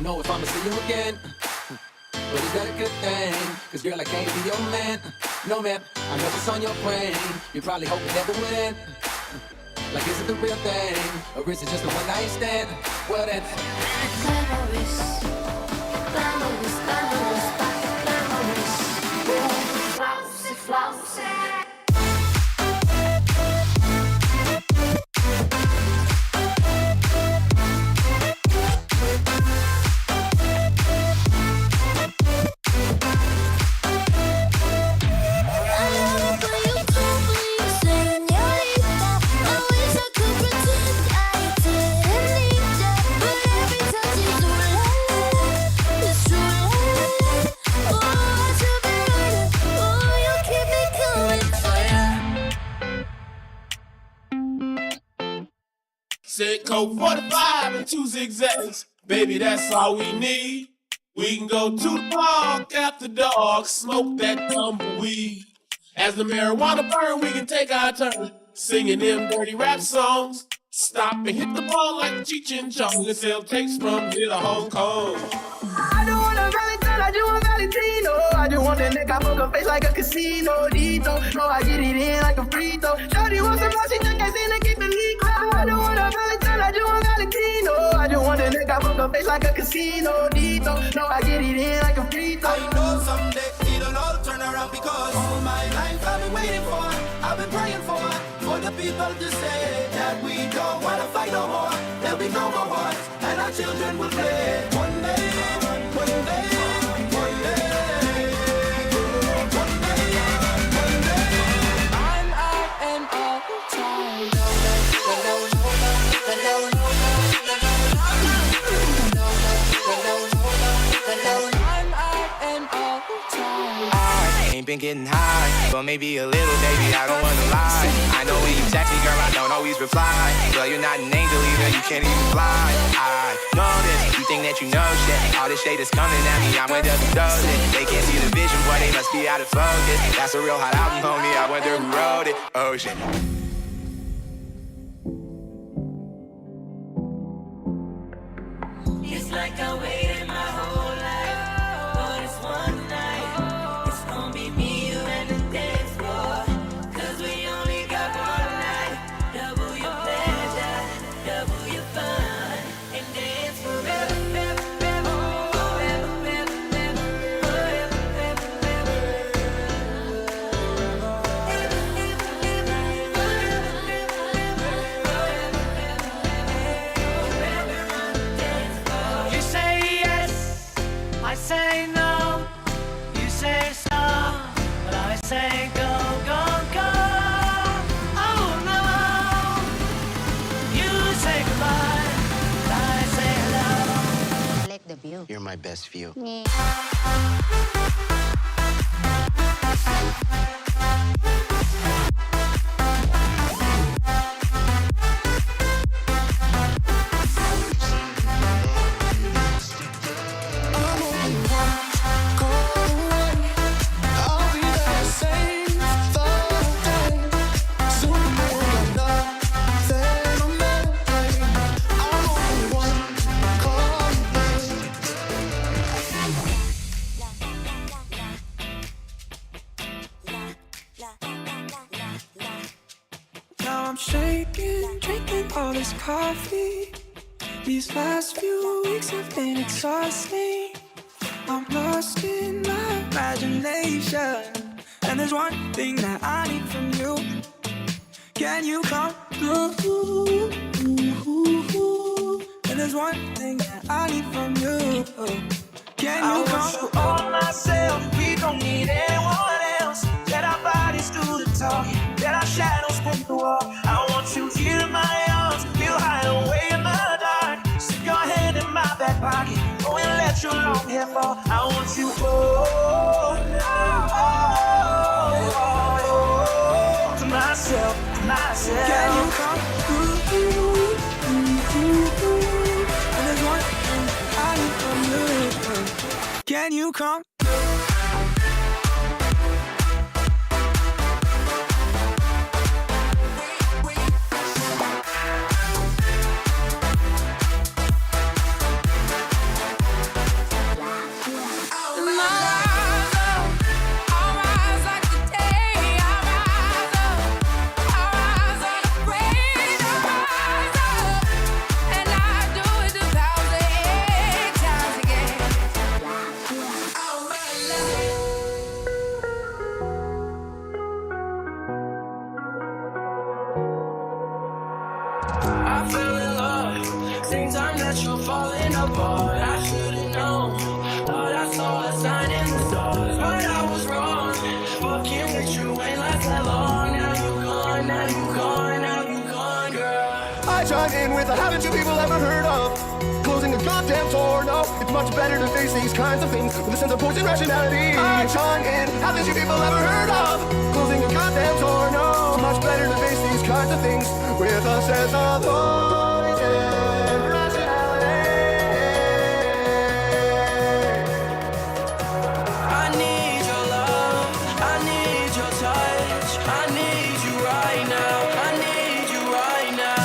don't know if I'ma see you again, but is that a good thing? Cause girl, I can't be your man. No man, I know what's on your brain. You probably hope it never will end. Like, is it the real thing? Or is it just a one night stand? Well then, glamorous, glamorous, glamorous, glamorous. Flousy, flousy. Said Coke 45 and 2 zigzags. Baby, that's all we need. We can go to the park after dark, smoke that tumbleweed. As the marijuana burn, we can take our turn singing them dirty rap songs. Stop and hit the ball like Cheech and Chong and sell tapes from here to Hong Kong. I don't want a Valentine, I just want Valentino. I just want that neck, I poke her face like a casino. Dito, no, I get it in like a free throw. Shorty wants some more, she think I seen her keep the leak. I don't want a Valentine, I just want Valentino. I just want that neck, I poke her face like a casino. Dito, no, I get it in like a free throw. I know someday it'll all turn around because all my life I've been waiting for, I've been praying for the people to say that we don't wanna fight no more. There'll be no more wars, and our children will play. One day, one day, one day, one day, one day. I'm out and all the time. I'm out and all the time. I ain't been getting high, but maybe a little, baby, I don't wanna lie. I know when you text me, girl, I don't always reply. Well, you're not an angel either, you can't even fly. I know this, you think that you know shit. All this shade is coming at me, I wonder who does it. They can't see the vision, boy, they must be out of focus. That's a real hot album, homie, I wonder who wrote it. Oh shit. It's like I waited my whole life for this one night. It's gonna be me, you, and the dance floor. 'Cause we only got one night. Double your pleasure, double your fun, and dance forever, forever, forever, forever, forever, forever, You say yes, I say no. You say stop, but I say go, go, go. Oh no. You say goodbye, but I say hello. I like the view. You're my best view. Now I'm shaking, drinking all this coffee. These last few weeks have been exhausting. I'm lost in my imagination, and there's one thing that I need from you. Can you come through? And there's one thing that I need from you. Can you come? I want you all myself. We don't need anyone else. Let our bodies do the talking. Let our shadows paint the wall. I want you here in my arms. We'll hide away in the dark. Stick your hand in my back pocket. Oh, and let your long hair fall. I want you to myself, to myself. Can you come through? And there's one thing I need from you. Can you come? out, but I should've known. Thought I saw a sign in the stars, but I was wrong. Fucking with you ain't last that long. Now you gone, now you gone, now you gone, girl. I chime in with a haven't you people ever heard of closing a goddamn door? No, it's much better to face these kinds of things with a sense of poison rationality. I chime in, haven't you people ever heard of closing a goddamn door? No, it's much better to face these kinds of things with a sense of poison rationality. I need your love, I need your touch, I need you right now, I need you right now.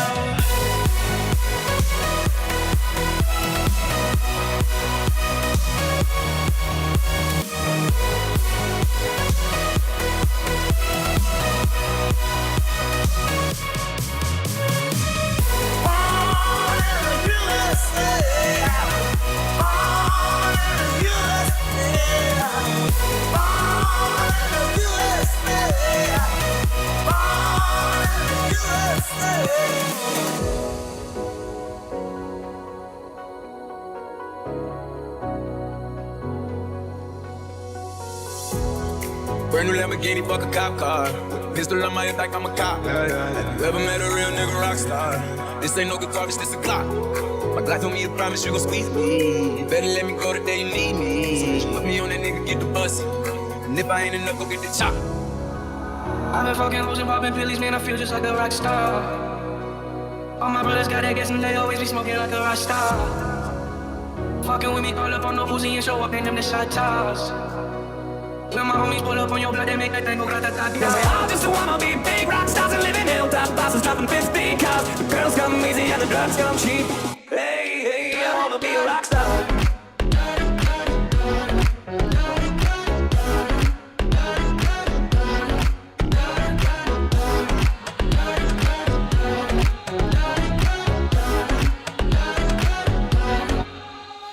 Brand new Lamborghini, fuck a cop car. Pistol on my head like I'm a cop. You ever met a real nigga rock star? This ain't no guitar, this a clock. My God told me to promise you gon' squeeze me. Better let me go the day you need me. Put me on that nigga, get the bus. And if I ain't enough, go get the chop. I've been fucking hoes and popping pillies, man, I feel just like a rock star. All my brothers got that gas and they always be smoking like a rock star. Fucking with me, call up on no Uzi and show up in them the shot toss. When my homies pull up on your blood, they make that thing go grata-ta-ta. Cause we all just wanna be big rock stars and living hilltop bosses, dropping 50 cars. The girls come easy and the drugs come cheap. Hey, hey, I wanna be a rock star.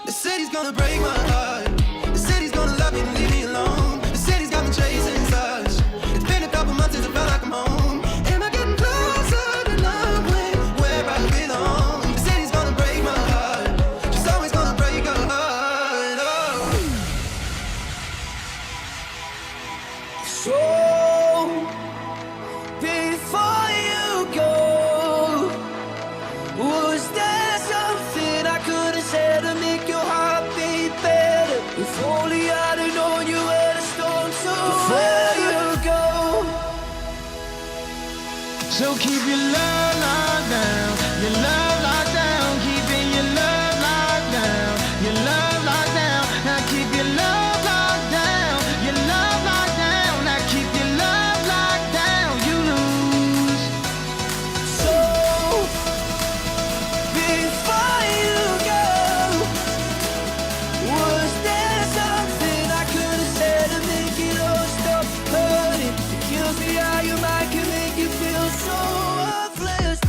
The city's gonna break my heart. The city's gonna love me and leave me alone. The city's got me chasing such. It's been a couple months since I felt like I'm home. Am I getting closer to love where I belong? The city's gonna break my heart. She's always gonna break her heart. Oh. So, before you go, was there something I could have said to make your heart beat better? If only I'd have known you were the storm, so where you go. So keep your love locked down, your love locked down, keeping your love locked down, your love locked down. Now keep your love locked down, your love locked down. Now keep your love locked down, you lose. So before you go, was there something I could have said to make it all stop hurting? It kills me how your mind can make you feel so worthless.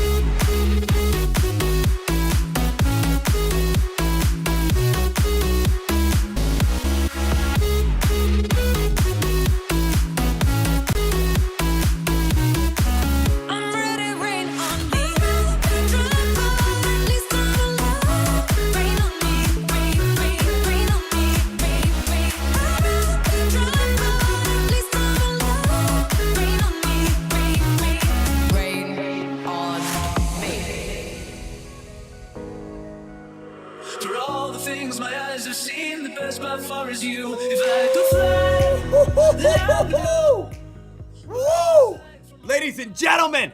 I'm ready, rain on me. Drop out, at least I'm alone. Rain on me, rain, rain, rain on me, rain, rain. Drop out, at least I'm alone. Rain on me, rain, rain, rain on me. For all the things my eyes have seen, the best by far is you. If I could fly, Woo! Ladies and gentlemen,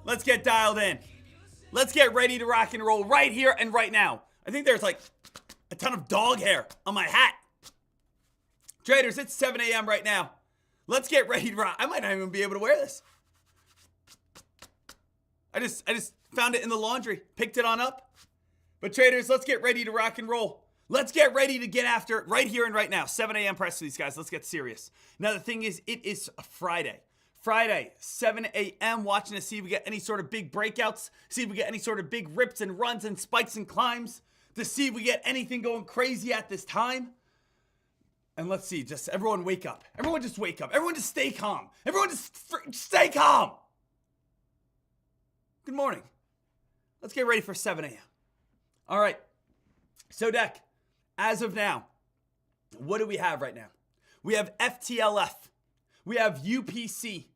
let's get dialed in. Let's get ready to rock and roll right here and right now. I think there's like a ton of dog hair on my hat. Traders, it's 7 a.m. right now. Let's get ready to rock. I might not even be able to wear this. I just found it in the laundry, picked it on up. But traders, let's get ready to rock and roll. Let's get ready to get after it right here and right now. 7 a.m. press release, guys. Let's get serious. Now, the thing is, it is a Friday. Friday, 7 a.m. Watching to see if we get any sort of big breakouts, see if we get any sort of big rips and runs and spikes and climbs, to see if we get anything going crazy at this time. And let's see, just everyone wake up. Everyone just wake up. Everyone just stay calm. Everyone just stay calm. Good morning. Let's get ready for 7 a.m. All right. So, Deck, as of now, what do we have right now? We have FTLF. We have UPC.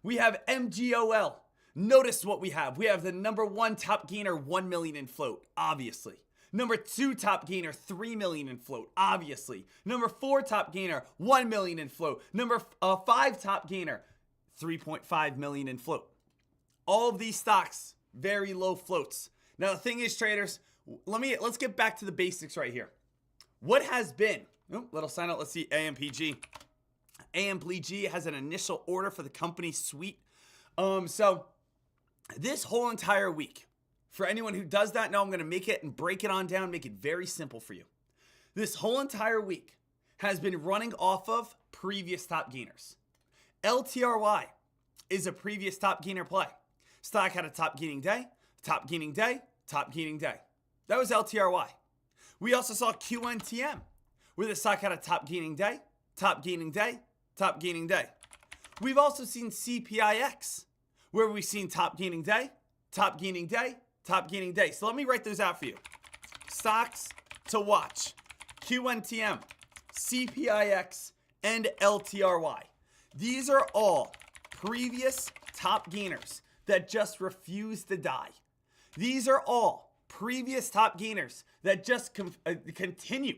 We have MGOL. Notice what we have. We have the number 1 top gainer, 1 million in float, obviously. Number 2 top gainer, 3 million in float, obviously. Number 4 top gainer, 1 million in float. Number 5 top gainer, 3.5 million in float. All of these stocks, very low floats. Now the thing is, traders, let's get back to the basics right here. What has been, little sign out, let's see, AMPG. AMPG has an initial order for the company suite. So this whole entire week, for anyone who does not know, I'm going to make it and break it on down, make it very simple for you. This whole entire week has been running off of previous top gainers. LTRY is a previous top gainer play. Stock had a top gaining day, top gaining day, top gaining day. That was LTRY. We also saw QNTM, where the stock had a top gaining day, top gaining day, top gaining day. We've also seen CPIX, where we've seen top gaining day, top gaining day, top gaining day. So let me write those out for you. Stocks to watch: QNTM, CPIX, and LTRY. These are all previous top gainers that just refuse to die. These are all previous top gainers that just continue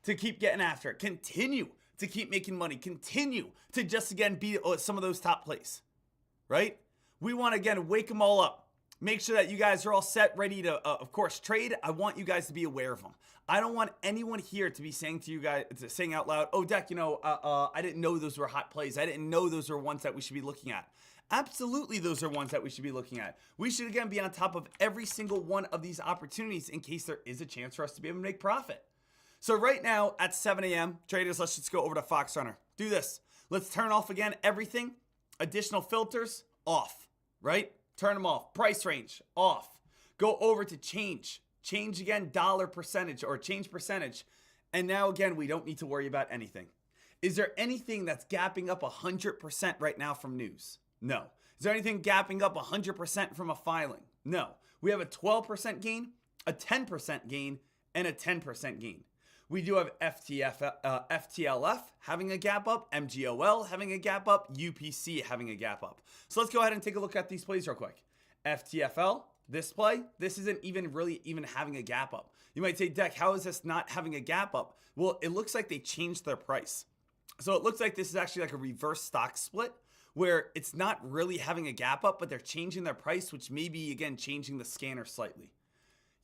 to keep getting after it, continue to keep making money, continue to just again be some of those top plays, right? We want to again wake them all up. Make sure that you guys are all set, ready to, of course, trade. I want you guys to be aware of them. I don't want anyone here to be saying to you guys, saying out loud, oh, Deck, I didn't know those were hot plays. I didn't know those were ones that we should be looking at. Absolutely, those are ones that we should be looking at. We should, again, be on top of every single one of these opportunities in case there is a chance for us to be able to make profit. So right now at 7 a.m., traders, let's just go over to Fox Runner. Do this. Let's turn off again everything. Additional filters, off, right? Turn them off. Price range, off. Go over to change. Change again dollar percentage or change percentage. And now again, we don't need to worry about anything. Is there anything that's gapping up 100% right now from news? No. Is there anything gapping up 100% from a filing? No. We have a 12% gain, a 10% gain, and a 10% gain. We do have FTLF having a gap up, MGOL having a gap up, UPC having a gap up. So let's go ahead and take a look at these plays real quick. FTFL, this play, this isn't even really even having a gap up. You might say, Deck, how is this not having a gap up? Well, it looks like they changed their price. So it looks like this is actually like a reverse stock split where it's not really having a gap up, but they're changing their price, which may be, again, changing the scanner slightly.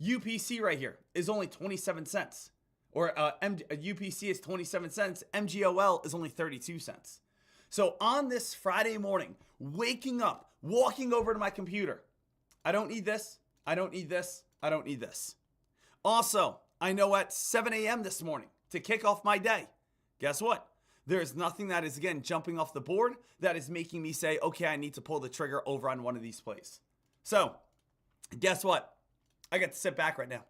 UPC right here is only 27 cents. Or UPC is 27 cents. MGOL is only 32 cents. So on this Friday morning, waking up, walking over to my computer, I don't need this. I don't need this. I don't need this. Also, I know at 7 a.m. this morning to kick off my day, guess what? There is nothing that is, again, jumping off the board that is making me say, okay, I need to pull the trigger over on one of these plays. So guess what? I get to sit back right now.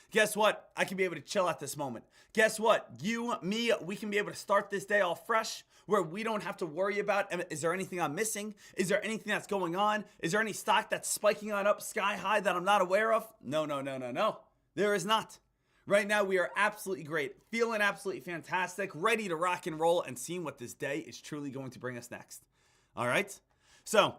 Guess what? I can be able to chill at this moment. Guess what? You, me, we can be able to start this day all fresh where we don't have to worry about, is there anything I'm missing? Is there anything that's going on? Is there any stock that's spiking on up sky high that I'm not aware of? No. There is not. Right now, we are absolutely great. Feeling absolutely fantastic. Ready to rock and roll and seeing what this day is truly going to bring us next. All right? So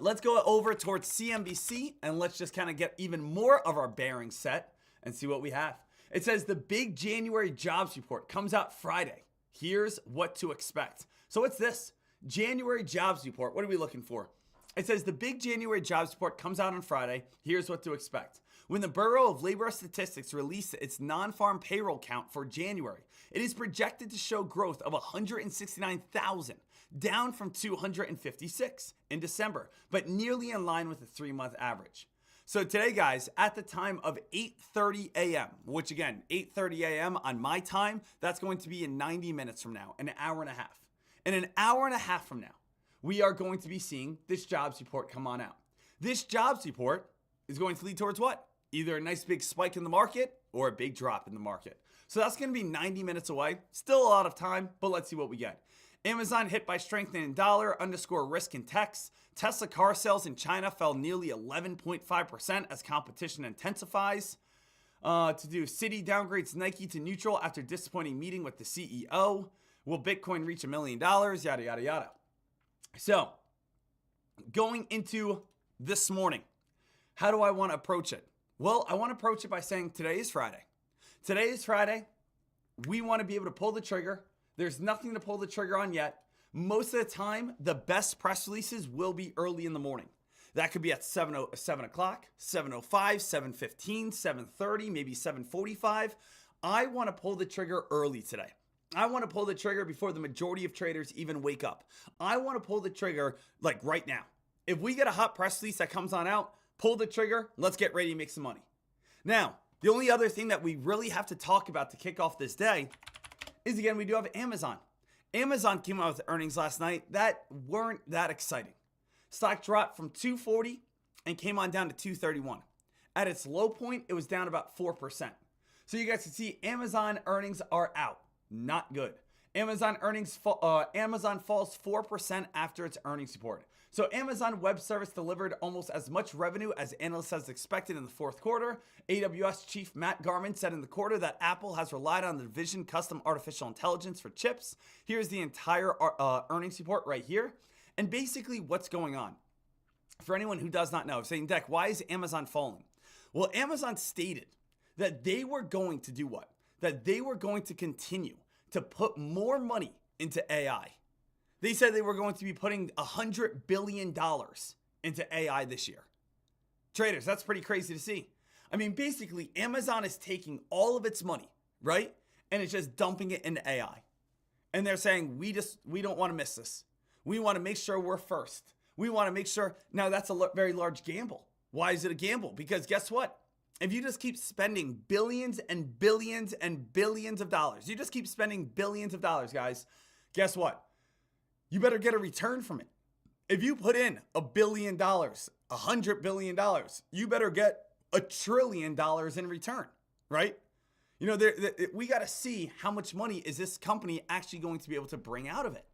let's go over towards CNBC and let's just kind of get even more of our bearings set and see what we have. It says the big January jobs report comes out Friday. Here's what to expect. So what's this? January jobs report. What are we looking for? It says the big January jobs report comes out on Friday. Here's what to expect. When the Bureau of Labor Statistics released its non-farm payroll count for January, it is projected to show growth of 169,000, down from 256 in December, but nearly in line with the 3-month average. So today, guys, at the time of 8:30 a.m., which again, 8:30 a.m. on my time, that's going to be in 90 minutes from now, an hour and a half. In an hour and a half from now, we are going to be seeing this jobs report come on out. This jobs report is going to lead towards what? Either a nice big spike in the market or a big drop in the market. So that's going to be 90 minutes away. Still a lot of time, but let's see what we get. Amazon hit by strengthening dollar, underscore risk in techs. Tesla car sales in China fell nearly 11.5% as competition intensifies. To do Citi downgrades Nike to neutral after disappointing meeting with the CEO. Will Bitcoin reach $1 million? Yada, yada, yada. So, going into this morning, how do I want to approach it? Well, I want to approach it by saying today is Friday. Today is Friday. We want to be able to pull the trigger. There's nothing to pull the trigger on yet. Most of the time, the best press releases will be early in the morning. That could be at 7 o'clock, 7:05, 7:15, 7:30, maybe 7:45. I want to pull the trigger early today. I want to pull the trigger before the majority of traders even wake up. I want to pull the trigger like right now. If we get a hot press release that comes on out, pull the trigger, let's get ready to make some money. Now, the only other thing that we really have to talk about to kick off this day is, again, we do have Amazon. Amazon came out with earnings last night that weren't that exciting. Stock dropped from 240 and came on down to 231. At its low point, it was down about 4%. So you guys can see Amazon earnings are out. Not good. Amazon falls 4% after its earnings report. So Amazon Web Service delivered almost as much revenue as analysts has expected in the fourth quarter. AWS chief Matt Garman said in the quarter that Apple has relied on the Vision custom artificial intelligence for chips. Here's the entire earnings report right here. And basically what's going on, for anyone who does not know, saying, Dek, why is Amazon falling? Well, Amazon stated that they were going to do what? That they were going to continue to put more money into AI. They said they were going to be putting $100 billion into AI this year. Traders, that's pretty crazy to see. I mean, basically, Amazon is taking all of its money, right? And it's just dumping it into AI. And they're saying, we don't want to miss this. We want to make sure we're first. We want to make sure. Now, that's a very large gamble. Why is it a gamble? Because guess what? If you just keep spending billions and billions and billions of dollars, you just keep spending billions of dollars, guys, guess what? You better get a return from it. If you put in $1 billion, $100 billion, you better get $1 trillion in return, right? You know, we got to see how much money is this company actually going to be able to bring out of it.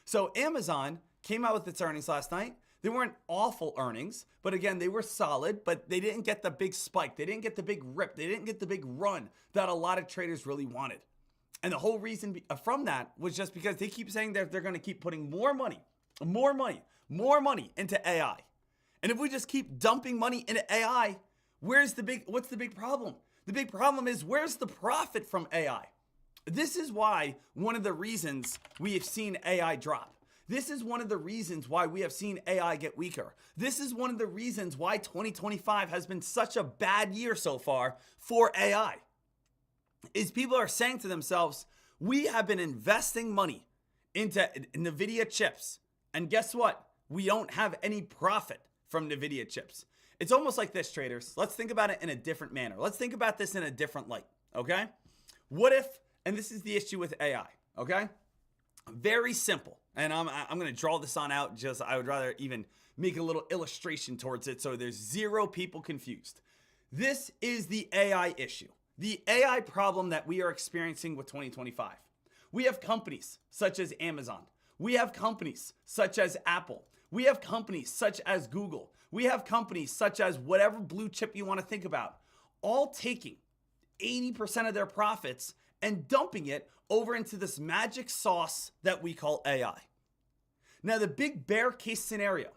So Amazon came out with its earnings last night. They weren't awful earnings, but again, they were solid, but they didn't get the big spike. They didn't get the big rip. They didn't get the big run that a lot of traders really wanted. And the whole reason from that was just because they keep saying that they're going to keep putting more money into AI. And if we just keep dumping money into AI, what's the big problem? The big problem is, where's the profit from AI? This is why one of the reasons we have seen AI drop. This is one of the reasons why we have seen AI get weaker. This is one of the reasons why 2025 has been such a bad year so far for AI. Is people are saying to themselves, we have been investing money into NVIDIA chips. And guess what? We don't have any profit from NVIDIA chips. It's almost like this, traders. Let's think about it in a different manner. Let's think about this in a different light, okay? What if, and this is the issue with AI, okay? Very simple. And I'm going to draw this on out. I would rather even make a little illustration towards it so there's zero people confused. This is the AI issue. The AI problem that we are experiencing with 2025. We have companies such as Amazon. We have companies such as Apple. We have companies such as Google. We have companies such as whatever blue chip you want to think about, all taking 80% of their profits and dumping it over into this magic sauce that we call AI. Now, the big bear case scenario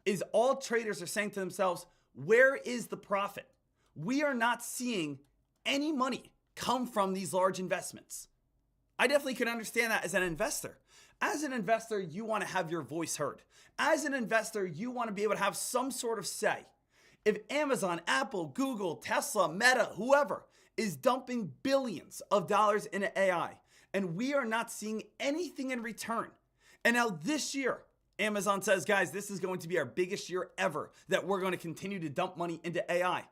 is all traders are saying to themselves, where is the profit? We are not seeing any money come from these large investments. I definitely can understand that as an investor. As an investor, you want to have your voice heard. As an investor, you want to be able to have some sort of say. If Amazon, Apple, Google, Tesla, Meta, whoever is dumping billions of dollars into AI, and we are not seeing anything in return. And now this year, Amazon says, guys, this is going to be our biggest year ever that we're going to continue to dump money into AI.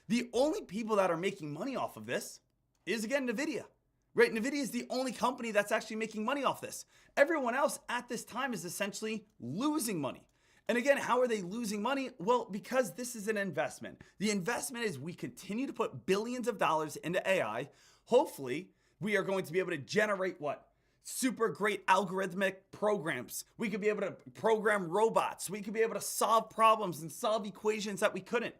The only people that are making money off of this is, again, NVIDIA. Right? NVIDIA is the only company that's actually making money off this. Everyone else at this time is essentially losing money. And again, how are they losing money? Well, because this is an investment. The investment is we continue to put billions of dollars into AI. Hopefully, we are going to be able to generate what? Super great algorithmic programs. We could be able to program robots. We could be able to solve problems and solve equations that we couldn't.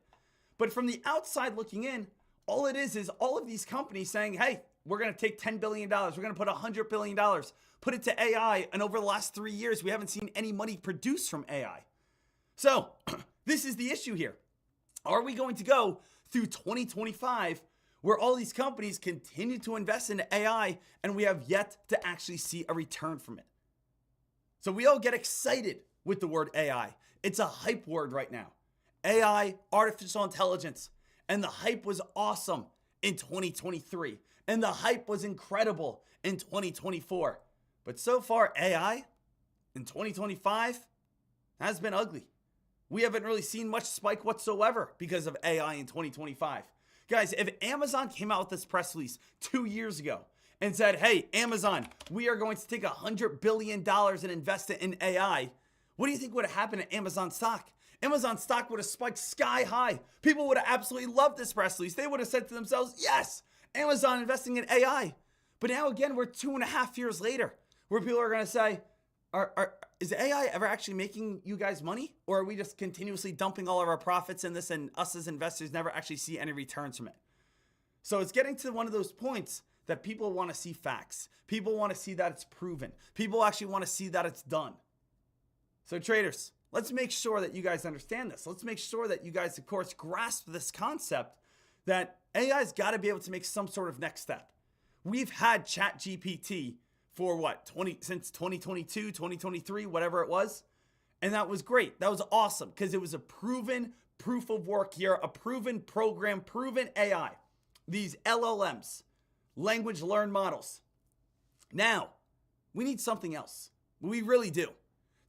But from the outside looking in, All it is all of these companies saying, hey, we're going to take $10 billion. We're going to put $100 billion, put it to AI. And over the last 3 years, we haven't seen any money produced from AI. So this is the issue here. Are we going to go through 2025 where all these companies continue to invest into AI and we have yet to actually see a return from it? So we all get excited with the word AI. It's a hype word right now. AI, artificial intelligence. And the hype was awesome in 2023. And the hype was incredible in 2024. But so far, AI in 2025 has been ugly. We haven't really seen much spike whatsoever because of AI in 2025. Guys, if Amazon came out with this press release 2 years ago and said, hey, Amazon, we are going to take $100 billion and invest it in AI, what do you think would have happened to Amazon stock? Amazon stock would have spiked sky high. People would have absolutely loved this press release. They would have said to themselves, yes, Amazon investing in AI. But now again, we're 2.5 years later where people are going to say, is AI ever actually making you guys money? Or are we just continuously dumping all of our profits in this and us as investors never actually see any returns from it? So it's getting to one of those points that people want to see facts. People want to see that it's proven. People actually want to see that it's done. So traders, let's make sure that you guys understand this. Let's make sure that you guys, of course, grasp this concept that AI's got to be able to make some sort of next step. We've had ChatGPT for since 2022, 2023, whatever it was. And that was great. That was awesome because it was a proven proof of work here, a proven program, proven AI. These LLMs, language learned models. Now, we need something else. We really do.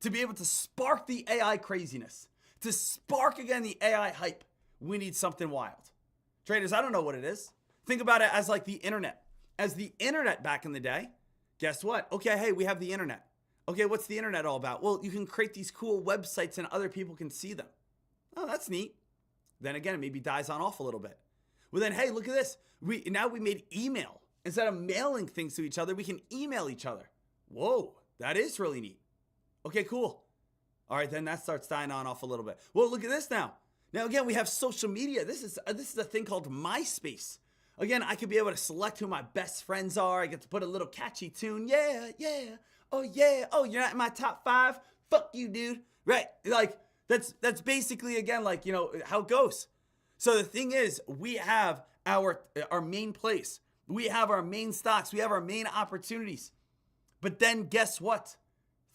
To be able to spark the AI craziness, to spark again the AI hype, we need something wild. Traders, I don't know what it is. Think about it as like the internet. As the internet back in the day, guess what? Okay, hey, we have the internet. Okay, what's the internet all about? Well, you can create these cool websites and other people can see them. Oh, that's neat. Then again, it maybe dies on off a little bit. Well then, hey, look at this. Now we made email. Instead of mailing things to each other, we can email each other. Whoa, that is really neat. Okay, cool. All right, then that starts dying on off a little bit. Well, look at this now. Now again, we have social media. This is a thing called MySpace. Again, I could be able to select who my best friends are. I get to put a little catchy tune. Yeah, yeah. Oh yeah. Oh, you're not in my top 5? Fuck you, dude. Right? Like that's basically again like, you know, how it goes. So the thing is, we have our main place. We have our main stocks. We have our main opportunities. But then guess what?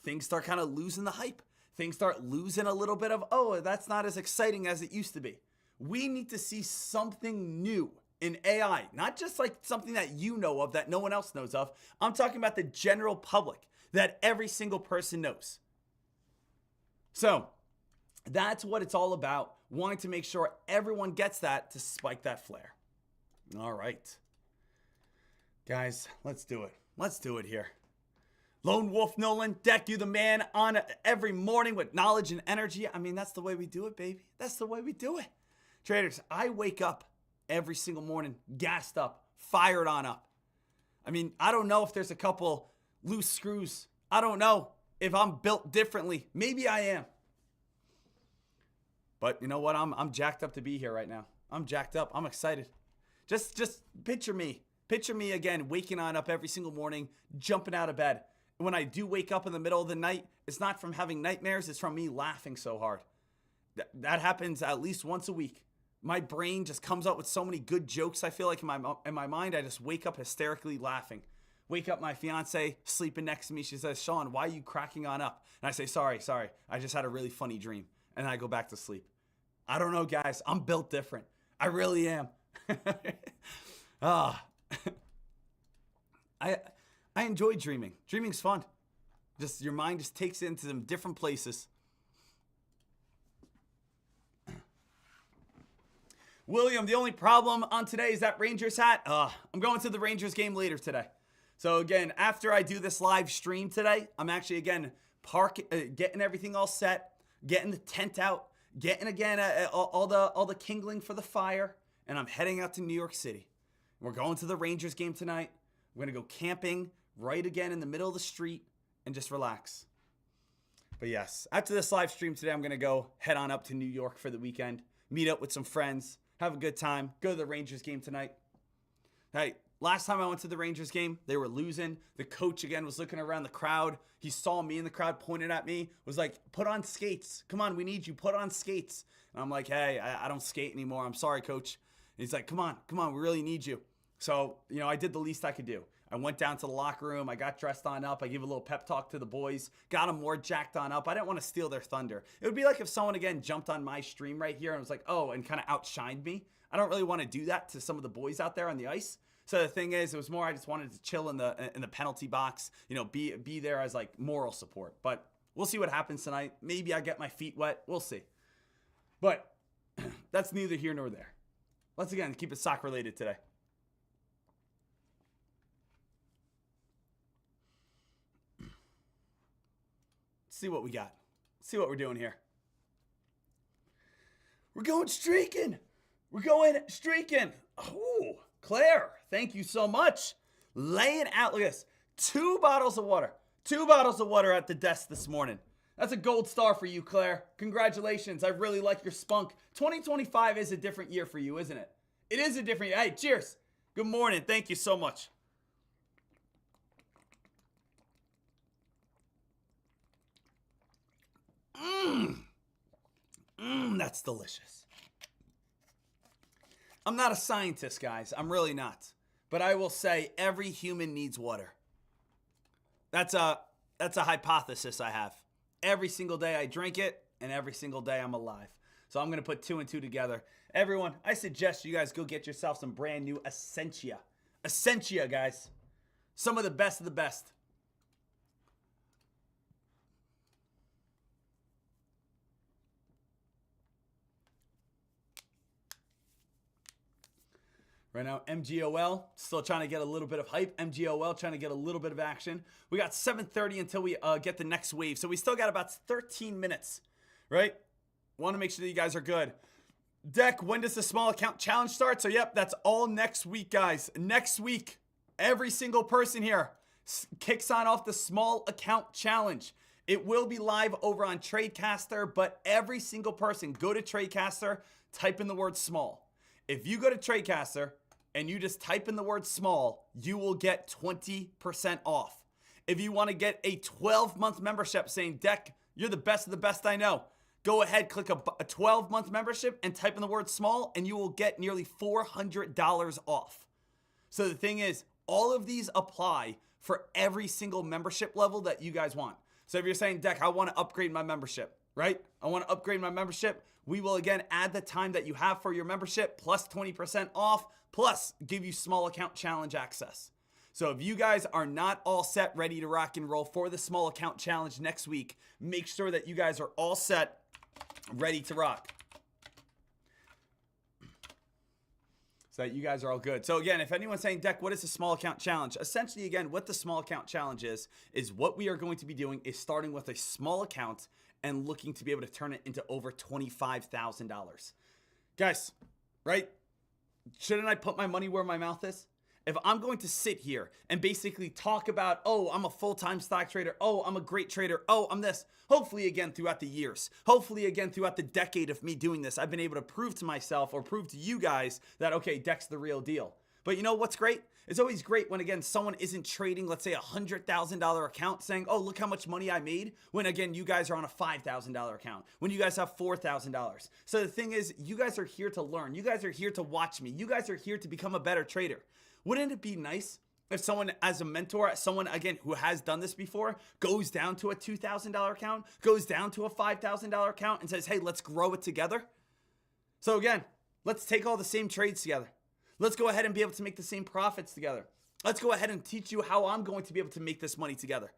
Things start kind of losing the hype. Things start losing a little bit of, oh, that's not as exciting as it used to be. We need to see something new in AI, not just like something that you know of that no one else knows of. I'm talking about the general public that every single person knows. So that's what it's all about, wanting to make sure everyone gets that to spike that flare. All right. Guys, let's do it. Let's do it here. Lone Wolf Nolan, Deck, you the man on every morning with knowledge and energy. I mean, that's the way we do it, baby. That's the way we do it. Traders, I wake up every single morning, gassed up, fired on up. I mean, I don't know if there's a couple loose screws. I don't know if I'm built differently. Maybe I am. But you know what? I'm jacked up to be here right now. I'm jacked up. I'm excited. Just picture me. Picture me again, waking on up every single morning, jumping out of bed. When I do wake up in the middle of the night, it's not from having nightmares, it's from me laughing so hard. That happens at least once a week. My brain just comes up with so many good jokes, I feel like in my mind, I just wake up hysterically laughing. Wake up my fiance sleeping next to me. She says, Sean, why are you cracking on up? And I say, sorry. I just had a really funny dream. And I go back to sleep. I don't know, guys. I'm built different. I really am. I enjoy dreaming. Dreaming's fun. Just your mind just takes it into some different places. William, the only problem on today is that Rangers hat. I'm going to the Rangers game later today. So again, after I do this live stream today, I'm actually again getting everything all set, getting the tent out, getting again all the kindling for the fire, and I'm heading out to New York City. We're going to the Rangers game tonight. We're going to go camping right again in the middle of the street and just relax. But yes, after this live stream today, I'm going to go head on up to New York for the weekend, meet up with some friends, have a good time. Go to the Rangers game tonight. Hey, last time I went to the Rangers game, they were losing. The coach, again, was looking around the crowd. He saw me in the crowd, pointed at me, was like, put on skates. Come on, we need you. Put on skates. And I'm like, hey, I don't skate anymore. I'm sorry, coach. And he's like, come on, we really need you. So, I did the least I could do. I went down to the locker room. I got dressed on up. I gave a little pep talk to the boys. Got them more jacked on up. I didn't want to steal their thunder. It would be like if someone, again, jumped on my stream right here and was like, oh, and kind of outshined me. I don't really want to do that to some of the boys out there on the ice. So the thing is, it was more I just wanted to chill in the penalty box, be there as like moral support. But we'll see what happens tonight. Maybe I get my feet wet. We'll see. But that's neither here nor there. Let's again keep it sock related today. See what we got. See what we're doing here. We're going streaking. Oh, Claire, thank you so much. Laying out, look at this. 2 bottles of water. 2 bottles of water at the desk this morning. That's a gold star for you, Claire. Congratulations. I really like your spunk. 2025 is a different year for you, isn't it? It is a different year. Hey, cheers. Good morning. Thank you so much. That's delicious. I'm not a scientist, guys. I'm really not. But I will say every human needs water. That's a hypothesis I have. Every single day I drink it, and every single day I'm alive. So I'm going to put 2 and 2 together. Everyone, I suggest you guys go get yourself some brand new Essentia. Essentia, guys. Some of the best of the best. Right now, MGOL, still trying to get a little bit of hype. MGOL trying to get a little bit of action. We got 7:30 until we get the next wave. So we still got about 13 minutes, right? Want to make sure that you guys are good. Deck, when does the small account challenge start? So, yep, that's all next week, guys. Next week, every single person here kicks on off the small account challenge. It will be live over on Tradecaster, but every single person, go to Tradecaster, type in the word small. If you go to Tradecaster and you just type in the word small, you will get 20% off. If you want to get a 12-month membership saying, Deck, you're the best of the best I know, go ahead, click a 12-month membership and type in the word small, and you will get nearly $400 off. So the thing is, all of these apply for every single membership level that you guys want. So if you're saying, Deck, I want to upgrade my membership, right? I want to upgrade my membership. We will again add the time that you have for your membership plus 20% off, plus give you small account challenge access. So if you guys are not all set, ready to rock and roll for the small account challenge next week, make sure that you guys are all set, ready to rock. So that you guys are all good. So again, if anyone's saying, Deck, what is the small account challenge? Essentially, again, what the small account challenge is what we are going to be doing is starting with a small account and looking to be able to turn it into over $25,000. Guys, right? Shouldn't I put my money where my mouth is? If I'm going to sit here and basically talk about, oh, I'm a full-time stock trader, oh, I'm a great trader, oh, I'm this, hopefully again throughout the years, hopefully again throughout the decade of me doing this, I've been able to prove to myself or prove to you guys that, okay, Deck's the real deal. But you know what's great? It's always great when, again, someone isn't trading, let's say, a $100,000 account saying, oh, look how much money I made, when, again, you guys are on a $5,000 account, when you guys have $4,000. So the thing is, you guys are here to learn. You guys are here to watch me. You guys are here to become a better trader. Wouldn't it be nice if someone as a mentor, someone, again, who has done this before, goes down to a $2,000 account, goes down to a $5,000 account and says, hey, let's grow it together? So again, let's take all the same trades together. Let's go ahead and be able to make the same profits together. Let's go ahead and teach you how I'm going to be able to make this money together.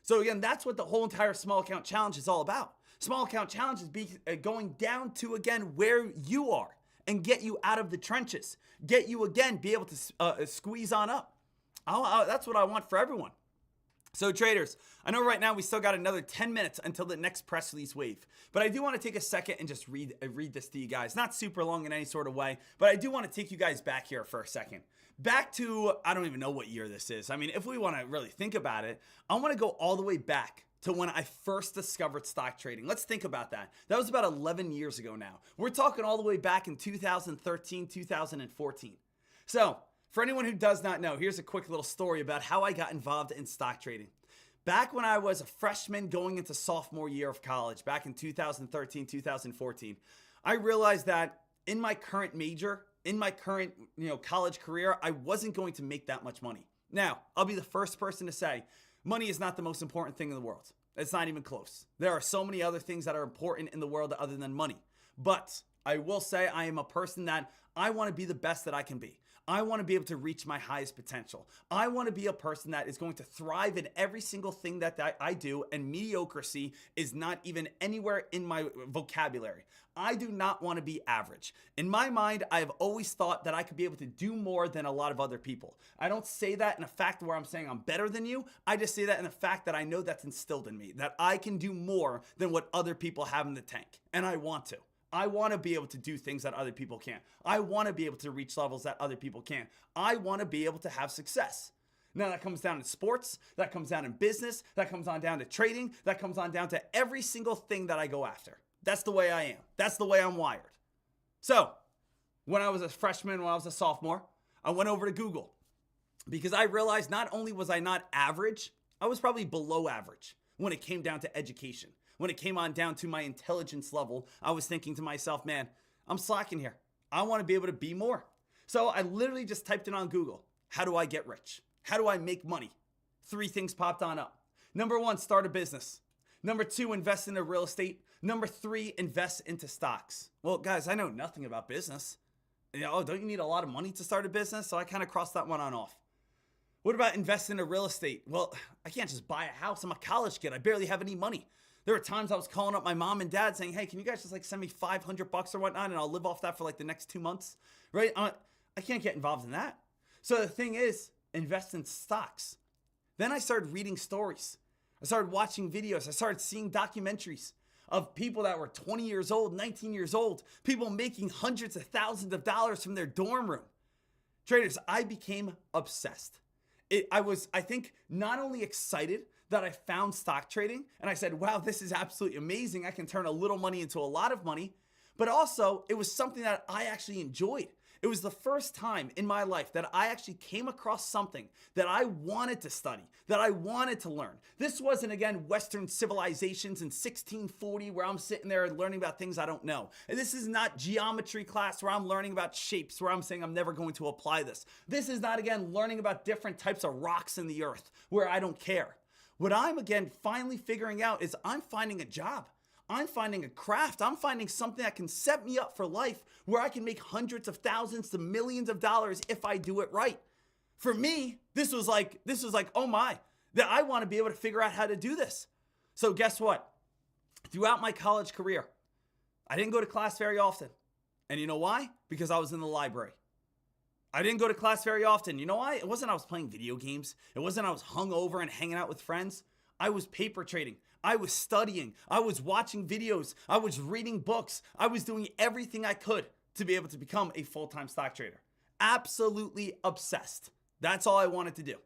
So again, that's what the whole entire small account challenge is all about. Small account challenge is going down to, again, where you are and get you out of the trenches. Get you, again, be able to squeeze on up. That's what I want for everyone. So traders, I know right now we still got another 10 minutes until the next press release wave, but I do want to take a second and just read this to you guys. Not super long in any sort of way, but I do want to take you guys back here for a second. Back to, I don't even know what year this is. I mean, if we want to really think about it, I want to go all the way back to when I first discovered stock trading. Let's think about that. That was about 11 years ago now. We're talking all the way back in 2013, 2014. So, for anyone who does not know, here's a quick little story about how I got involved in stock trading. Back when I was a freshman going into sophomore year of college, back in 2013, 2014, I realized that in my current major, in my current college career, I wasn't going to make that much money. Now, I'll be the first person to say, money is not the most important thing in the world. It's not even close. There are so many other things that are important in the world other than money. But I will say I am a person that I want to be the best that I can be. I want to be able to reach my highest potential. I want to be a person that is going to thrive in every single thing that I do, and mediocrity is not even anywhere in my vocabulary. I do not want to be average. In my mind, I have always thought that I could be able to do more than a lot of other people. I don't say that in a fact where I'm saying I'm better than you. I just say that in a fact that I know that's instilled in me, that I can do more than what other people have in the tank, and I want to. I want to be able to do things that other people can't. I want to be able to reach levels that other people can't. I want to be able to have success. Now that comes down to sports, that comes down in business, that comes on down to trading, that comes on down to every single thing that I go after. That's the way I am. That's the way I'm wired. So, when I was a freshman, when I was a sophomore, I went over to Google because I realized not only was I not average, I was probably below average when it came down to education. When it came on down to my intelligence level, I was thinking to myself, man, I'm slacking here. I want to be able to be more. So I literally just typed it on Google. How do I get rich? How do I make money? 3 things popped on up. Number 1, start a business. Number 2, invest into real estate. Number 3, invest into stocks. Well, guys, I know nothing about business. Don't you need a lot of money to start a business? So I kind of crossed that one on off. What about invest into real estate? Well, I can't just buy a house. I'm a college kid. I barely have any money. There were times I was calling up my mom and dad saying, hey, can you guys just send me $500 or whatnot, and I'll live off that for the next 2 months, right? I can't get involved in that. So the thing is, invest in stocks. Then I started reading stories. I started watching videos. I started seeing documentaries of people that were 20 years old, 19 years old, people making hundreds of thousands of dollars from their dorm room. Traders, I became obsessed. I was, I think, not only excited that I found stock trading and I said, wow, this is absolutely amazing. I can turn a little money into a lot of money. But also, it was something that I actually enjoyed. It was the first time in my life that I actually came across something that I wanted to study, that I wanted to learn. This wasn't, again, Western civilizations in 1640 where I'm sitting there learning about things I don't know. And this is not geometry class where I'm learning about shapes, where I'm saying I'm never going to apply this. This is not, again, learning about different types of rocks in the earth where I don't care. What I'm, again, finally figuring out is I'm finding a job. I'm finding a craft. I'm finding something that can set me up for life where I can make hundreds of thousands to millions of dollars if I do it right. For me, this was like, oh my, that I want to be able to figure out how to do this. So guess what? Throughout my college career, I didn't go to class very often. And you know why? Because I was in the library. I didn't go to class very often. You know why? It wasn't I was playing video games. It wasn't I was hungover and hanging out with friends. I was paper trading. I was studying. I was watching videos. I was reading books. I was doing everything I could to be able to become a full-time stock trader. Absolutely obsessed. That's all I wanted to do.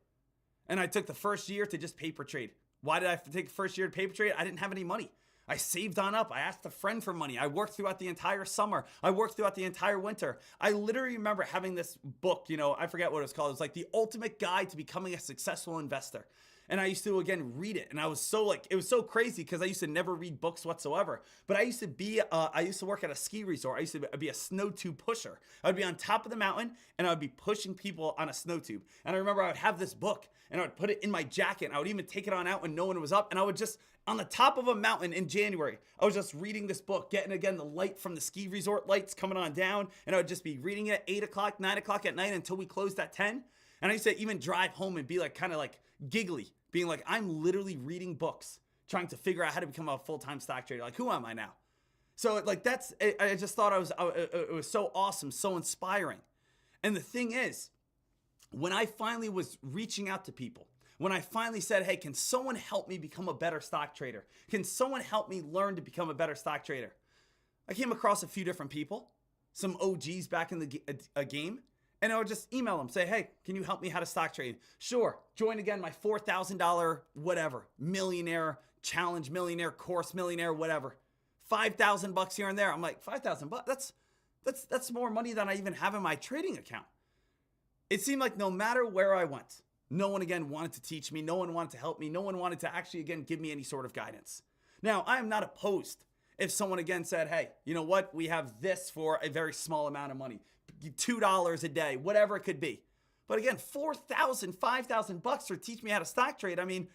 And I took the first year to just paper trade. Why did I take the first year to paper trade? I didn't have any money. I saved on up. I asked a friend for money. I worked throughout the entire summer. I worked throughout the entire winter. I literally remember having this book, I forget what it was called. It was like the ultimate guide to becoming a successful investor. And I used to, again, read it. And I was so it was so crazy because I used to never read books whatsoever. But I used to work at a ski resort. I used to be a snow tube pusher. I would be on top of the mountain and I would be pushing people on a snow tube. And I remember I would have this book and I would put it in my jacket. And I would even take it on out when no one was up. And I would just, on the top of a mountain in January, I was just reading this book, getting, again, the light from the ski resort lights coming on down. And I would just be reading it at 8 o'clock, 9 o'clock at night until we closed at 10. And I used to even drive home and be kind of giggly, being like, I'm literally reading books, trying to figure out how to become a full-time stock trader. Who am I now? So I just thought it was so awesome, so inspiring. And the thing is, when I finally was reaching out to people, when I finally said, hey, can someone help me become a better stock trader? Can someone help me learn to become a better stock trader? I came across a few different people, some OGs back in the game. And I would just email them, say, hey, can you help me how to stock trade? Sure. Join again my $4,000 whatever, millionaire challenge, millionaire course, millionaire whatever. $5,000 here and there. I'm like, $5,000? That's more money than I even have in my trading account. It seemed like no matter where I went, no one again wanted to teach me. No one wanted to help me. No one wanted to actually again give me any sort of guidance. Now, I am not opposed if someone again said, hey, you know what? We have this for a very small amount of money. $2 a day, whatever it could be. But again, $4,000, $5,000 to teach me how to stock trade. I mean,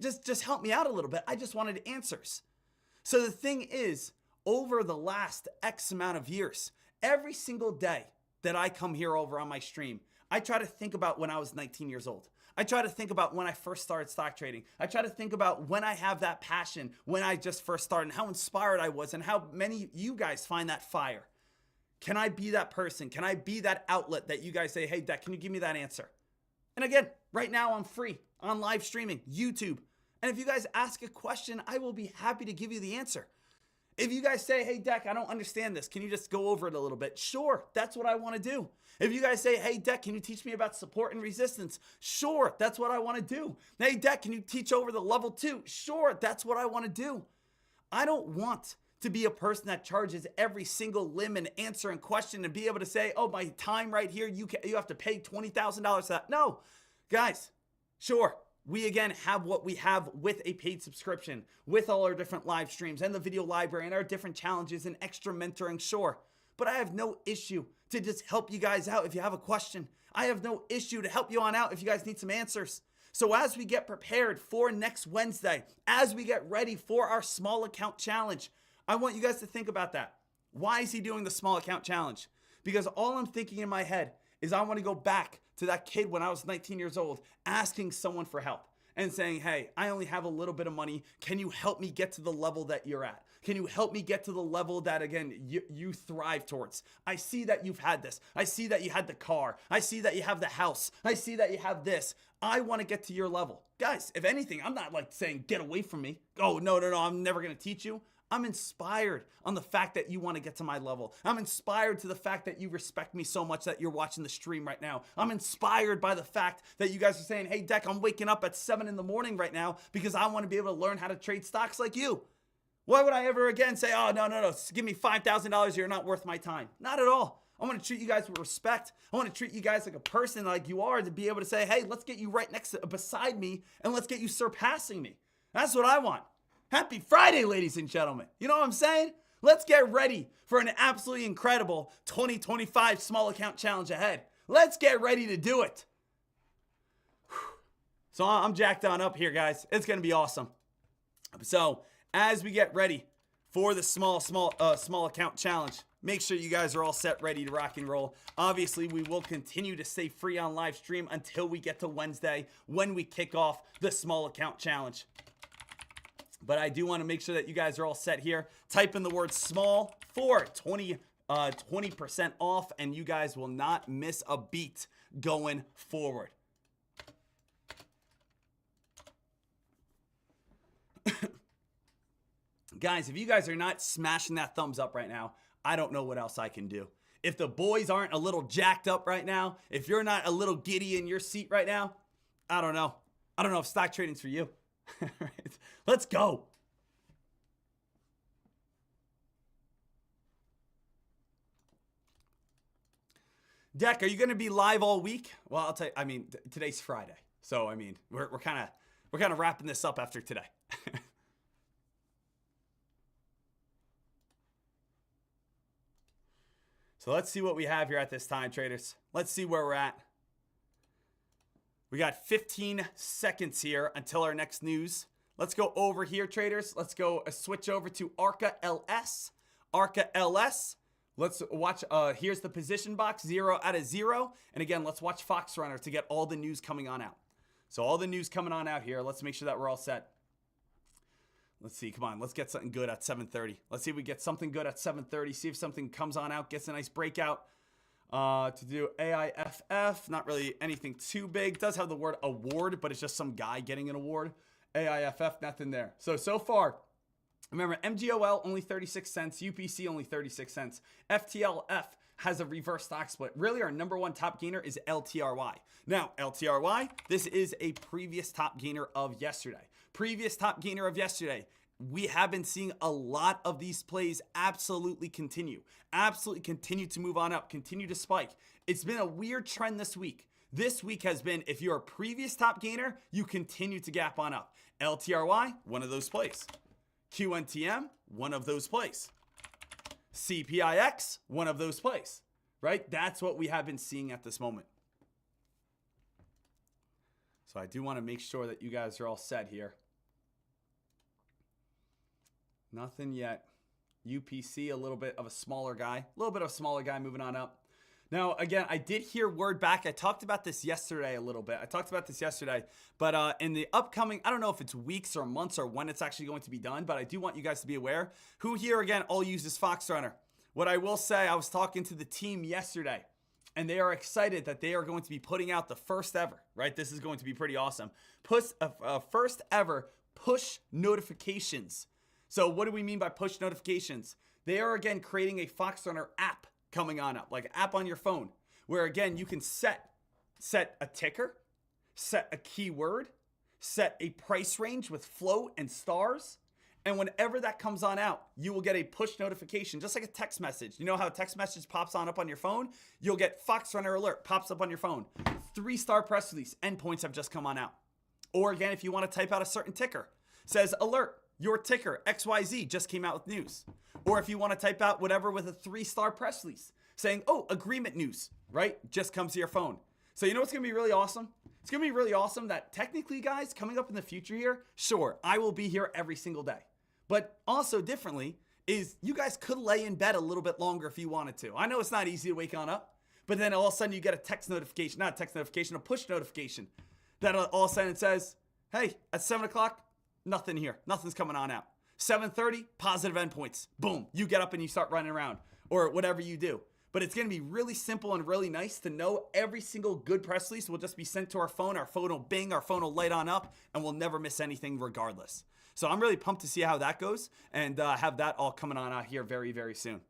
just help me out a little bit. I just wanted answers. So the thing is, over the last X amount of years, every single day that I come here over on my stream, I try to think about when I was 19 years old. I try to think about when I first started stock trading. I try to think about when I have that passion, when I just first started, and how inspired I was, and how many of you guys find that fire. Can I be that person? Can I be that outlet that you guys say, hey, Dek, can you give me that answer? And again, right now I'm free on live streaming, YouTube. And if you guys ask a question, I will be happy to give you the answer. If you guys say, hey, Dek, I don't understand this. Can you just go over it a little bit? Sure, that's what I want to do. If you guys say, hey, Dek, can you teach me about support and resistance? Sure, that's what I want to do. Hey, Dek, can you teach over the level 2? Sure, that's what I want to do. I don't want to be a person that charges every single limb and answer and question and be able to say, oh, my time right here, you have to pay $20,000 for that. No, guys, sure. We again have what we have with a paid subscription, with all our different live streams and the video library and our different challenges and extra mentoring, sure. But I have no issue to just help you guys out if you have a question. I have no issue to help you on out if you guys need some answers. So as we get prepared for next Wednesday, as we get ready for our small account challenge, I want you guys to think about that. Why is he doing the small account challenge? Because all I'm thinking in my head is I want to go back to that kid when I was 19 years old, asking someone for help and saying, hey, I only have a little bit of money. Can you help me get to the level that you're at? Can you help me get to the level that, again, you thrive towards? I see that you've had this. I see that you had the car. I see that you have the house. I see that you have this. I want to get to your level. Guys, if anything, I'm not like saying, get away from me. Oh, no, I'm never going to teach you. I'm inspired on the fact that you want to get to my level. I'm inspired to the fact that you respect me so much that you're watching the stream right now. I'm inspired by the fact that you guys are saying, hey, Dek, I'm waking up at 7 in the morning right now because I want to be able to learn how to trade stocks like you. Why would I ever again say, oh, no, give me $5,000, you're not worth my time? Not at all. I want to treat you guys with respect. I want to treat you guys like a person like you are, to be able to say, hey, let's get you right beside me and let's get you surpassing me. That's what I want. Happy Friday, ladies and gentlemen. You know what I'm saying? Let's get ready for an absolutely incredible 2025 small account challenge ahead. Let's get ready to do it. So I'm jacked on up here, guys. It's going to be awesome. So as we get ready for the small account challenge, make sure you guys are all set, ready to rock and roll. Obviously, we will continue to stay free on live stream until we get to Wednesday when we kick off the small account challenge. But I do want to make sure that you guys are all set here. Type in the word small for 20% off, and you guys will not miss a beat going forward. Guys, if you guys are not smashing that thumbs up right now, I don't know what else I can do. If the boys aren't a little jacked up right now, if you're not a little giddy in your seat right now, I don't know. I don't know if stock trading's for you. Right. Let's go. Dek, are you going to be live all week? Well, I'll tell you, I mean, today's Friday. So, I mean, we're kind of wrapping this up after today. So let's see what we have here at this time, traders. Let's see where we're at. We got 15 seconds here until our next news. Let's go over here, traders. Let's go switch over to ARCA LS. ARCA LS. Let's watch. Here's the position box, 0 out of 0. And again, let's watch Fox Runner to get all the news coming on out. So all the news coming on out here. Let's make sure that we're all set. Let's see. Come on. Let's get something good at 7:30. Let's see if we get something good at 7:30. See if something comes on out, gets a nice breakout. To do AIFF, not really anything too big. Does have the word award, but it's just some guy getting an award. AIFF, nothing there. So far, remember, MGOL only 36 cents, UPC only 36 cents, FTLF has a reverse stock split. Really, our number one top gainer is LTRY. Now, LTRY, this is a previous top gainer of yesterday. Previous top gainer of yesterday. We have been seeing a lot of these plays absolutely continue to move on up, continue to spike. It's been a weird trend this week. This week has been, if you're a previous top gainer, you continue to gap on up. LTRY, one of those plays. QNTM, one of those plays. CPIX, one of those plays, right? That's what we have been seeing at this moment. So I do want to make sure that you guys are all set here. Nothing yet. UPC, a little bit of a smaller guy. Moving on up. Now, again, I did hear word back. I talked about this yesterday a little bit. But in the upcoming, I don't know if it's weeks or months or when it's actually going to be done, but I do want you guys to be aware. Who here, again, all uses Fox Runner? What I will say, I was talking to the team yesterday, and they are excited that they are going to be putting out the first ever, right? This is going to be pretty awesome. First ever push notifications. So what do we mean by push notifications? They are, again, creating a Fox Runner app coming on up, like an app on your phone, where again, you can set a ticker, set a keyword, set a price range with float and stars. And whenever that comes on out, you will get a push notification, just like a text message. You know how a text message pops on up on your phone? You'll get Fox Runner alert, pops up on your phone. 3-star press release, endpoints have just come on out. Or again, if you want to type out a certain ticker, says alert, your ticker XYZ just came out with news. Or if you want to type out whatever with a 3-star press release saying, oh, agreement news, right? Just comes to your phone. So you know what's going to be really awesome? It's going to be really awesome that technically, guys, coming up in the future here, sure, I will be here every single day. But also differently is you guys could lay in bed a little bit longer if you wanted to. I know it's not easy to wake on up, but then all of a sudden you get a a push notification that all of a sudden it says, hey, at 7 o'clock, nothing here. Nothing's coming on out. 7:30, positive endpoints. Boom. You get up and you start running around or whatever you do. But it's going to be really simple and really nice to know every single good press release will just be sent to our phone. Our phone will bing, our phone will light on up, and we'll never miss anything regardless. So I'm really pumped to see how that goes and have that all coming on out here very, very soon.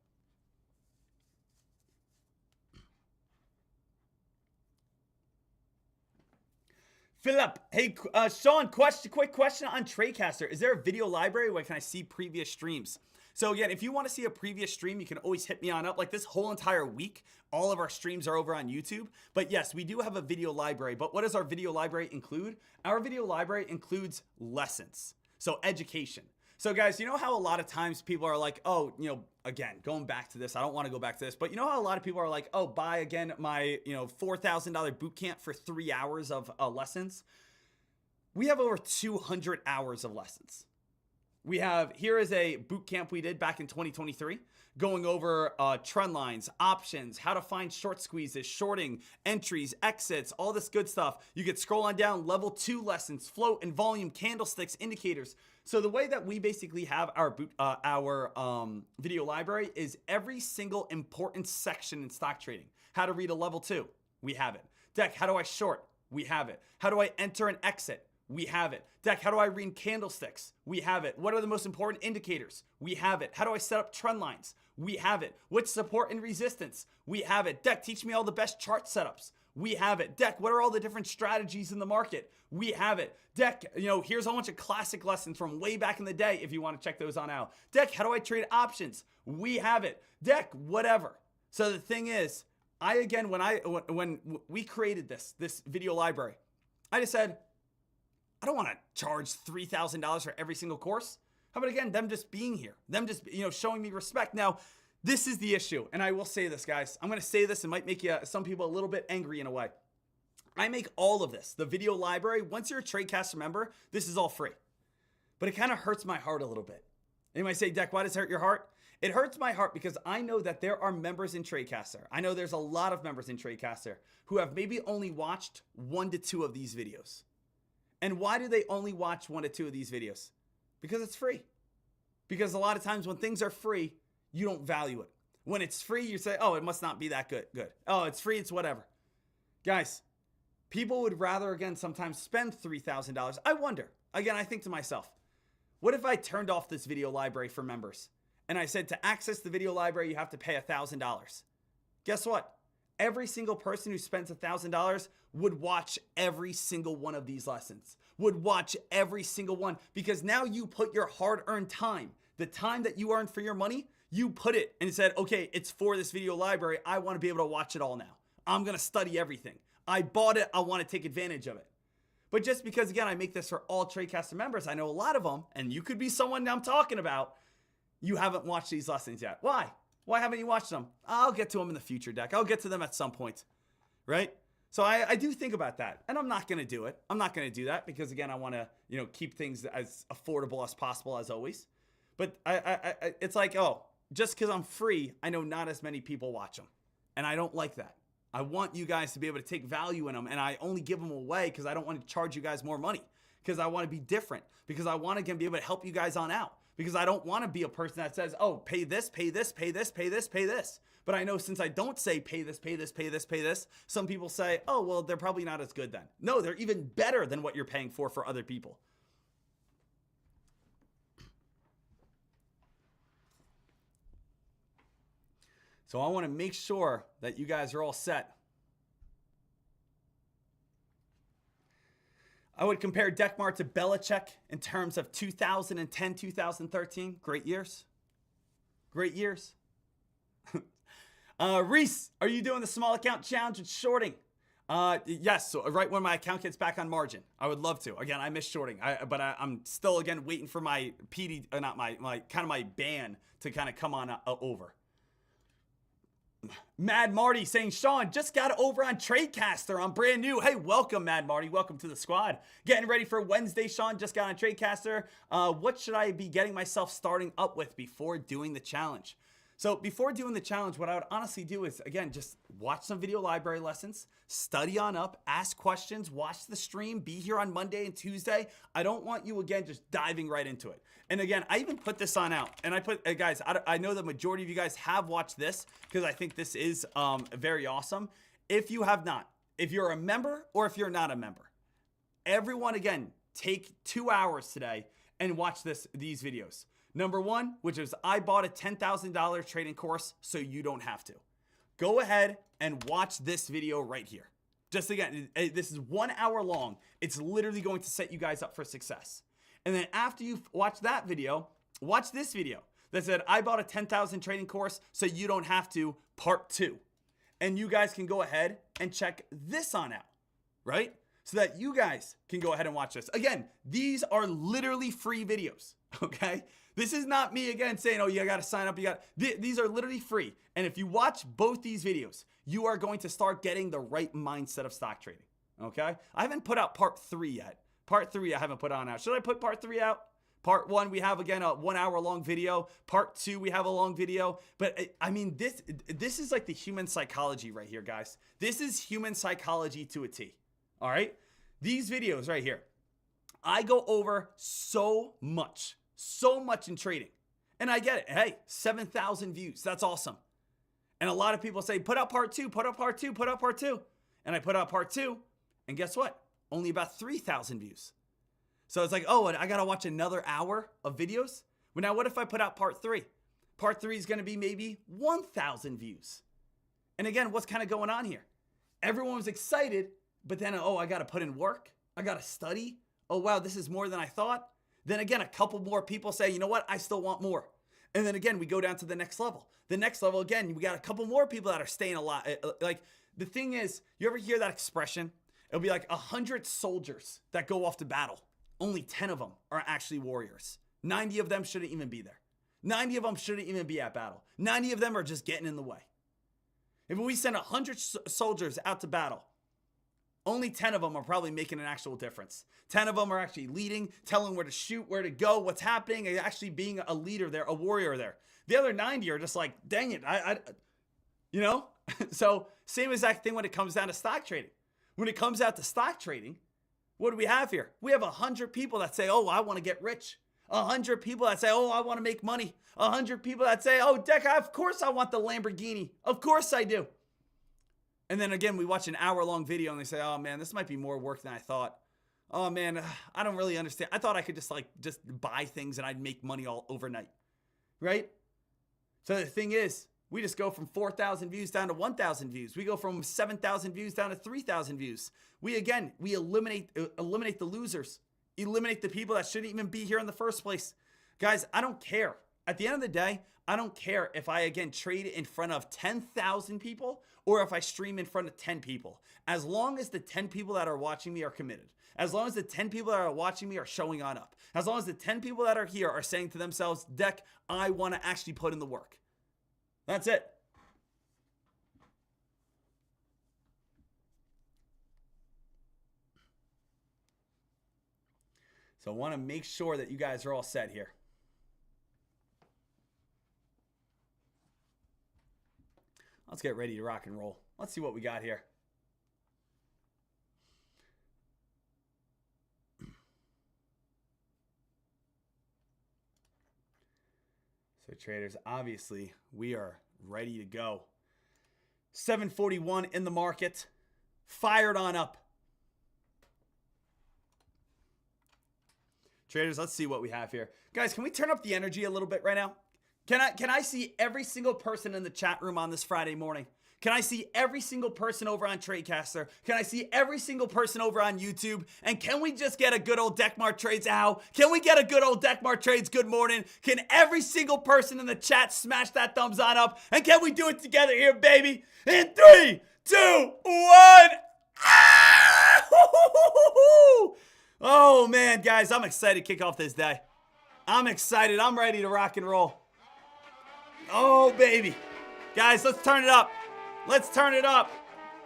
Philip, hey, Sean, quick question on Tradecaster. Is there a video library where can I see previous streams? So again, if you want to see a previous stream, you can always hit me on up. Like this whole entire week, all of our streams are over on YouTube. But yes, we do have a video library. But what does our video library include? Our video library includes lessons. So education. So guys, you know how a lot of times people are like, oh, again, going back to this, I don't want to go back to this, but you know how a lot of people are like, oh, buy again my, $4,000 boot camp for 3 hours of lessons. We have over 200 hours of lessons. Here is a boot camp we did back in 2023, going over trend lines, options, how to find short squeezes, shorting, entries, exits, all this good stuff. You could scroll on down, level 2 lessons, float and volume, candlesticks, indicators. So the way that we basically have our video library is every single important section in stock trading. How to read a level 2, we have it. Deck, how do I short? We have it. How do I enter and exit? We have it. Deck, how do I read candlesticks? We have it. What are the most important indicators? We have it. How do I set up trend lines? We have it. What's support and resistance? We have it. Deck, teach me all the best chart setups. We have it. Deck, what are all the different strategies in the market? We have it. Deck, here's a bunch of classic lessons from way back in the day if you want to check those on out. Deck, how do I trade options? We have it. Deck, whatever. So the thing is, when we created this video library, I just said, I don't want to charge $3,000 for every single course. How about, again, them just being here, them just, showing me respect. Now, this is the issue. And I will say this, guys. I'm going to say this and might make some people a little bit angry in a way. I make all of this, the video library. Once you're a Tradecaster member, this is all free. But it kind of hurts my heart a little bit. And you might say, Deck, why does it hurt your heart? It hurts my heart because I know that there are members in Tradecaster. I know there's a lot of members in Tradecaster who have maybe only watched 1 to 2 of these videos. And why do they only watch 1 to 2 of these videos? Because it's free. Because a lot of times when things are free, you don't value it. When it's free, you say, oh, it must not be that good. Oh, it's free, it's whatever. Guys, people would rather, again, sometimes spend $3,000. I wonder, again, I think to myself, what if I turned off this video library for members? And I said to access the video library, you have to pay $1,000. guess what? Every single person who spends $1,000 would watch every single one of these lessons, would watch every single one, because now you put your hard-earned time, the time that you earned for your money, you put it and said, okay, it's for this video library. I want to be able to watch it all now. I'm going to study everything. I bought it. I want to take advantage of it. But just because, again, I make this for all Tradecaster members, I know a lot of them, and you could be someone I'm talking about, you haven't watched these lessons yet. Why? Why haven't you watched them? I'll get to them in the future, Deck. I'll get to them at some point, right? So I do think about that, and I'm not going to do it. I'm not going to do that because, again, I want to, keep things as affordable as possible, as always. But it's like, oh, just because I'm free, I know not as many people watch them, and I don't like that. I want you guys to be able to take value in them, and I only give them away because I don't want to charge you guys more money, because I want to be different, because I want to be able to help you guys on out, because I don't want to be a person that says, oh, pay this, pay this, pay this, pay this, pay this. But I know since I don't say pay this, pay this, pay this, pay this, some people say, oh, well, they're probably not as good then. No, they're even better than what you're paying for other people. So I want to make sure that you guys are all set. I would compare Dekmar to Belichick in terms of 2010, 2013. Great years. Great years. Reese, are you doing the small account challenge with shorting? Yes, so right when my account gets back on margin. I would love to. Again, I miss shorting. But I'm still, again, waiting for my PD, not my kind of my ban to kind of come on over. Mad Marty saying, Sean, just got over on Tradecaster. I'm brand new. Hey, welcome, Mad Marty. Welcome to the squad. Getting ready for Wednesday, Sean. Just got on Tradecaster. What should I be getting myself starting up with before doing the challenge? So before doing the challenge, what I would honestly do is, again, just watch some video library lessons, study on up, ask questions, watch the stream, be here on Monday and Tuesday. I don't want you, again, just diving right into it. And again, I even put this on out. And I put, guys, I know the majority of you guys have watched this because I think this is very awesome. If you have not, if you're a member or if you're not a member, everyone, again, take 2 hours today and watch these videos. Number one, which is I bought a $10,000 trading course so you don't have to. Go ahead and watch this video right here. Just again, this is 1 hour long. It's literally going to set you guys up for success. And then after you watch that video, watch this video that said I bought a 10,000 trading course so you don't have to, part 2. And you guys can go ahead and check this on out, right? So that you guys can go ahead and watch this. Again, these are literally free videos, okay? This is not me, again, saying, oh, you got to sign up. These are literally free. And if you watch both these videos, you are going to start getting the right mindset of stock trading, okay? I haven't put out part 3 yet. Part 3 I haven't put on out. Should I put part 3 out? Part 1, we have, again, a 1 hour long video. Part 2, we have a long video. But I mean, this is like the human psychology right here, guys. This is human psychology to a T, all right? These videos right here, I go over so much in trading. And I get it. Hey, 7,000 views. That's awesome. And a lot of people say, put out part 2, put out part 2, put out part 2. And I put out part 2. And guess what? Only about 3,000 views. So it's like, oh, I got to watch another hour of videos? Well, now what if I put out part 3? Part 3 is going to be maybe 1,000 views. And again, what's kind of going on here? Everyone was excited, but then, oh, I got to put in work. I got to study. Oh, wow, this is more than I thought. Then again, a couple more people say, you know what? I still want more. And then again, we go down to the next level. The next level, again, we got a couple more people that are staying alive. Like, the thing is, you ever hear that expression? It'll be like 100 soldiers that go off to battle. Only 10 of them are actually warriors. 90 of them shouldn't even be there. 90 of them shouldn't even be at battle. 90 of them are just getting in the way. If we send 100 soldiers out to battle, only 10 of them are probably making an actual difference. 10 of them are actually leading, telling where to shoot, where to go, what's happening, and actually being a leader there, a warrior there. The other 90 are just like, dang it, you know? So same exact thing when it comes down to stock trading. When it comes out to stock trading, what do we have here? We have 100 people that say, oh, I want to get rich. 100 people that say, oh, I want to make money. 100 people that say, oh, Deck, of course I want the Lamborghini. Of course I do. And then again, we watch an hour-long video and they say, oh, man, this might be more work than I thought. Oh, man, I don't really understand. I thought I could just buy things and I'd make money all overnight, right? So the thing is, We just go from 4,000 views down to 1,000 views. We go from 7,000 views down to 3,000 views. We eliminate the losers. Eliminate the people that shouldn't even be here in the first place. Guys, I don't care. At the end of the day, I don't care if I, again, trade in front of 10,000 people or if I stream in front of 10 people. As long as the 10 people that are watching me are committed. As long as the 10 people that are watching me are showing on up. As long as the 10 people that are here are saying to themselves, Dek, I want to actually put in the work. That's it. So I want to make sure that you guys are all set here. Let's get ready to rock and roll. Let's see what we got here. So traders, obviously, we are ready to go. 741 in the market. Fired on up. Traders, let's see what we have here. Guys, can we turn up the energy a little bit right now? Can I see every single person in the chat room on this Friday morning? Can I see every single person over on Tradecaster? Can I see every single person over on YouTube? And can we just get a good old Dekmar Trades ow? Can we get a good old Dekmar Trades good morning? Can every single person in the chat smash that thumbs on up? And can we do it together here, baby? In 3, 2, 1. Ah! Oh, man, guys, I'm excited to kick off this day. I'm excited. I'm ready to rock and roll. Oh, baby. Guys, let's turn it up. Let's turn it up.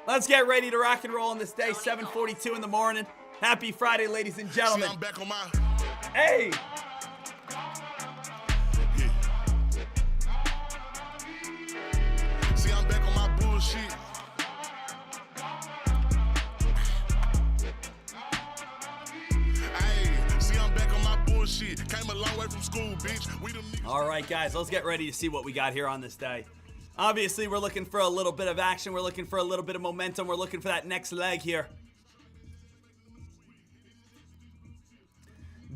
Let's get ready to rock and roll on this day, 7:42 in the morning. Happy Friday, ladies and gentlemen. See, I'm back on my... Hey. See, I'm back on my bullshit. Hey, see, I'm back on my bullshit. Came a long way from school, bitch. We them niggas. All right, guys, let's get ready to see what we got here on this day. Obviously, we're looking for a little bit of action. We're looking for a little bit of momentum. We're looking for that next leg here.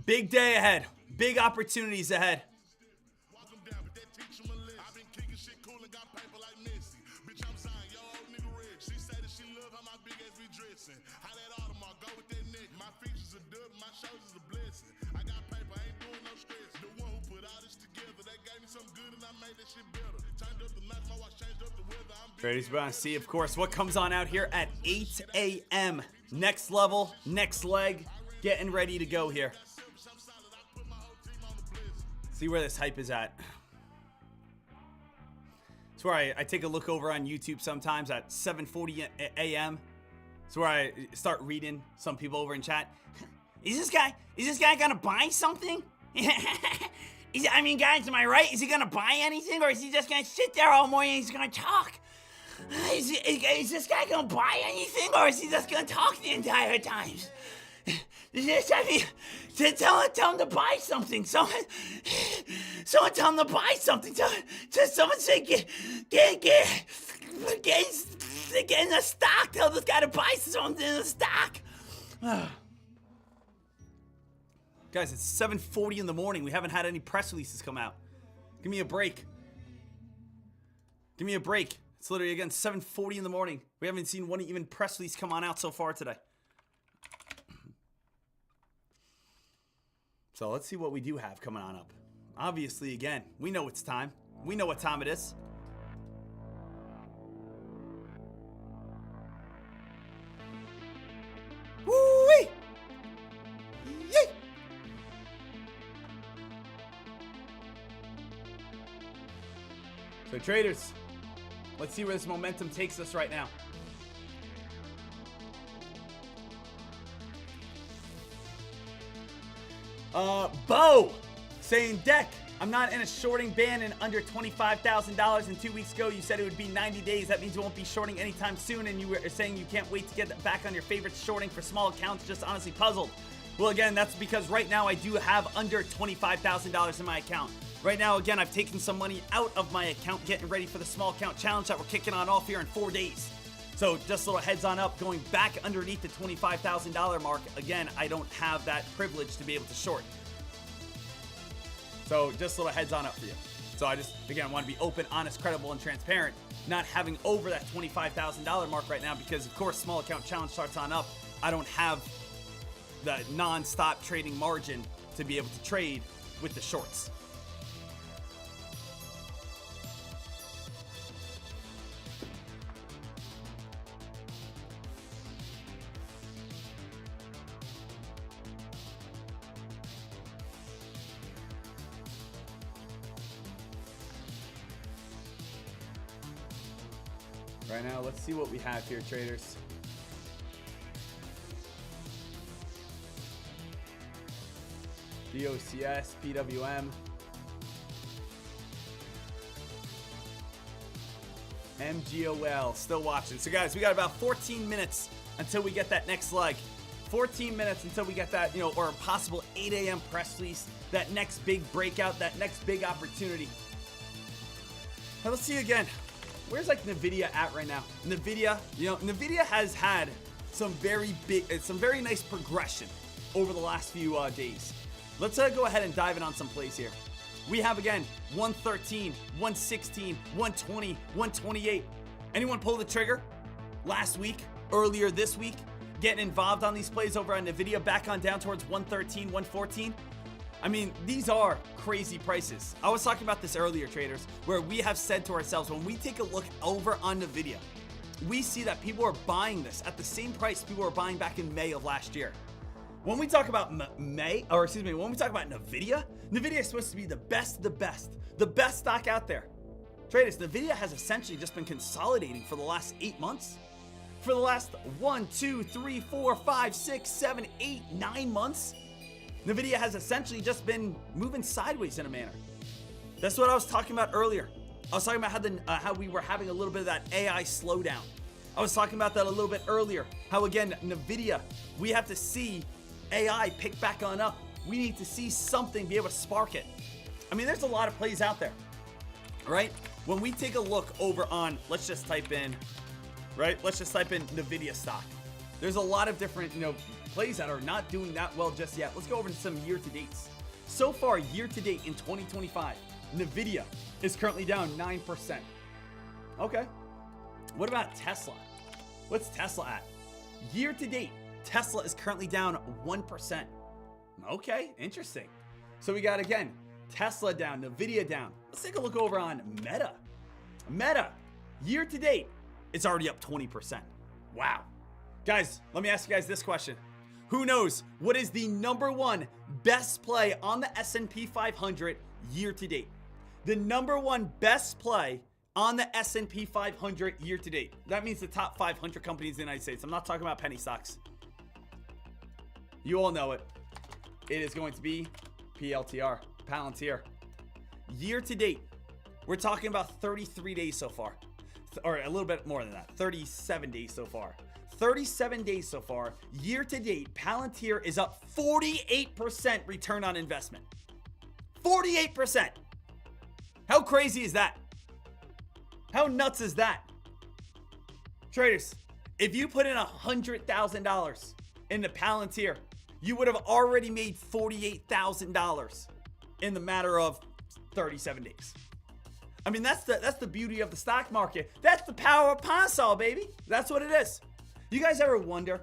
Big day ahead. Big opportunities ahead. Traders, we're gonna see, of course, what comes on out here at 8 a.m. Next level, next leg, getting ready to go here. See where this hype is at. It's where I take a look over on YouTube sometimes at 7:40 a.m. It's where I start reading some people over in chat. Is this guy gonna buy something? I mean, guys, am I right? Is he gonna buy anything, or is he just gonna sit there all morning and he's gonna talk? Is this guy gonna buy anything, or is he just gonna talk the entire time? Tell him to buy something. Someone tell him to buy something. Someone say get in the stock. Tell this guy to buy something in the stock. Guys, it's 7:40 in the morning. We haven't had any press releases come out. Give me a break. Give me a break. It's literally, again, 7:40 in the morning. We haven't seen one even press release come on out so far today. So let's see what we do have coming on up. Obviously, again, we know it's time. We know what time it is. Woo-wee! Yay! So traders, let's see where this momentum takes us right now. Bo saying, Dek, I'm not in a shorting ban in under $25,000. And 2 weeks ago, you said it would be 90 days. That means you won't be shorting anytime soon. And you were saying you can't wait to get back on your favorite shorting for small accounts. Just honestly puzzled. Well, again, that's because right now I do have under $25,000 in my account. Right now, again, I've taken some money out of my account, getting ready for the small account challenge that we're kicking on off here in 4 days. So just a little heads on up, going back underneath the $25,000 mark. Again, I don't have that privilege to be able to short. So just a little heads on up for you. So I just, again, want to be open, honest, credible, and transparent, not having over that $25,000 mark right now because, of course, small account challenge starts on up. I don't have the non-stop trading margin to be able to trade with the shorts. Right now, let's see what we have here, traders. DOCS, PWM, MGOL, still watching. So guys, we got about 14 minutes until we get that next leg. 14 minutes until we get that, or a possible 8 a.m. press release, that next big breakout, that next big opportunity. Now let's see again. Where's like Nvidia at right now? Nvidia, Nvidia has had some very nice progression over the last few days. Let's go ahead and dive in on some plays here. We have again 113, 116, 120, 128. Anyone pull the trigger last week, earlier this week, getting involved on these plays over on Nvidia, back on down towards 113, 114? I mean, these are crazy prices. I was talking about this earlier, traders, where we have said to ourselves, when we take a look over on Nvidia, we see that people are buying this at the same price people were buying back in May of last year. When we talk about when we talk about Nvidia, Nvidia is supposed to be the best of the best stock out there. Traders, Nvidia has essentially just been consolidating for the last 8 months. For the last 1, 2, 3, 4, 5, 6, 7, 8, 9 months, Nvidia has essentially just been moving sideways in a manner. That's what I was talking about earlier. I was talking about how we were having a little bit of that AI slowdown. I was talking about that a little bit earlier. How again, Nvidia, we have to see AI pick back on up. We need to see something be able to spark it. I mean, there's a lot of plays out there, right? When we take a look over on, let's just type in Nvidia stock. There's a lot of different, plays that are not doing that well just yet. Let's go over to some year-to-dates. So far, year-to-date in 2025, Nvidia is currently down 9%. Okay. What about Tesla? What's Tesla at? Year-to-date, Tesla is currently down 1%. Okay, interesting. So we got, again, Tesla down, Nvidia down. Let's take a look over on Meta. Meta, year-to-date, it's already up 20%. Wow. Guys, let me ask you guys this question. Who knows what is the #1 best play on the S&P 500 year to date? The #1 best play on the S&P 500 year to date. That means the top 500 companies in the United States. I'm not talking about penny stocks. You all know it. It is going to be PLTR, Palantir. Year to date, we're talking about 33 days so far. Or a little bit more than that, 37 days so far. 37 days so far, year to date, Palantir is up 48% return on investment. 48%. How crazy is that? How nuts is that? Traders, if you put in $100,000 into Palantir, you would have already made $48,000 in the matter of 37 days. I mean, that's the beauty of the stock market. That's the power of Ponsol, baby. That's what it is. You guys ever wonder,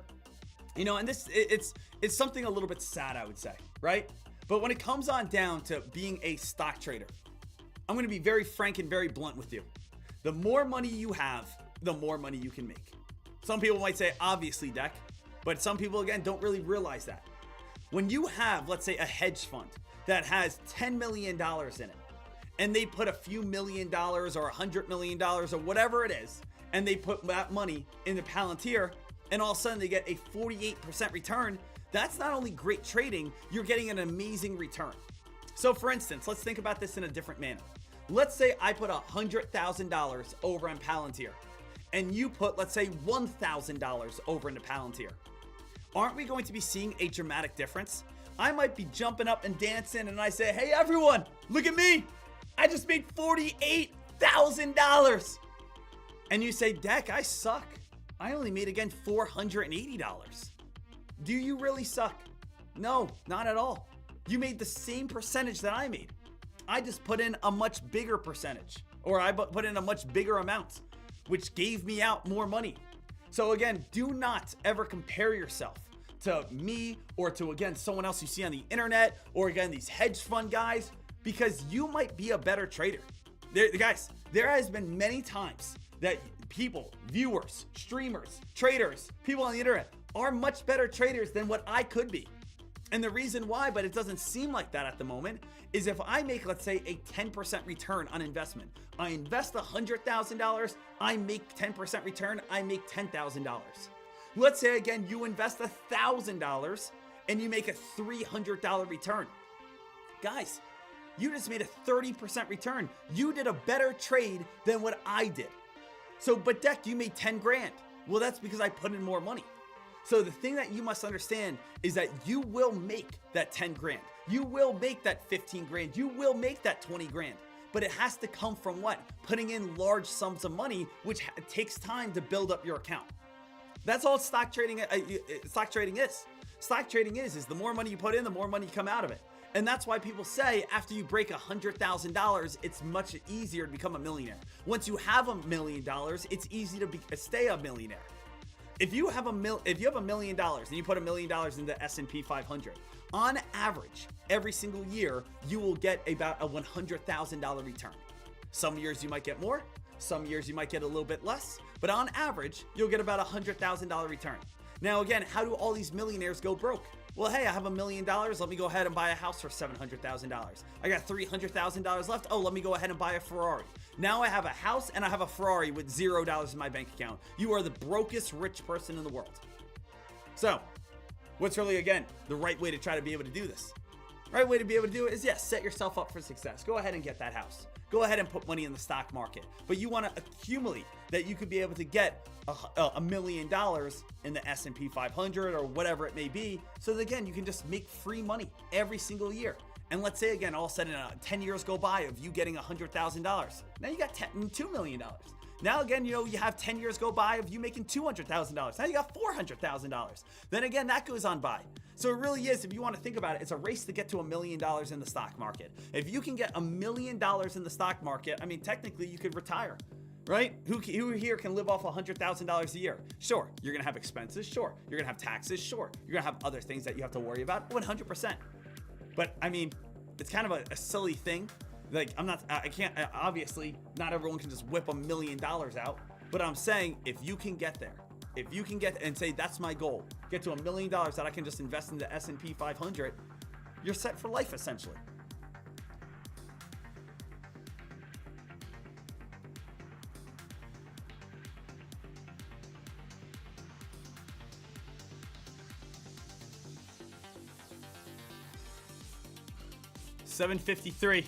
and this it's something a little bit sad, I would say, right? But when it comes on down to being a stock trader, I'm going to be very frank and very blunt with you. The more money you have, the more money you can make. Some people might say, obviously, Dek, but some people, again, don't really realize that. When you have, let's say, a hedge fund that has $10 million in it, and they put a few $1 million or $100 million or whatever it is, and they put that money into Palantir, and all of a sudden they get a 48% return, that's not only great trading, you're getting an amazing return. So for instance, let's think about this in a different manner. Let's say I put $100,000 over on Palantir, and you put, let's say, $1,000 over into Palantir. Aren't we going to be seeing a dramatic difference? I might be jumping up and dancing, and I say, hey everyone, look at me. I just made $48,000. And you say, Dek, I suck. I only made, again, $480. Do you really suck? No, not at all. You made the same percentage that I made. I just put in a much bigger percentage, or I put in a much bigger amount, which gave me out more money. So again, do not ever compare yourself to me or to, again, someone else you see on the internet, or again, these hedge fund guys, because you might be a better trader. Guys, there has been many times that people, viewers, streamers, traders, people on the internet are much better traders than what I could be. And the reason why, but it doesn't seem like that at the moment, is if I make, let's say, a 10% return on investment, I invest $100,000, I make 10% return, I make $10,000. Let's say, again, you invest $1,000 and you make a $300 return. Guys, you just made a 30% return. You did a better trade than what I did. So, but Dek, you made 10 grand. Well, that's because I put in more money. So the thing that you must understand is that you will make that 10 grand. You will make that 15 grand. You will make that 20 grand. But it has to come from what? Putting in large sums of money, which takes time to build up your account. That's all stock trading is. Stock trading is the more money you put in, the more money you come out of it. And that's why people say after you break $100,000, it's much easier to become a millionaire. Once you have $1 million, it's easy to stay a millionaire. If you have $1 million and you put $1 million in the S&P 500, on average, every single year, you will get about a $100,000 return. Some years you might get more, some years you might get a little bit less, but on average, you'll get about a $100,000 return. Now again, how do all these millionaires go broke? Well, hey, I have $1 million. Let me go ahead and buy a house for $700,000. I got $300,000 left. Oh, let me go ahead and buy a Ferrari. Now I have a house and I have a Ferrari with $0 in my bank account. You are the brokest rich person in the world. So, what's really, again, the right way to try to be able to do this? Right way to be able to do it is, yes, set yourself up for success. Go ahead and get that house. Go ahead and put money in the stock market. But you want to accumulate that you could be able to get $1 million in the S&P 500 or whatever it may be. So that, again, you can just make free money every single year. And let's say, again, all of a sudden 10 years go by of you getting $100,000. Now you got $2 million. Now, again, you have 10 years go by of you making $200,000. Now you got $400,000. Then again, that goes on by. So it really is, if you want to think about it, it's a race to get to $1 million in the stock market. If you can get $1 million in the stock market, I mean, technically you could retire, right? Who here can live off $100,000 a year? Sure. You're going to have expenses. Sure. You're going to have taxes. Sure. You're going to have other things that you have to worry about. 100%. But I mean, it's kind of a silly thing. Like, obviously, not everyone can just whip $1 million out. But I'm saying, if you can get there, if you can get and say, that's my goal, get to $1 million that I can just invest in the S&P 500, you're set for life, essentially. $7.53.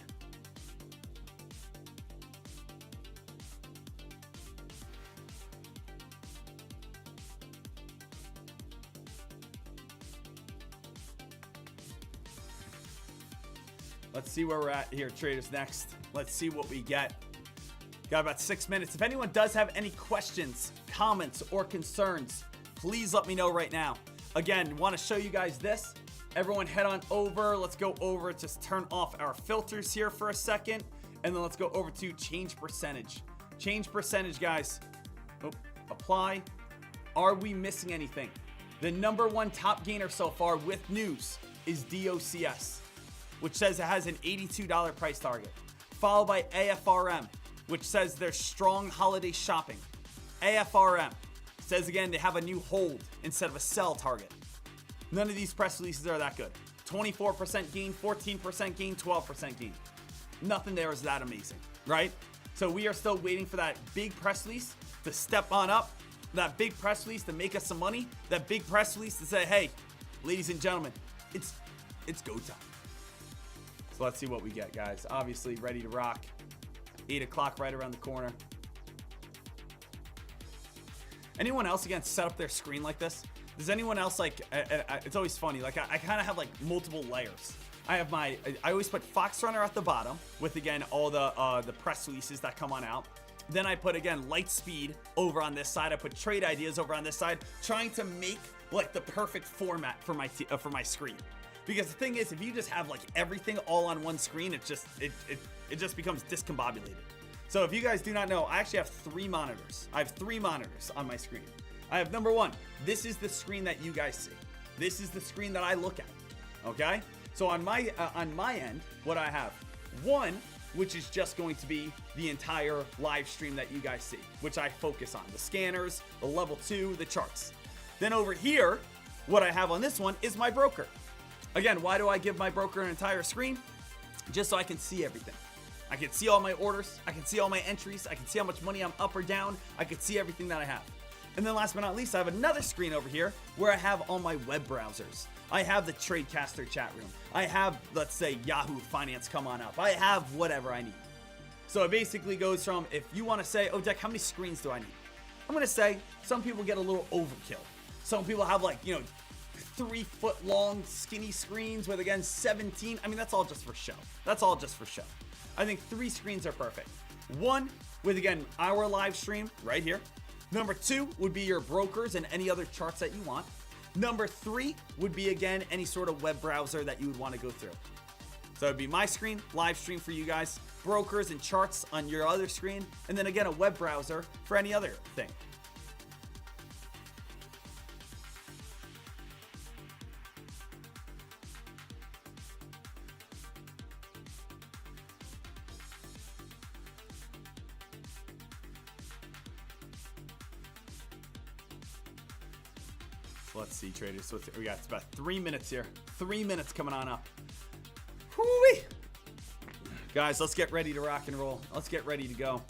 Let's see where we're at here, traders. Next, let's see what we get. Got about 6 minutes. If anyone does have any questions, comments, or concerns, please let me know right now. Again, want to show you guys this. Everyone head on over. Let's go over, just turn off our filters here for a second. And then let's go over to change percentage. Change percentage, guys. Apply. Are we missing anything? The number one top gainer so far with news is DOCS, which says it has an $82 price target. Followed by AFRM, which says there's strong holiday shopping. AFRM says again they have a new hold instead of a sell target. None of these press releases are that good. 24% gain, 14% gain, 12% gain. Nothing there is that amazing, right? So we are still waiting for that big press release to step on up, that big press release to make us some money, that big press release to say, hey, ladies and gentlemen, it's go time. So let's see what we get, guys. Obviously ready to rock. 8 o'clock right around the corner. Anyone else, again, set up their screen like this? Does anyone else, like, it's always funny, like I kind of have like multiple layers. I always put Fox Runner at the bottom with, again, all the press releases that come on out. Then I put, again, Lightspeed over on this side. I put Trade Ideas over on this side, trying to make like the perfect format for my screen. Because the thing is, if you just have like everything all on one screen, it just becomes discombobulated. So if you guys do not know, I actually have 3 monitors. I have 3 monitors on my screen. I have number 1. This is the screen that you guys see. This is the screen that I look at. Okay? So on my end, what I have, 1, which is just going to be the entire live stream that you guys see, which I focus on. The scanners, the level 2, the charts. Then over here, what I have on this one is my broker. Again, why do I give my broker an entire screen? Just so I can see everything. I can see all my orders. I can see all my entries. I can see how much money I'm up or down. I can see everything that I have. And then last but not least, I have another screen over here where I have all my web browsers. I have the Tradecaster chat room. I have, let's say, Yahoo Finance come on up. I have whatever I need. So it basically goes from, if you want to say, oh, Dek, how many screens do I need? I'm going to say some people get a little overkill. Some people have 3-foot long skinny screens with, again, 17. I mean, that's all just for show. That's all just for show. I think 3 screens are perfect. 1 with, again, our live stream right here. Number 2 would be your brokers and any other charts that you want. Number 3 would be, again, any sort of web browser that you would want to go through. So it'd be my screen, live stream for you guys, brokers and charts on your other screen, and then again, a web browser for any other thing. Let's see, traders. So we got about 3 minutes here. 3 minutes coming on up. Whoo-wee. Guys, let's get ready to rock and roll. Let's get ready to go.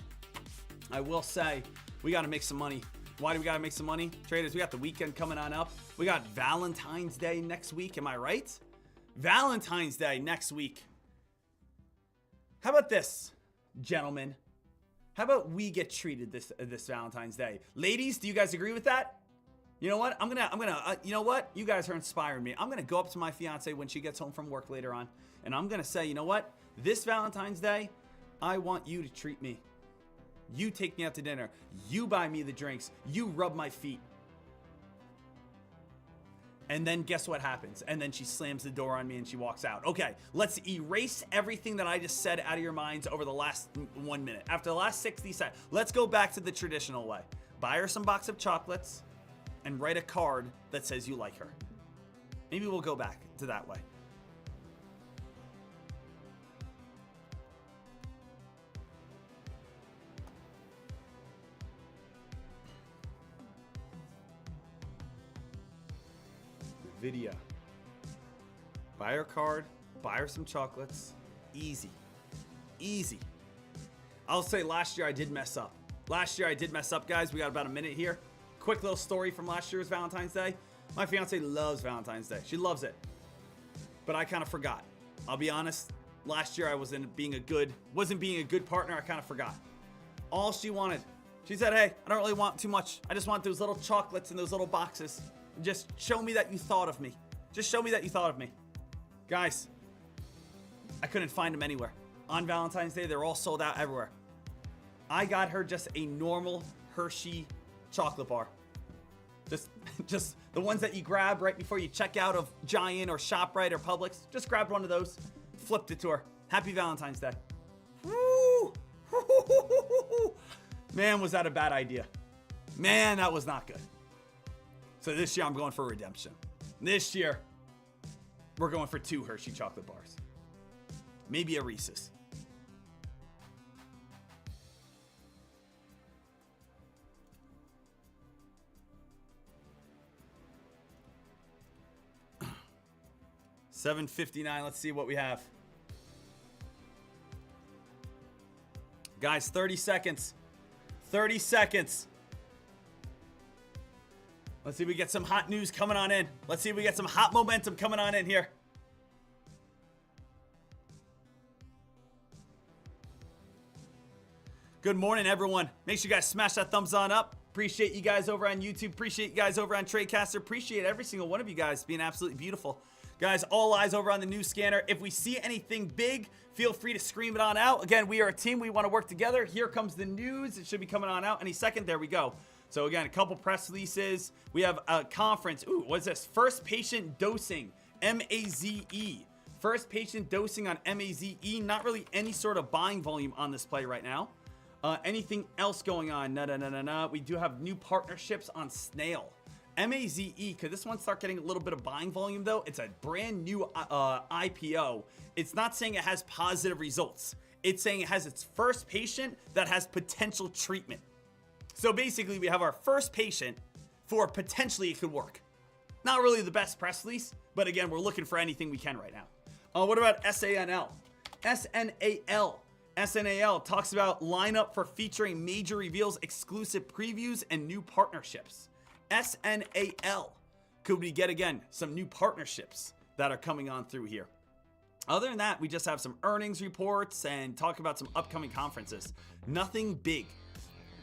I will say, we got to make some money. Why do we got to make some money? Traders, we got the weekend coming on up. We got Valentine's Day next week. Am I right? Valentine's Day next week. How about this, gentlemen? How about we get treated this Valentine's Day? Ladies, do you guys agree with that? You know what? I'm gonna, you know what? You guys are inspiring me. I'm gonna go up to my fiance when she gets home from work later on, and I'm gonna say, you know what? This Valentine's Day, I want you to treat me. You take me out to dinner. You buy me the drinks. You rub my feet. And then guess what happens? And then she slams the door on me and she walks out. Okay, let's erase everything that I just said out of your minds over the last 1 minute. After the last 60 seconds, let's go back to the traditional way. Buy her some box of chocolates and write a card that says you like her. Maybe we'll go back to that way. Video. Buy her card, buy her some chocolates. Easy. Easy. I'll say last year I did mess up. Last year I did mess up, guys. We got about a minute here. Quick little story from last year's Valentine's Day. My fiance loves Valentine's Day. She loves it. But I kind of forgot. I'll be honest. Last year I wasn't being a good partner. I kind of forgot. All she wanted, she said, hey, I don't really want too much. I just want those little chocolates in those little boxes. Just show me that you thought of me. Just show me that you thought of me. Guys, I couldn't find them anywhere. On Valentine's Day, they're all sold out everywhere. I got her just a normal Hershey chocolate bar. Just the ones that you grab right before you check out of Giant or ShopRite or Publix. Just grabbed one of those, flipped it to her. Happy Valentine's Day. Woo! Man, was that a bad idea. Man, that was not good. So this year I'm going for redemption. This year, we're going for 2 Hershey chocolate bars. Maybe a Reese's. $7.59. Let's see what we have. Guys, 30 seconds. 30 seconds. Let's see if we get some hot news coming on in. Let's see if we get some hot momentum coming on in here. Good morning, everyone. Make sure you guys smash that thumbs on up. Appreciate you guys over on YouTube. Appreciate you guys over on Tradecaster. Appreciate every single one of you guys being absolutely beautiful. Guys, all eyes over on the news scanner. If we see anything big, feel free to scream it on out. Again, we are a team. We want to work together. Here comes the news. It should be coming on out any second. There we go. So again, a couple press releases. We have a conference. Ooh, what's this? First patient dosing MAZE. First patient dosing on MAZE. Not really any sort of buying volume on this play right now. Anything else going on? No. We do have new partnerships on Snail. MAZE, could this one start getting a little bit of buying volume though? It's a brand new IPO. It's not saying it has positive results. It's saying it has its first patient that has potential treatment. So basically we have our first patient for potentially it could work. Not really the best press release, but again, we're looking for anything we can right now. What about SANL? SNAL talks about lineup for featuring major reveals, exclusive previews, and new partnerships. SNAL. Could we get, again, some new partnerships that are coming on through here? Other than that, we just have some earnings reports and talk about some upcoming conferences. Nothing big.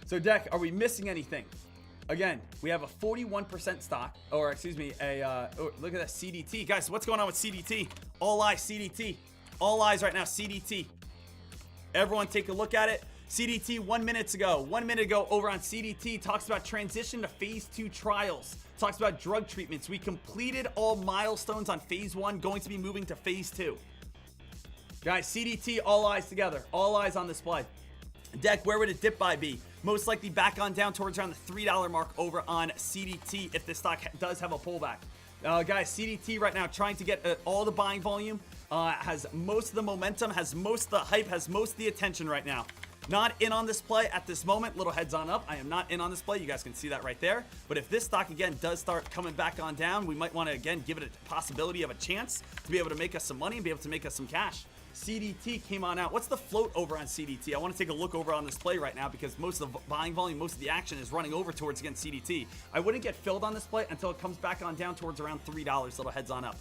So, Dek, are we missing anything? Again, we have a 41% stock, or excuse me, look at that CDT. Guys, what's going on with CDT? All eyes CDT. All eyes right now, CDT. Everyone take a look at it. CDT 1 minute ago over on CDT talks about transition to phase 2 trials. Talks about drug treatments. We completed all milestones on phase 1, going to be moving to phase 2. Guys, CDT, all eyes together. All eyes on this play. Dek, where would a dip buy be? Most likely back on down towards around the $3 mark over on CDT if the stock does have a pullback. Guys, CDT right now trying to get all the buying volume, has most of the momentum, has most of the hype, has most of the attention right now. Not in on this play at this moment. Little heads on up. I am not in on this play. You guys can see that right there. But if this stock again does start coming back on down, we might want to again give it a possibility of a chance to be able to make us some money and be able to make us some cash. CDT came on out. What's the float over on CDT? I want to take a look over on this play right now because most of the buying volume, most of the action is running over towards against CDT. I wouldn't get filled on this play until it comes back on down towards around $3. Little heads on up.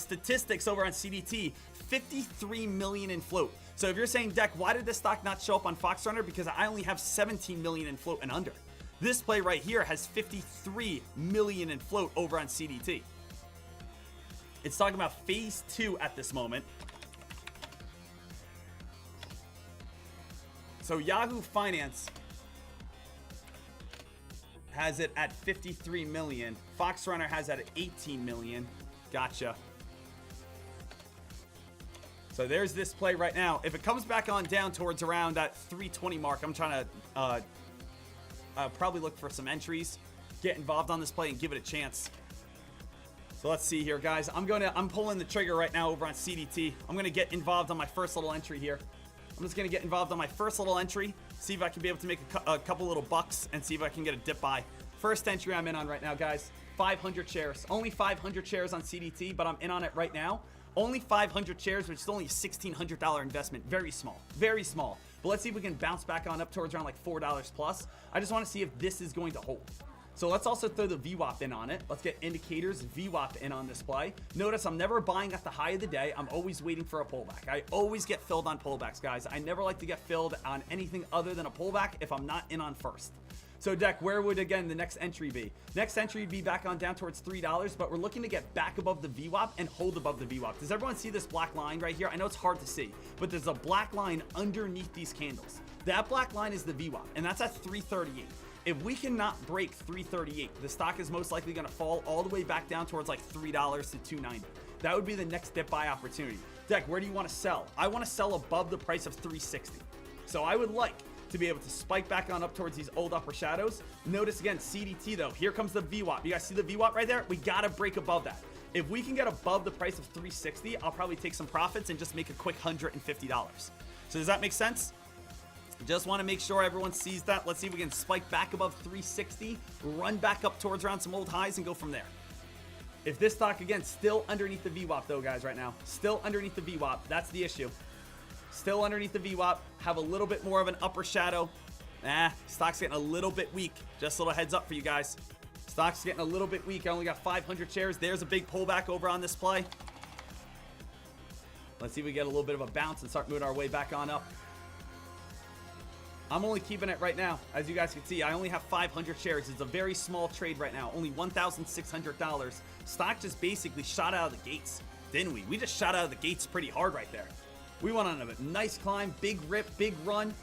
Statistics over on CDT, 53 million in float. So if you're saying, Dek, why did this stock not show up on Fox Runner? Because I only have 17 million in float and under. This play right here has 53 million in float over on CDT. It's talking about phase 2 at this moment. So Yahoo Finance has it at 53 million. Fox Runner has it at 18 million. Gotcha. So there's this play right now. If it comes back on down towards around that 320 mark, I'm trying to probably look for some entries, get involved on this play and give it a chance. So let's see here, guys. I'm pulling the trigger right now over on CDT. I'm gonna get involved on my first little entry here. I'm just gonna get involved on my first little entry, see if I can be able to make a couple little bucks and see if I can get a dip buy. First entry I'm in on right now, guys. 500 shares. Only 500 shares on CDT, but I'm in on it right now. Only 500 shares, which is only a $1,600 investment. Very small. Very small. But let's see if we can bounce back on up towards around like $4 plus. I just want to see if this is going to hold. So let's also throw the VWAP in on it. Let's get indicators, VWAP in on this play. Notice I'm never buying at the high of the day. I'm always waiting for a pullback. I always get filled on pullbacks, guys. I never like to get filled on anything other than a pullback if I'm not in on first. So Dek, where would again the next entry be? Next entry would be back on down towards $3, but we're looking to get back above the VWAP and hold above the VWAP. Does everyone see this black line right here? I know it's hard to see, but there's a black line underneath these candles. That black line is the VWAP, and that's at 338. If we cannot break 338, the stock is most likely going to fall all the way back down towards like $3 to $2.90. That would be the next dip buy opportunity. Dek, where do you want to sell? I want to sell above the price of 360. So I would like to be able to spike back on up towards these old upper shadows. Notice again, CDT though, here comes the VWAP. You guys see the VWAP right there? We got to break above that. If we can get above the price of 360, I'll probably take some profits and just make a quick $150. So does that make sense? Just want to make sure everyone sees that. Let's see if we can spike back above 360, run back up towards around some old highs and go from there. If this stock, again, still underneath the VWAP though, guys, right now, still underneath the VWAP, that's the issue. Still underneath the VWAP, have a little bit more of an upper shadow. Stock's getting a little bit weak. Just a little heads up for you guys. Stock's getting a little bit weak. I only got 500 shares. There's a big pullback over on this play. Let's see if we get a little bit of a bounce and start moving our way back on up. I'm only keeping it right now. As you guys can see, I only have 500 shares. It's a very small trade right now. Only $1,600. Stock just basically shot out of the gates, didn't we? We just shot out of the gates pretty hard right there. We went on a nice climb, big rip, big run.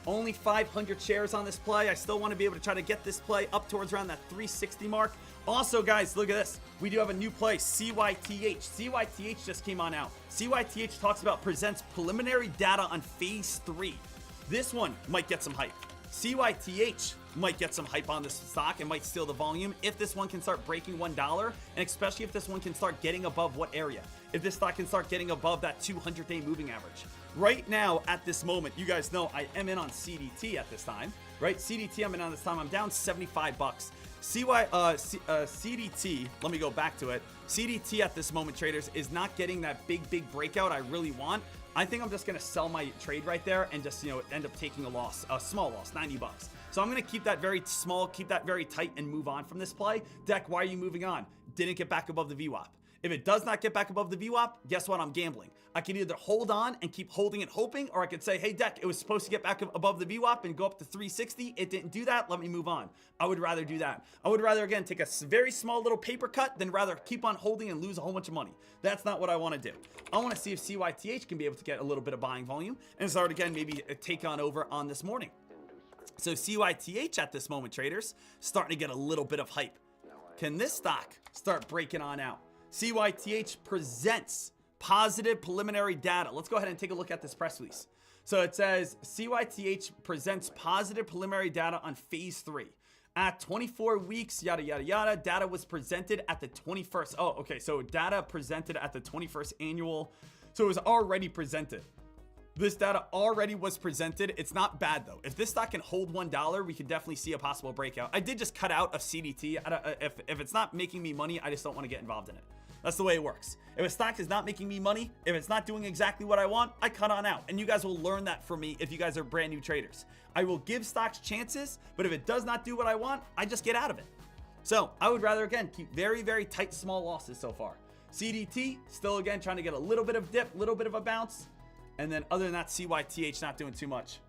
Only 500 shares on this play. I still want to be able to try to get this play up towards around that 360 mark. Also, guys, look at this. We do have a new play, CYTH. CYTH just came on out. CYTH talks about presents preliminary data on phase 3. This one might get some hype. CYTH might get some hype on this stock and might steal the volume if this one can start breaking $1, and especially if this one can start getting above what area? If this stock can start getting above that 200-day moving average. Right now, at this moment, you guys know I am in on CDT at this time, right? CDT, I'm in on this time. I'm down 75 bucks. CDT, let me go back to it. CDT at this moment, traders, is not getting that big breakout I really want. I think I'm just going to sell my trade right there and just, end up taking a loss, a small loss, 90 bucks. So I'm going to keep that very small, keep that very tight and move on from this play. Dek, why are you moving on? Didn't get back above the VWAP. If it does not get back above the VWAP, guess what? I'm gambling. I can either hold on and keep holding and hoping, or I could say, hey, Dek, it was supposed to get back above the VWAP and go up to 360. It didn't do that. Let me move on. I would rather do that. I would rather, again, take a very small little paper cut than rather keep on holding and lose a whole bunch of money. That's not what I want to do. I want to see if CYTH can be able to get a little bit of buying volume and start, again, maybe take on over on this morning. So CYTH at this moment, traders, starting to get a little bit of hype. Can this stock start breaking on out? CYTH presents positive preliminary data. Let's go ahead and take a look at this press release. So it says CYTH presents positive preliminary data on phase 3. At 24 weeks, yada, yada, yada, data was presented at the 21st. Oh, okay. So data presented at the 21st annual. So it was already presented. This data already was presented. It's not bad though. If this stock can hold $1, we could definitely see a possible breakout. I did just cut out of CDT. If it's not making me money, I just don't want to get involved in it. That's the way it works. If a stock is not making me money, if it's not doing exactly what I want, I cut on out. And you guys will learn that from me if you guys are brand new traders. I will give stocks chances, but if it does not do what I want, I just get out of it. So I would rather, again, keep very tight, small losses so far. CDT, still again, trying to get a little bit of dip, little bit of a bounce. And then other than that, CYTH not doing too much.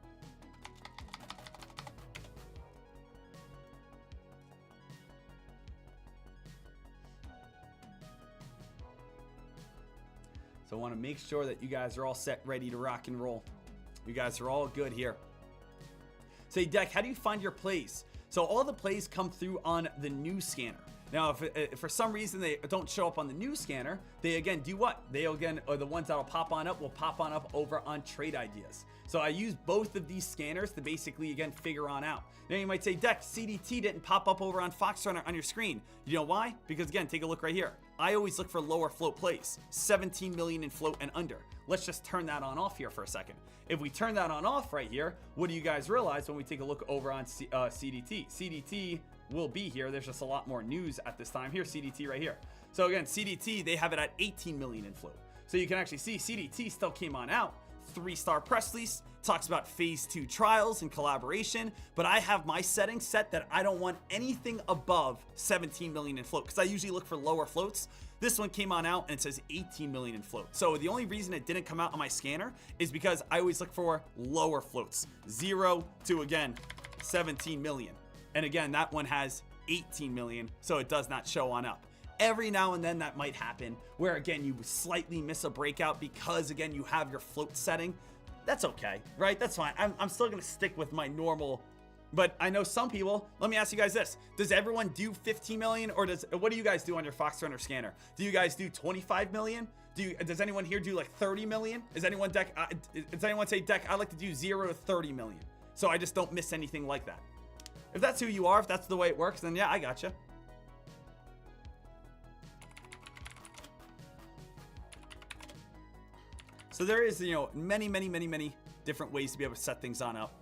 So I want to make sure that you guys are all set, ready to rock and roll. You guys are all good here. Say, Dek, how do you find your plays? So all the plays come through on the news scanner. Now, if for some reason they don't show up on the news scanner, they again do what? They again are the ones that'll pop on up, will pop on up over on Trade Ideas. So I use both of these scanners to basically, again, figure on out. Now you might say, Dek, CDT didn't pop up over on Fox Runner on your screen. You know why? Because again, take a look right here. I always look for lower float plays, 17 million in float and under. Let's just turn that on off here for a second. If we turn that on off right here, what do you guys realize when we take a look over on CDT? CDT will be here. There's just a lot more news at this time. Here's CDT right here. So again, CDT, they have it at 18 million in float. So you can actually see CDT still came on out. 3-star press release, talks about phase 2 trials and collaboration, but I have my settings set that I don't want anything above 17 million in float because I usually look for lower floats. This one came on out and it says 18 million in float. So the only reason it didn't come out on my scanner is because I always look for lower floats, 0 to again 17 million. And again, that one has 18 million, so it does not show on up. Every now and then that might happen where again you slightly miss a breakout because again you have your float setting. That's okay, right? That's fine. I'm still gonna stick with my normal, but I know some people. Let me ask you guys this: does everyone do 15 million, or what do you guys do on your Fox Runner scanner? Do you guys do 25 million? Does anyone here do like 30 million? Does anyone say, Dek, I like to do 0 to 30 million, so I just don't miss anything like that? If that's who you are, if that's the way it works, then yeah, I gotcha. So there is, many different ways to be able to set things on up.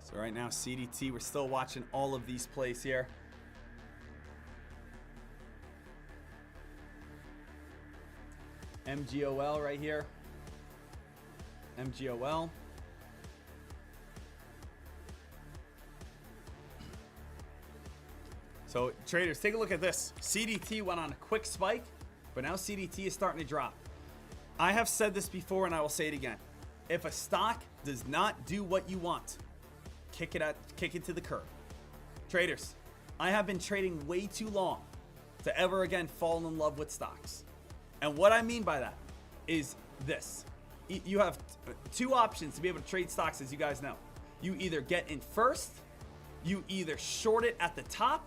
So right now, CDT, we're still watching all of these plays here. MGOL right here. MGOL. So traders, take a look at this. CDT went on a quick spike, but now CDT is starting to drop. I have said this before and I will say it again. If a stock does not do what you want, kick it to the curb. Traders, I have been trading way too long to ever again fall in love with stocks. And what I mean by that is this. You have two options to be able to trade stocks, as you guys know. You either get in first, you either short it at the top,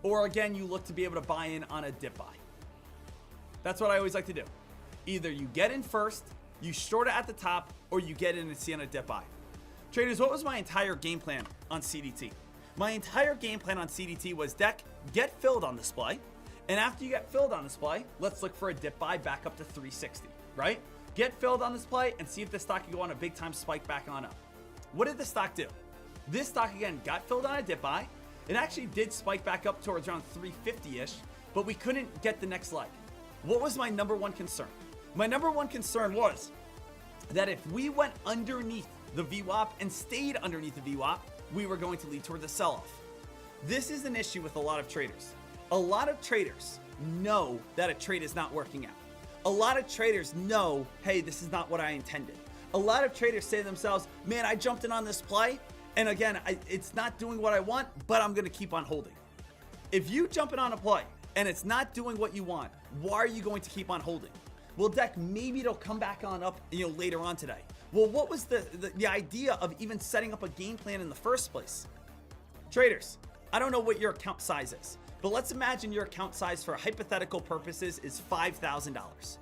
or again, you look to be able to buy in on a dip buy. That's what I always like to do. Either you get in first, you short it at the top, or you get in and see on a dip buy. Traders, what was my entire game plan on CDT? My entire game plan on CDT was get filled on display. And after you get filled on display, let's look for a dip buy back up to 360, right? Get filled on display and see if the stock can go on a big time spike back on up. What did the stock do? This stock again got filled on a dip buy. It actually did spike back up towards around 350-ish, but we couldn't get the next leg. What was my number one concern? My number one concern was that if we went underneath the VWAP and stayed underneath the VWAP, we were going to lead towards a sell-off. This is an issue with a lot of traders. A lot of traders know that a trade is not working out. A lot of traders know, hey, this is not what I intended. A lot of traders say to themselves, man, I jumped in on this play, and again, it's not doing what I want, but I'm gonna keep on holding. If you jump in on a play and it's not doing what you want, why are you going to keep on holding? Well, Dek, maybe it'll come back on up, later on today. Well, what was the idea of even setting up a game plan in the first place? Traders, I don't know what your account size is, but let's imagine your account size for hypothetical purposes is $5,000.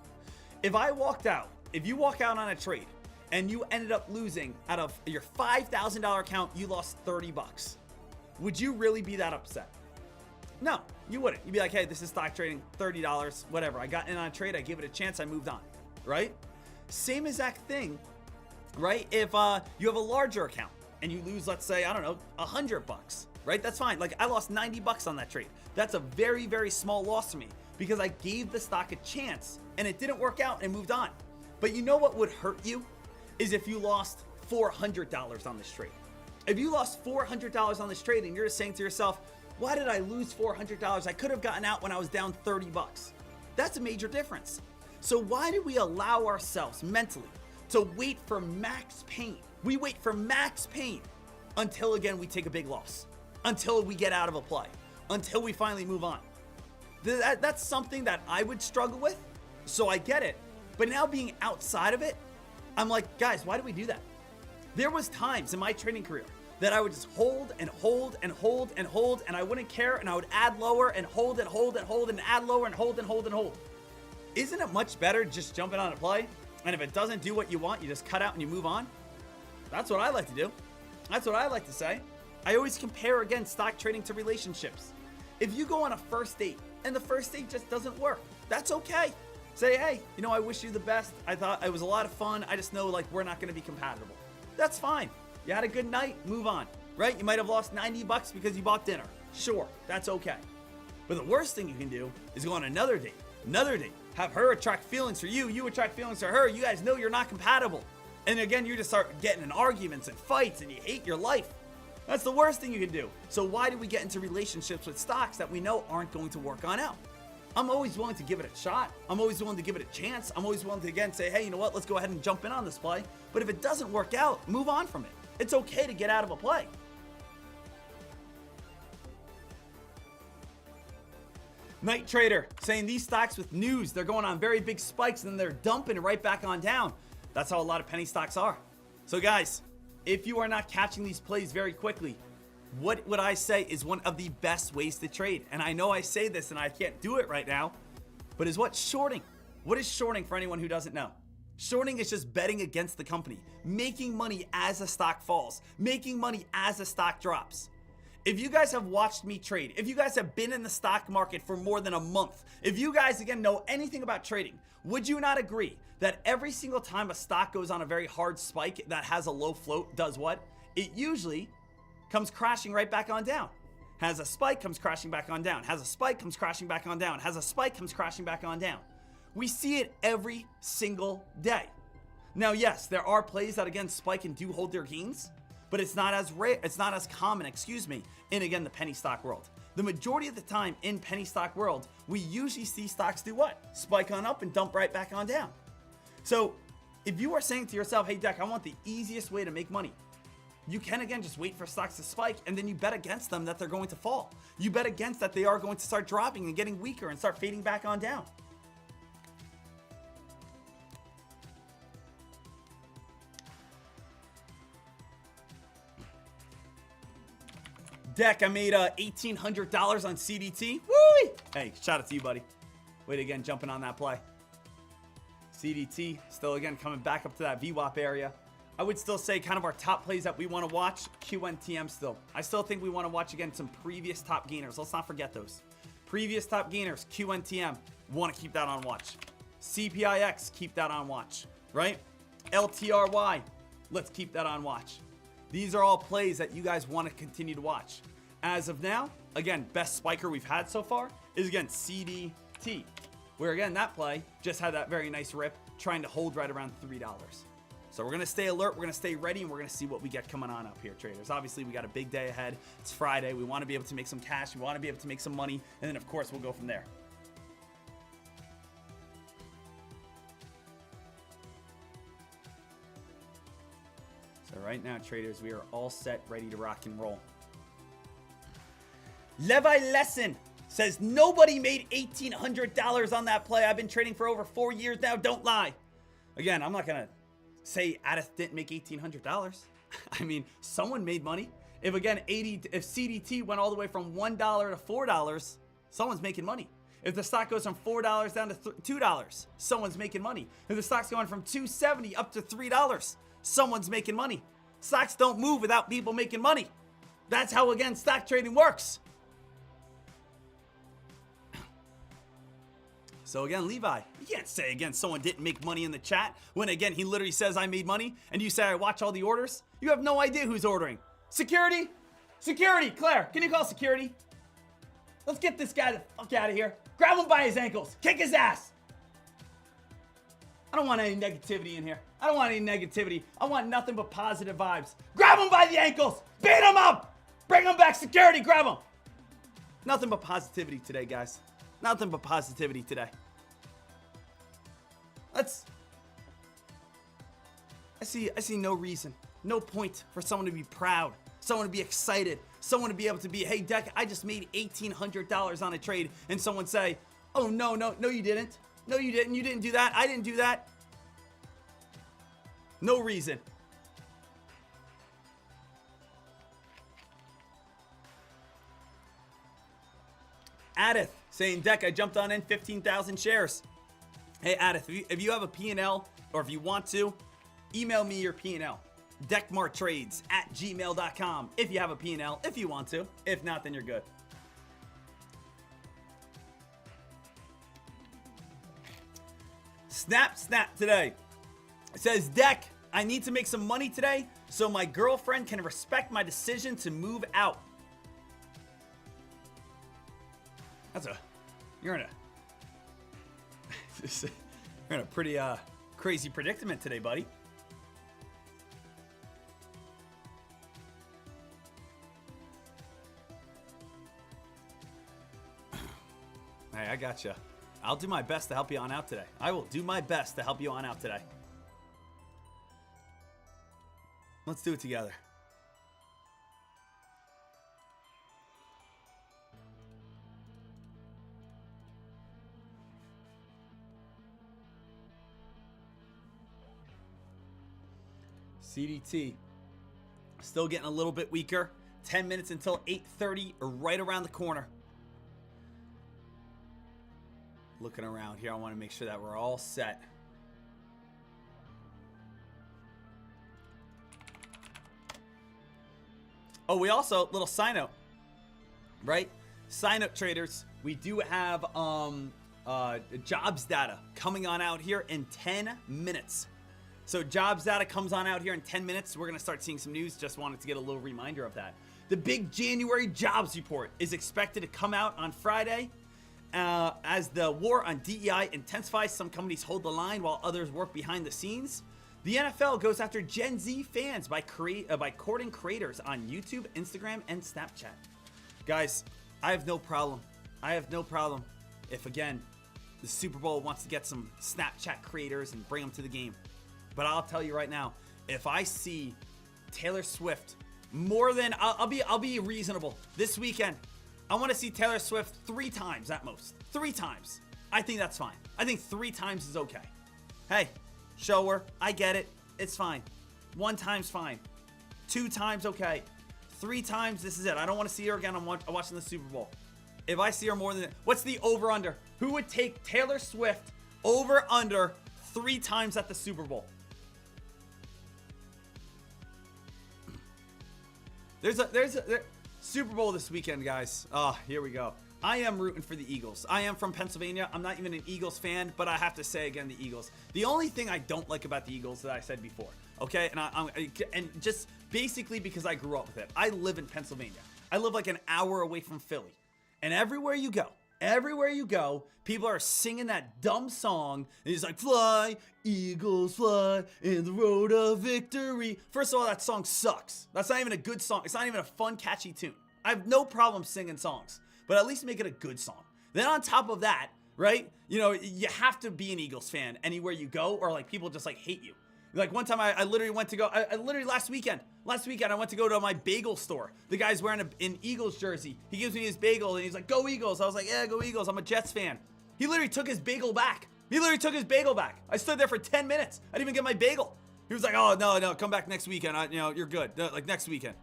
If you walk out on a trade and you ended up losing out of your $5,000 account, you lost 30 bucks. Would you really be that upset? No, you wouldn't. You'd be like, hey, this is stock trading, $30, whatever. I got in on a trade, I gave it a chance, I moved on, right? Same exact thing, right? If you have a larger account and you lose, let's say, I don't know, 100 bucks, right? That's fine. Like I lost 90 bucks on that trade. That's a very, very small loss to me because I gave the stock a chance and it didn't work out and moved on. But you know what would hurt you is if you lost $400 on this trade. If you lost $400 on this trade and you're just saying to yourself, why did I lose $400? I could have gotten out when I was down 30 bucks. That's a major difference. So why do we allow ourselves mentally to wait for max pain? We wait for max pain until again we take a big loss, until we get out of a play, until we finally move on. That's something that I would struggle with, so I get it. But now being outside of it, I'm like, guys, why do we do that? There was times in my trading career that I would just hold and hold and hold and hold, and I wouldn't care, and I would add lower and hold and hold and hold and add lower and hold and hold and hold. Isn't it much better just jumping on a play? And if it doesn't do what you want, you just cut out and you move on? That's what I like to do. That's what I like to say. I always compare again stock trading to relationships. If you go on a first date and the first date just doesn't work, that's okay. Say, hey, I wish you the best. I thought it was a lot of fun. I just know we're not going to be compatible. That's fine. You had a good night, move on, right? You might have lost 90 bucks because you bought dinner. Sure, that's okay. But the worst thing you can do is go on another date, have her attract feelings for you, you attract feelings for her, you guys know you're not compatible. And again, you just start getting in arguments and fights and you hate your life. That's the worst thing you can do. So why do we get into relationships with stocks that we know aren't going to work on out? I'm always willing to give it a shot. I'm always willing to give it a chance. I'm always willing to again say, hey, you know what? Let's go ahead and jump in on this play. But if it doesn't work out, move on from it. It's okay to get out of a play. Night Trader saying these stocks with news, they're going on very big spikes and then they're dumping right back on down. That's how a lot of penny stocks are. So guys, if you are not catching these plays very quickly, what would I say is one of the best ways to trade? And I know I say this and I can't do it right now, but is what? Shorting. What is shorting for anyone who doesn't know? Shorting is just betting against the company, making money as a stock falls, making money as a stock drops. If you guys have watched me trade, if you guys have been in the stock market for more than a month, if you guys again know anything about trading, would you not agree that every single time a stock goes on a very hard spike that has a low float, does what? It usually comes crashing right back on down. Has a spike, comes crashing back on down. Has a spike, comes crashing back on down. Has a spike, comes crashing back on down. We see it every single day. Now, yes, there are plays that again spike and do hold their gains, but it's not as rare, it's not as common, in again the penny stock world. The majority of the time in penny stock world, we usually see stocks do what? Spike on up and dump right back on down. So if you are saying to yourself, hey Dek, I want the easiest way to make money, you can again just wait for stocks to spike and then you bet against them that they're going to fall. You bet against that they are going to start dropping and getting weaker and start fading back on down. Dek, I made $1,800 on CDT. Woo! Hey, shout out to you, buddy. Wait again, jumping on that play. CDT, still again coming back up to that VWAP area. I would still say kind of our top plays that we want to watch, QNTM still. I still think we want to watch again some previous top gainers. Let's not forget those. Previous top gainers, QNTM, want to keep that on watch. CPIX, keep that on watch, right? LTRY, let's keep that on watch. These are all plays that you guys want to continue to watch. As of now, again, best spiker we've had so far is again CDT, where again that play just had that very nice rip, trying to hold right around $3. So we're going to stay alert, we're going to stay ready, and we're going to see what we get coming on up here, traders. Obviously, we got a big day ahead. It's Friday. We want to be able to make some cash. We want to be able to make some money. And then, of course, we'll go from there. So right now, traders, we are all set, ready to rock and roll. Levi Lesson says, nobody made $1,800 on that play. I've been trading for over 4 years now. Don't lie. Again, I'm not going to say Addis didn't make $1,800. I mean, someone made money. If again, if CDT went all the way from $1 to $4, someone's making money. If the stock goes from $4 down to $2, someone's making money. If the stock's going from $2.70 up to $3, someone's making money. Stocks don't move without people making money. That's how again stock trading works. So again, Levi, you can't say again someone didn't make money in the chat when again he literally says I made money and you say I watch all the orders. You have no idea who's ordering. Security? Security, Claire, can you call security? Let's get this guy the fuck out of here. Grab him by his ankles. Kick his ass. I don't want any negativity in here. I don't want any negativity. I want nothing but positive vibes. Grab him by the ankles. Beat him up. Bring him back. Security, grab him. Nothing but positivity today, guys. Nothing but positivity today. I see no reason, no point for someone to be proud, someone to be excited, someone to be able to be, hey, Dek, I just made $1,800 on a trade, and someone say, oh, no, you didn't. No, you didn't. You didn't do that. I didn't do that. No reason. Adith saying, Dek, I jumped on in 15,000 shares. Hey, Adith, if you have a P&L or if you want to, email me your P&L. Dekmartrades@gmail.com if you have a P&L, if you want to. If not, then you're good. Snap today. It says, Dek, I need to make some money today so my girlfriend can respect my decision to move out. You're in a pretty crazy predicament today, buddy. Hey, I gotcha. I'll do my best to help you on out today. I will do my best to help you on out today. Let's do it together. CDT still getting a little bit weaker. 10 minutes until 8:30, right around the corner. Looking around here, I want to make sure that we're all set. Oh, we also, little side note, right? Side note, traders, we do have jobs data coming on out here in 10 minutes. So jobs data comes on out here in 10 minutes. We're going to start seeing some news. Just wanted to get a little reminder of that. The big January jobs report is expected to come out on Friday. As the war on DEI intensifies, some companies hold the line while others work behind the scenes. The NFL goes after Gen Z fans by courting creators on YouTube, Instagram, and Snapchat. Guys, I have no problem. If, again, the Super Bowl wants to get some Snapchat creators and bring them to the game. But I'll tell you right now, if I see Taylor Swift more than, I'll be reasonable. This weekend, I want to see Taylor Swift 3 times at most. 3 times. I think that's fine. I think 3 times is okay. Hey, show her. I get it. It's fine. 1 time's fine. 2 times, okay. 3 times, this is it. I don't want to see her again. I'm watching the Super Bowl. If I see her more than that, what's the over-under? Who would take Taylor Swift over-under 3 times at the Super Bowl? There's a Super Bowl this weekend, guys. Oh, here we go. I am rooting for the Eagles. I am from Pennsylvania. I'm not even an Eagles fan, but I have to say again, the Eagles. The only thing I don't like about the Eagles that I said before, okay, and just basically because I grew up with it. I live in Pennsylvania. I live like an hour away from Philly, and everywhere you go, people are singing that dumb song. And it's like, fly, Eagles, fly, in the road of victory. First of all, that song sucks. That's not even a good song. It's not even a fun, catchy tune. I have no problem singing songs, but at least make it a good song. Then on top of that, right, you know, you have to be an Eagles fan anywhere you go, or like people just like hate you. Like one time I literally went to go, I literally last weekend I went to go to my bagel store. The guy's wearing an Eagles jersey. He gives me his bagel and he's like, go Eagles. I was like, yeah, go Eagles. I'm a Jets fan. He literally took his bagel back. I stood there for 10 minutes. I didn't even get my bagel. He was like, oh, no, come back next weekend. You're good. Like next weekend.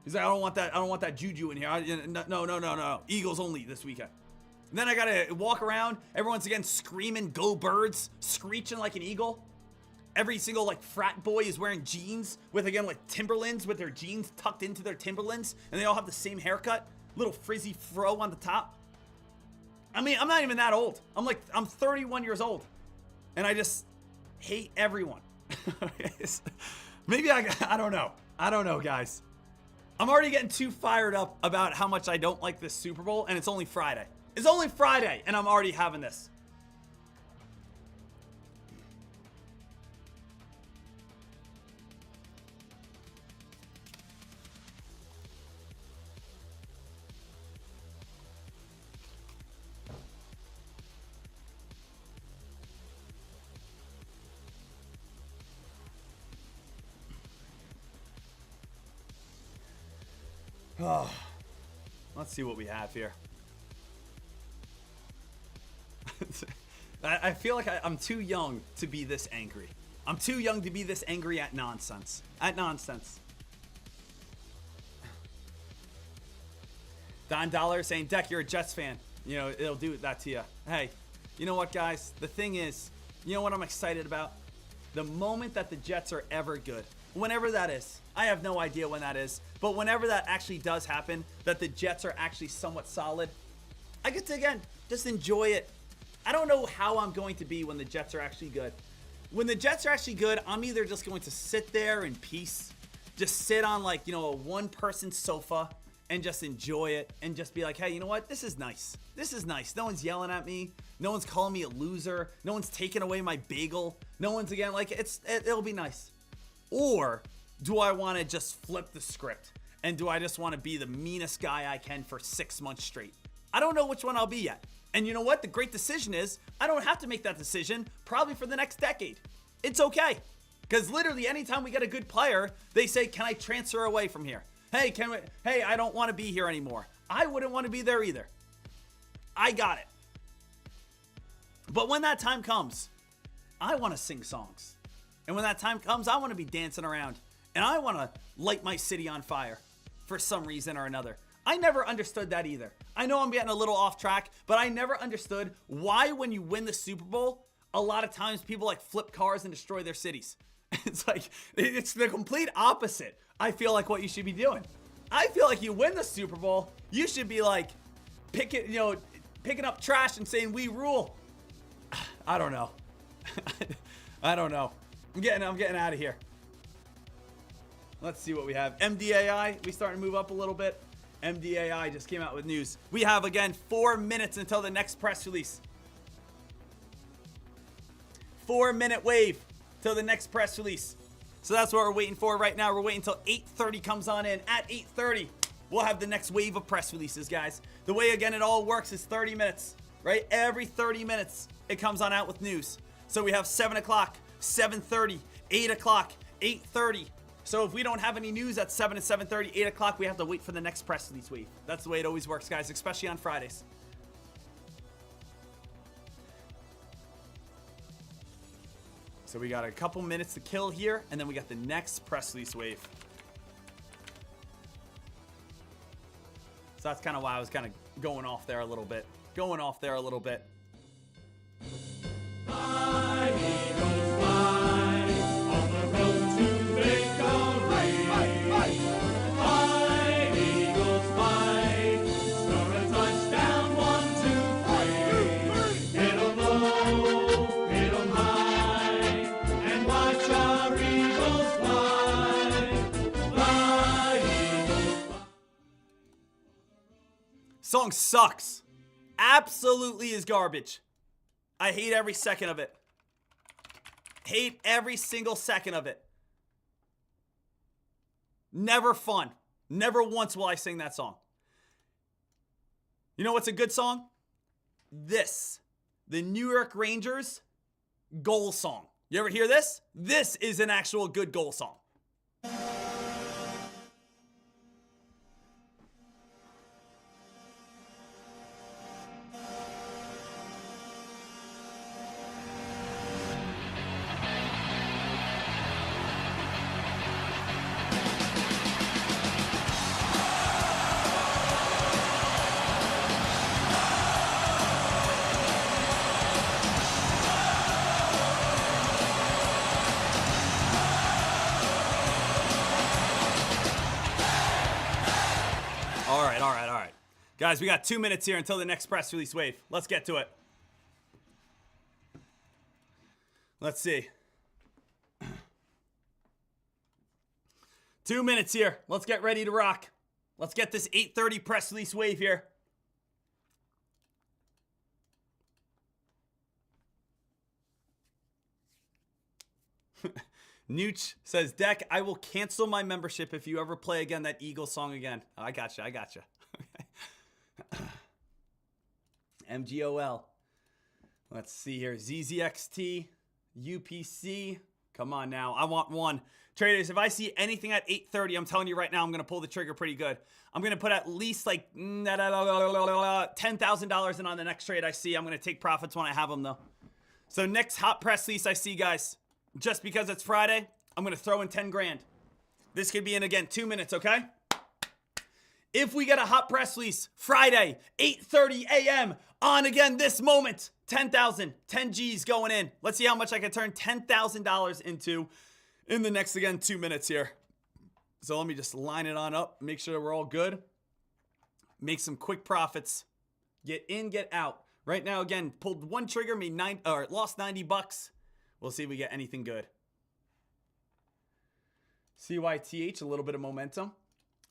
He's like, I don't want that juju in here. No. Eagles only this weekend. And then I gotta walk around. Everyone's again screaming, go Birds, screeching like an eagle. Every single like frat boy is wearing jeans with again like Timberlands with their jeans tucked into their Timberlands, and they all have the same haircut, little frizzy fro on the top. I mean, I'm not even that old. I'm 31 years old, and I just hate everyone. Maybe I don't know, guys. I'm already getting too fired up about how much I don't like this Super Bowl, and it's only Friday. And I'm already having this. Oh, let's see what we have here. I feel like I'm too young to be this angry. I'm too young to be this angry at nonsense. Don Dollar saying, Deck, you're a Jets fan. You know, it'll do that to you. Hey, you know what, guys? The thing is, you know what I'm excited about? The moment that the Jets are ever good. Whenever that is. I have no idea when that is. But whenever that actually does happen, that the Jets are actually somewhat solid, I get to, again, just enjoy it. I don't know how I'm going to be when the Jets are actually good. When the Jets are actually good, I'm either just going to sit there in peace, just sit on like, you know, a one-person sofa and just enjoy it and just be like, hey, you know what? This is nice. No one's yelling at me. No one's calling me a loser. No one's taking away my bagel. No one's, again, like, it'll be nice. Or do I want to just flip the script? And do I just want to be the meanest guy I can for 6 months straight? I don't know which one I'll be yet. And you know what? The great decision is I don't have to make that decision probably for the next decade. It's okay. Because literally anytime we get a good player, they say, can I transfer away from here? Hey, I don't want to be here anymore. I wouldn't want to be there either. I got it. But when that time comes, I want to sing songs. And when that time comes, I want to be dancing around. And I want to light my city on fire for some reason or another. I never understood that either. I know I'm getting a little off track, but I never understood why when you win the Super Bowl, a lot of times people like flip cars and destroy their cities. It's like, it's the complete opposite. I feel like what you should be doing. I feel like you win the Super Bowl, you should be like picking up trash and saying we rule. I don't know. I don't know. I'm getting out of here. Let's see what we have. MDAI, we starting to move up a little bit. MDAI just came out with news. We have, again, 4 minutes until the next press release. 4-minute wave. till the next press release. So that's what we're waiting for right now. We're waiting until 8:30 comes on in. At 8:30, we'll have the next wave of press releases, guys. The way, again, it all works is 30 minutes, right? Every 30 minutes, it comes on out with news. So we have 7 o'clock, 7:30, 8 o'clock, 8:30. So if we don't have any news at 7 and 7:30, 8 o'clock, we have to wait for the next press release wave. That's the way it always works, guys, especially on Fridays. So we got a couple minutes to kill here, and then we got the next press release wave. So that's kind of why I was kind of going off there a little bit. Song sucks. Absolutely is garbage. I hate every second of it. Hate every single second of it. Never fun. Never once will I sing that song. You know what's a good song? This. The New York Rangers goal song. You ever hear this? This is an actual good goal song. All right. Guys, we got 2 minutes here until the next press release wave. Let's get to it. Let's see. 2 minutes here. Let's get ready to rock. Let's get this 8:30 press release wave here. Nooch says, Deck, I will cancel my membership if you ever play again that Eagles song again. Oh, I gotcha. MGOL. Let's see here. ZZXT, UPC. Come on now. I want one. Traders, if I see anything at 8:30, I'm telling you right now, I'm going to pull the trigger pretty good. I'm going to put at least like $10,000 in on the next trade I see. I'm going to take profits when I have them, though. So next hot press release I see, guys, just because it's Friday, I'm going to throw in 10 grand. This could be in, again, 2 minutes, okay? If we get a hot press release Friday, 8:30 a.m. on again this moment, 10,000, 10 G's going in. Let's see how much I can turn $10,000 into in the next, again, 2 minutes here. So let me just line it on up, make sure we're all good. Make some quick profits. Get in, get out. Right now, again, pulled one trigger, lost 90 bucks. We'll see if we get anything good. CYTH, a little bit of momentum.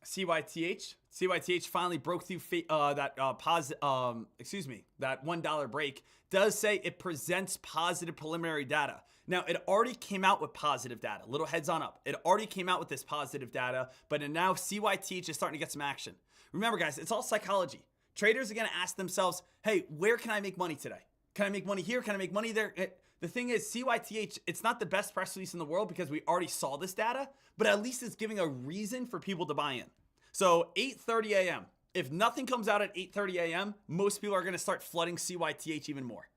CYTH finally broke through that $1 break. Does say it presents positive preliminary data. Now, it already came out with positive data. Little heads on up. It already came out with this positive data, but now CYTH is starting to get some action. Remember, guys, it's all psychology. Traders are going to ask themselves, hey, where can I make money today? Can I make money here? Can I make money there? The thing is, CYTH, it's not the best press release in the world because we already saw this data, but at least it's giving a reason for people to buy in. So 8:30 a.m. If nothing comes out at 8:30 a.m., most people are going to start flooding CYTH even more.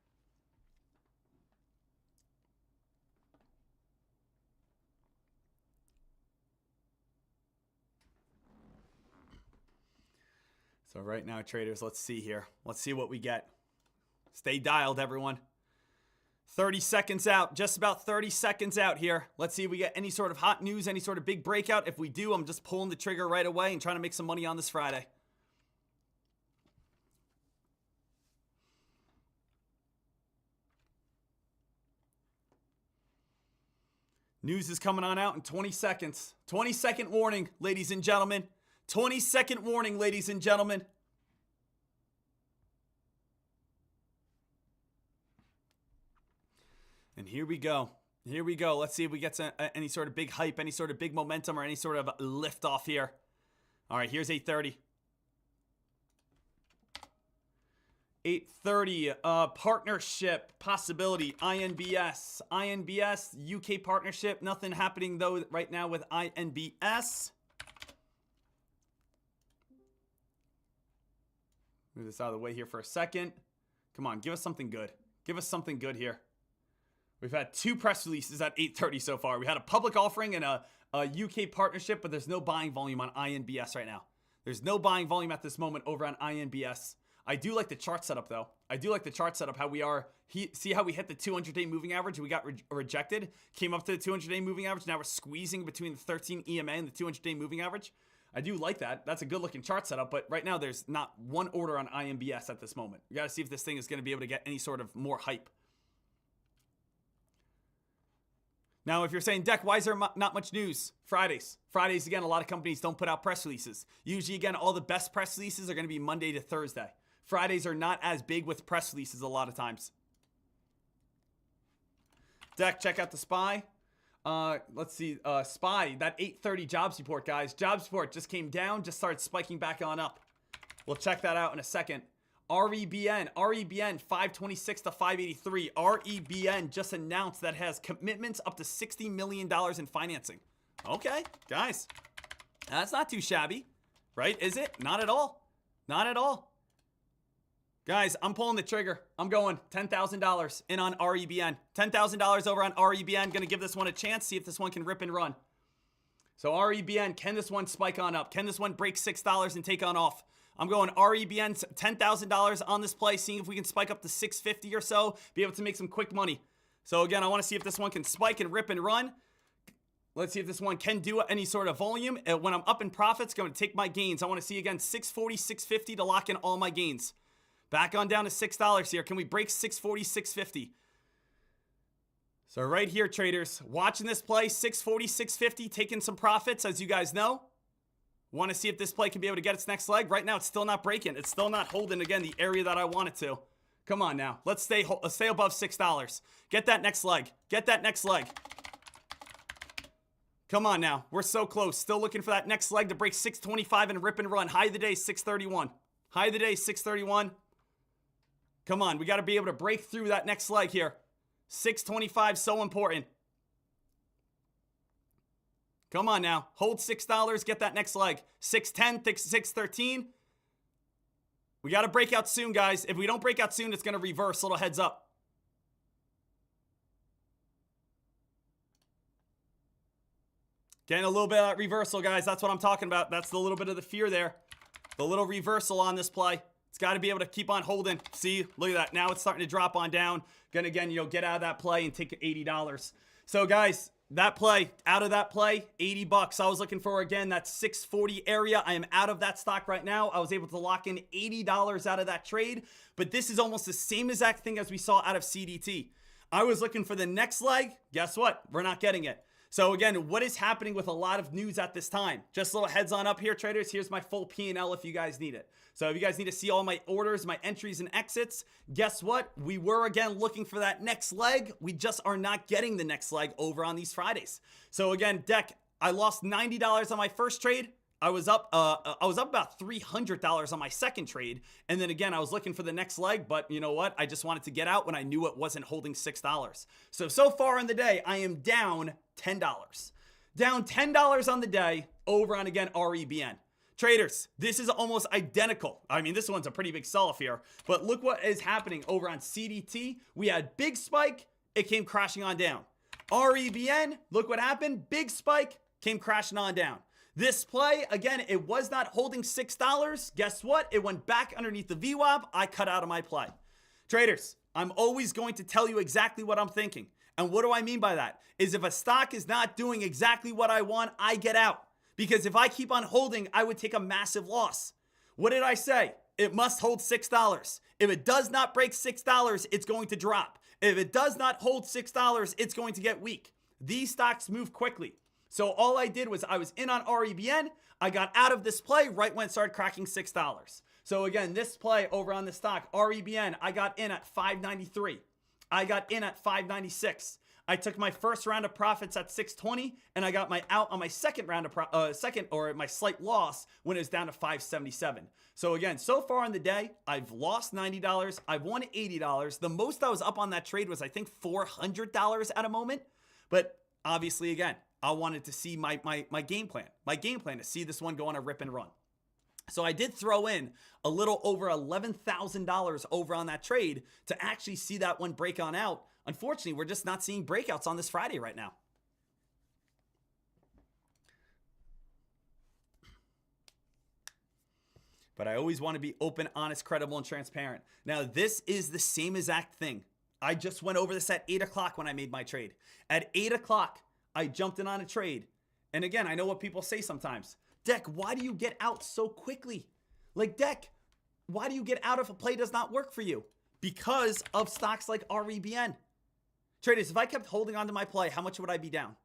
So right now, traders, let's see here. Let's see what we get. Stay dialed, everyone. 30 seconds out, just about 30 seconds out here. Let's see if we get any sort of hot news, any sort of big breakout. If we do, I'm just pulling the trigger right away and trying to make some money on this Friday. News is coming on out in 20 seconds. 20-second warning, ladies and gentlemen. 20-second warning, ladies and gentlemen. And here we go. Here we go. Let's see if we get any sort of big hype, any sort of big momentum, or any sort of lift off here. All right, here's 8:30. 8:30, partnership possibility, INBS. INBS, UK partnership. Nothing happening, though, right now with INBS. Move this out of the way here for a second. Come on, give us something good. Give us something good here. We've had 2 press releases at 8:30 so far. We had a public offering and a UK partnership, but there's no buying volume on INBS right now. There's no buying volume at this moment over on INBS. I do like the chart setup, though. I do like the chart setup, how we are. See how we hit the 200-day moving average? We got rejected. Came up to the 200-day moving average. Now we're squeezing between the 13 EMA and the 200-day moving average. I do like that. That's a good-looking chart setup, but right now there's not one order on INBS at this moment. We got to see if this thing is going to be able to get any sort of more hype. Now, if you're saying, Deck, why is there not much news? Fridays, again, a lot of companies don't put out press releases. Usually, again, all the best press releases are going to be Monday to Thursday. Fridays are not as big with press releases a lot of times. Deck, check out the SPY. Let's see, SPY, that 8:30 jobs report, guys. Jobs report just came down, just started spiking back on up. We'll check that out in a second. REBN 526 to 583. REBN just announced that has commitments up to $60 million in financing. Okay, guys, that's not too shabby, right? Is it? Not at all. Not at all. Guys, I'm pulling the trigger. I'm going $10,000 in on REBN. $10,000 over on REBN. Going to give this one a chance, see if this one can rip and run. So REBN, can this one spike on up? Can this one break $6 and take on off? I'm going REBN, $10,000 on this play, seeing if we can spike up to $650 or so, be able to make some quick money. So again, I want to see if this one can spike and rip and run. Let's see if this one can do any sort of volume. When I'm up in profits, going to take my gains. I want to see, again, $640, $650 to lock in all my gains. Back on down to $6 here. Can we break $640, $650? So right here, traders, watching this play, $640, $650, taking some profits, as you guys know. Want to see if this play can be able to get its next leg. Right now, it's still not breaking. It's still not holding, again, the area that I want it to. Come on now. Let's stay above $6. Get that next leg. Get that next leg. Come on now. We're so close. Still looking for that next leg to break 625 and rip and run. High of the day, 631. High of the day, 631. Come on. We got to be able to break through that next leg here. 625, so important. Come on now. Hold $6. Get that next leg. 610, 613. We got to break out soon, guys. If we don't break out soon, it's going to reverse. Little heads up. Getting a little bit of that reversal, guys. That's what I'm talking about. That's the little bit of the fear there. The little reversal on this play. It's got to be able to keep on holding. See, look at that. Now it's starting to drop on down. Gonna, again, get out of that play and take $80. So, guys, that play, out of that play, $80. I was looking for, again, that 640 area. I am out of that stock right now. I was able to lock in $80 out of that trade. But this is almost the same exact thing as we saw out of CDT. I was looking for the next leg. Guess what? We're not getting it. So again, what is happening with a lot of news at this time? Just a little heads on up here, traders. Here's my full P&L if you guys need it. So if you guys need to see all my orders, my entries and exits, guess what? We were again looking for that next leg. We just are not getting the next leg over on these Fridays. So again, Deck, I lost $90 on my first trade. I was up about $300 on my second trade. And then again, I was looking for the next leg, but you know what? I just wanted to get out when I knew it wasn't holding $6. So far in the day, I am down $10. Down $10 on the day over on, again, REBN. Traders, this is almost identical. I mean, this one's a pretty big sell-off here, but look what is happening over on CDT. We had big spike, it came crashing on down. REBN, look what happened. Big spike, came crashing on down. This play, again, it was not holding $6. Guess what? It went back underneath the VWAP. I cut out of my play. Traders, I'm always going to tell you exactly what I'm thinking. And what do I mean by that? Is if a stock is not doing exactly what I want, I get out. Because if I keep on holding, I would take a massive loss. What did I say? It must hold $6. If it does not break $6, it's going to drop. If it does not hold $6, it's going to get weak. These stocks move quickly. So all I did was I was in on REBN. I got out of this play right when it started cracking $6. So again, this play over on the stock, REBN, I got in at $5.93. I got in at $5.96. I took my first round of profits at 620, and I got my out on my second round of my slight loss when it was down to 577. So again, so far in the day, I've lost $90. I've won $80. The most I was up on that trade was I think $400 at a moment. But obviously, again, I wanted to see my game plan. My game plan to see this one go on a rip and run. So I did throw in a little over $11,000 over on that trade to actually see that one break on out. Unfortunately, we're just not seeing breakouts on this Friday right now. But I always want to be open, honest, credible, and transparent. Now, this is the same exact thing. I just went over this at 8 o'clock when I made my trade. At 8 o'clock, I jumped in on a trade. And again, I know what people say sometimes. Dek, why do you get out so quickly? Like, Dek, why do you get out if a play does not work for you? Because of stocks like REBN. Traders, if I kept holding on to my play, how much would I be down?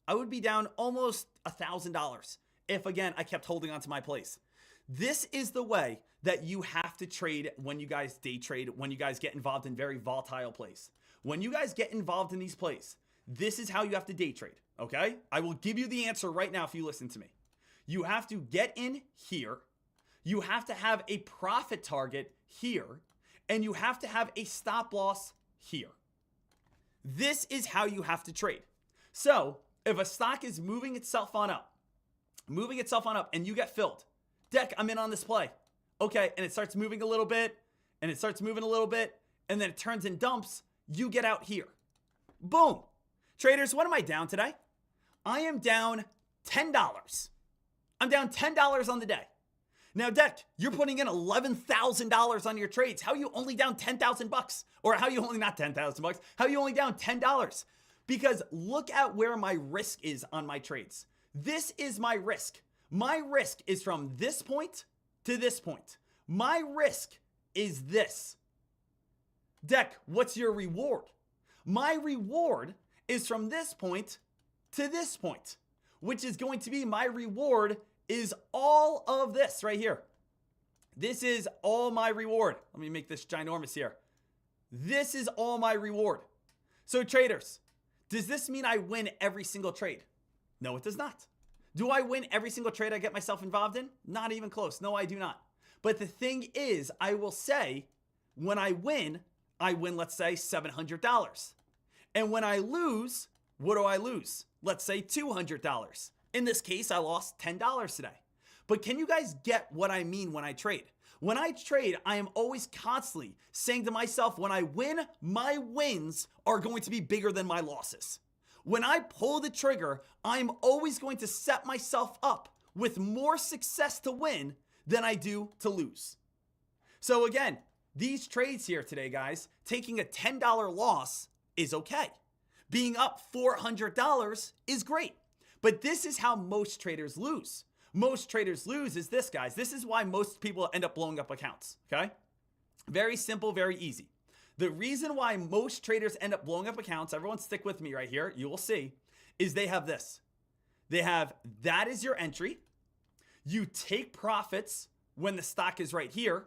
I would be down almost $1,000 if, again, I kept holding on to my plays. This is the way that you have to trade when you guys day trade, when you guys get involved in very volatile plays. When you guys get involved in these plays, this is how you have to day trade, okay? I will give you the answer right now if you listen to me. You have to get in here, you have to have a profit target here, and you have to have a stop loss here. This is how you have to trade. So if a stock is moving itself on up, and you get filled, Dek, I'm in on this play. Okay, and it starts moving a little bit, and it starts moving a little bit, and then it turns and dumps, you get out here. Boom. Traders, what am I down today? I am down $10. I'm down $10 on the day. Now, Dek, you're putting in $11,000 on your trades. How are you only down 10,000 bucks? Or how are you only not 10,000 bucks? How are you only down $10? Because look at where my risk is on my trades. This is my risk. My risk is from this point to this point. My risk is this. Dek, what's your reward? My reward is from this point to this point, which is going to be my reward is all of this right here. This is all my reward. Let me make this ginormous here. This is all my reward. So traders, does this mean I win every single trade? No, it does not. Do I win every single trade I get myself involved in? Not even close. No, I do not. But the thing is, I will say, when I win, let's say, $700. And when I lose, what do I lose? Let's say $200. In this case, I lost $10 today. But can you guys get what I mean when I trade? When I trade, I am always constantly saying to myself, when I win, my wins are going to be bigger than my losses. When I pull the trigger, I'm always going to set myself up with more success to win than I do to lose. So again, these trades here today, guys, taking a $10 loss is okay. Being up $400 is great. But this is how most traders lose. Most traders lose is this, guys. This is why most people end up blowing up accounts, okay? Very simple, very easy. The reason why most traders end up blowing up accounts, everyone stick with me right here, you will see, is they have this. They have, that is your entry. You take profits when the stock is right here.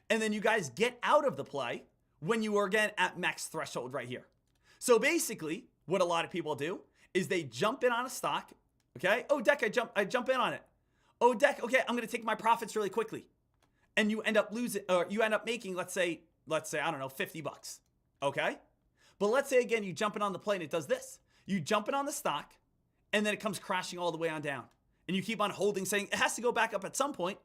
And then you guys get out of the play when you are again at max threshold right here. So basically, what a lot of people do is they jump in on a stock, okay? Oh, Dek, I jump in on it. Oh, Dek, okay, I'm gonna take my profits really quickly. And you end up losing, or you end up making, let's say, I don't know, 50 bucks, okay? But let's say again, you jump in on the play and it does this. You jump in on the stock and then it comes crashing all the way on down. And you keep on holding, saying it has to go back up at some point.